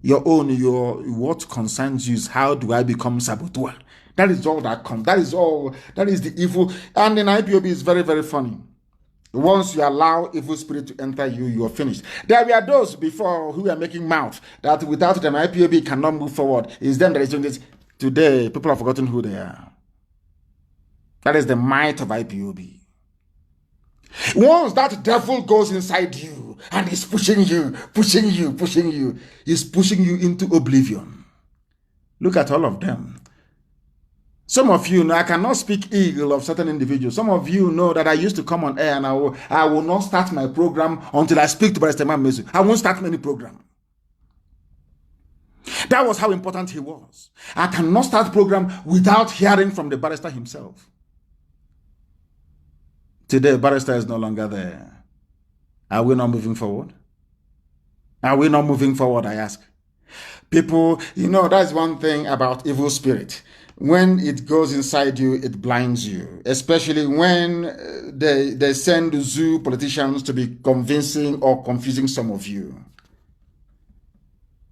What concerns you is how do I become saboteur? That is all that comes. That is the evil. And in IPOB is very, very funny. Once you allow evil spirit to enter you, you are finished. There were those before who were making mouth that without them, IPOB cannot move forward. It's them that is doing this. Today, people have forgotten who they are. That is the might of IPOB. Once that devil goes inside you and is pushing you, he's pushing you into oblivion. Look at all of them. Some of you know I cannot speak ill of certain individuals. Some of you know that I used to come on air and I will not start my program until I speak to Barrister Mazi. I won't start any program. That was how important he was. I cannot start program without hearing from the barrister himself. Today, barrister is no longer there. Are we not moving forward? Are we not moving forward, I ask? People, that's one thing about evil spirit. When it goes inside you, it blinds you. Especially when they send zoo politicians to be convincing or confusing some of you.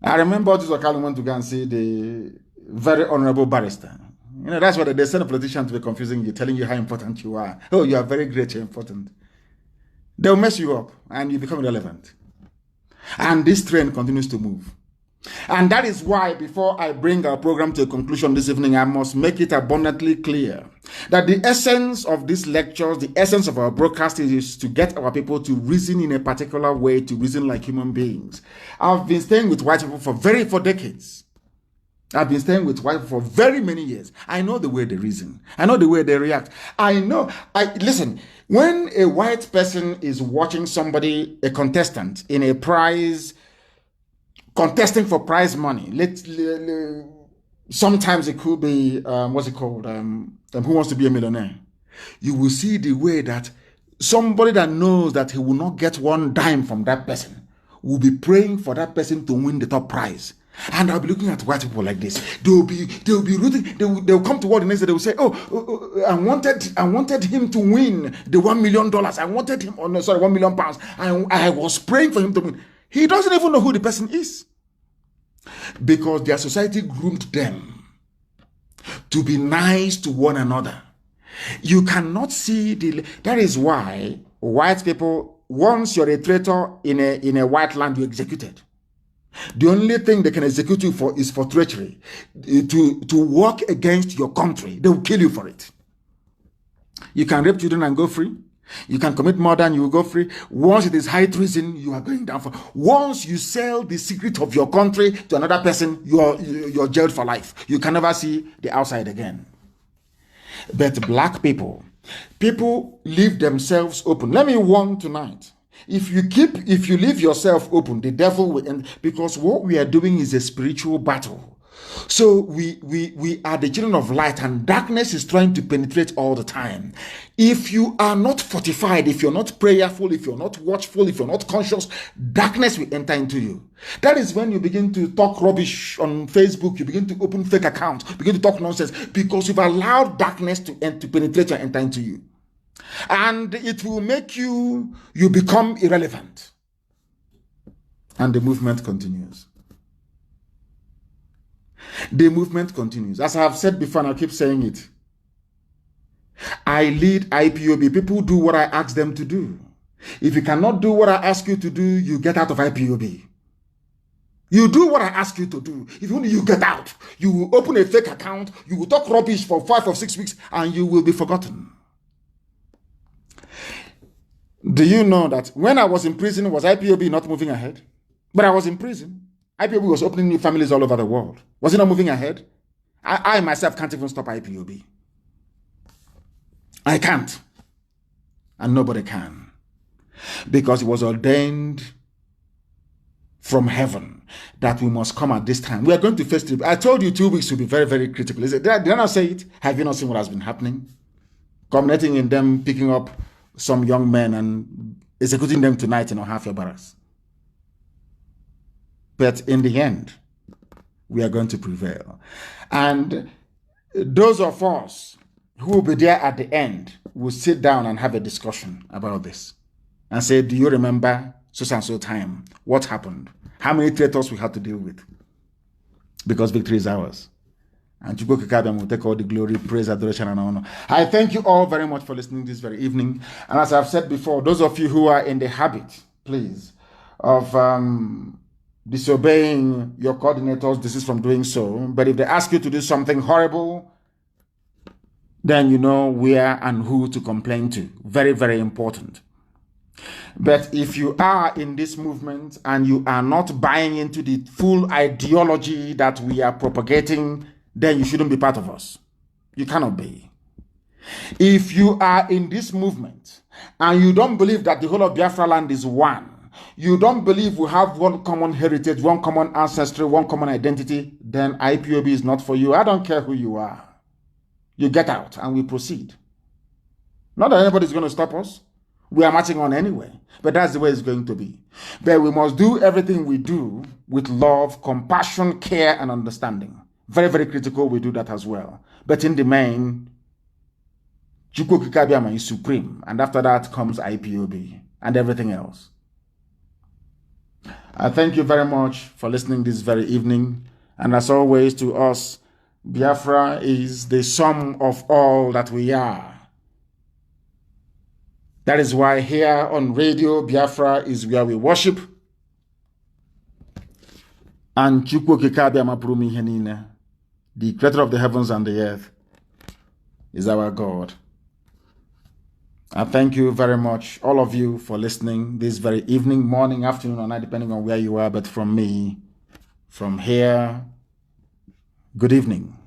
I remember this Kanu went to go and see the very honorable barrister. That's what they send a politician to be confusing you, telling you how important you are. Oh, you are very great, you're important. They'll mess you up and you become irrelevant. And this trend continues to move. And that is why, before I bring our program to a conclusion this evening, I must make it abundantly clear that the essence of these lectures, the essence of our broadcast is to get our people to reason in a particular way, to reason like human beings. I've been staying with white people for decades. I've been staying with white people for very many years. I know the way they reason. I know the way they react. Listen, when a white person is watching somebody, a contestant in a prize, contesting for prize money, sometimes it could be, Who Wants to Be a Millionaire? You will see the way that somebody that knows that he will not get one dime from that person will be praying for that person to win the top prize. And I'll be looking at white people like this. They'll be rooting. They'll come to work the next day. They will say, I wanted him to win the $1 million. I wanted him, £1 million. I was praying for him to win. He doesn't even know who the person is. Because their society groomed them to be nice to one another. You cannot see that is why white people, once you're a traitor in a white land, you're executed. The only thing they can execute you for is for treachery. To work against your country. They will kill you for it. You can rape children and go free. You can commit murder and you will go free. Once it is high treason, you are going down for. Once you sell the secret of your country to another person, you're jailed for life. You can never see the outside again. But black people leave themselves open. Let me warn tonight. If you leave yourself open, the devil will end, because what we are doing is a spiritual battle. So we are the children of light, and darkness is trying to penetrate all the time. If you are not fortified, if you're not prayerful, if you're not watchful, if you're not conscious, darkness will enter into you. That is when you begin to talk rubbish on Facebook, you begin to open fake accounts, begin to talk nonsense, because you've allowed darkness to penetrate and enter into you. And it will make you become irrelevant. And the movement continues. The movement continues. As I have said before, and I'll keep saying it. I lead IPOB. People do what I ask them to do. If you cannot do what I ask you to do, you get out of IPOB. You do what I ask you to do. If you get out, you will open a fake account, you will talk rubbish for 5 or 6 weeks, and you will be forgotten. Do you know that when I was in prison, was IPOB not moving ahead? But I was in prison. IPOB was opening new families all over the world. Was it not moving ahead? I myself can't even stop IPOB. I can't. And nobody can. Because it was ordained from heaven that we must come at this time. We are going to face it. I told you 2 weeks will be very, very critical. Did I not say it? Have you not seen what has been happening? Culminating in them picking up some young men and executing them tonight in Ohafia Barracks. But in the end, we are going to prevail. And those of us who will be there at the end will sit down and have a discussion about this. And say, do you remember so and so time? What happened? How many traitors we had to deal with? Because victory is ours. And Chukwuka Kabiyam will take all the glory, praise, adoration, and honor. I thank you all very much for listening this very evening. And as I've said before, those of you who are in the habit, please, of disobeying your coordinators, this is from doing so. But if they ask you to do something horrible, then you know where and who to complain to. Very, very important. But if you are in this movement and you are not buying into the full ideology that we are propagating, then you shouldn't be part of us. You cannot be. If you are in this movement and you don't believe that the whole of Biafra land is one, you don't believe we have one common heritage, one common ancestry, one common identity, then IPOB is not for you. I don't care who you are. You get out and we proceed. Not that anybody's going to stop us. We are marching on anyway. But that's the way it's going to be. But we must do everything we do with love, compassion, care, and understanding. Very, very critical. We do that as well. But in the main, Chukwu Kikabiama is supreme. And after that comes IPOB and everything else. I thank you very much for listening this very evening. And as always, to us, Biafra is the sum of all that we are. That is why here on radio, Biafra is where we worship. And Chukwu Kikabiama Purumi Henine, the creator of the heavens and the earth, is our God. I thank you very much, all of you, for listening this very evening, morning, afternoon, or night, depending on where you are. But from me, from here, good evening.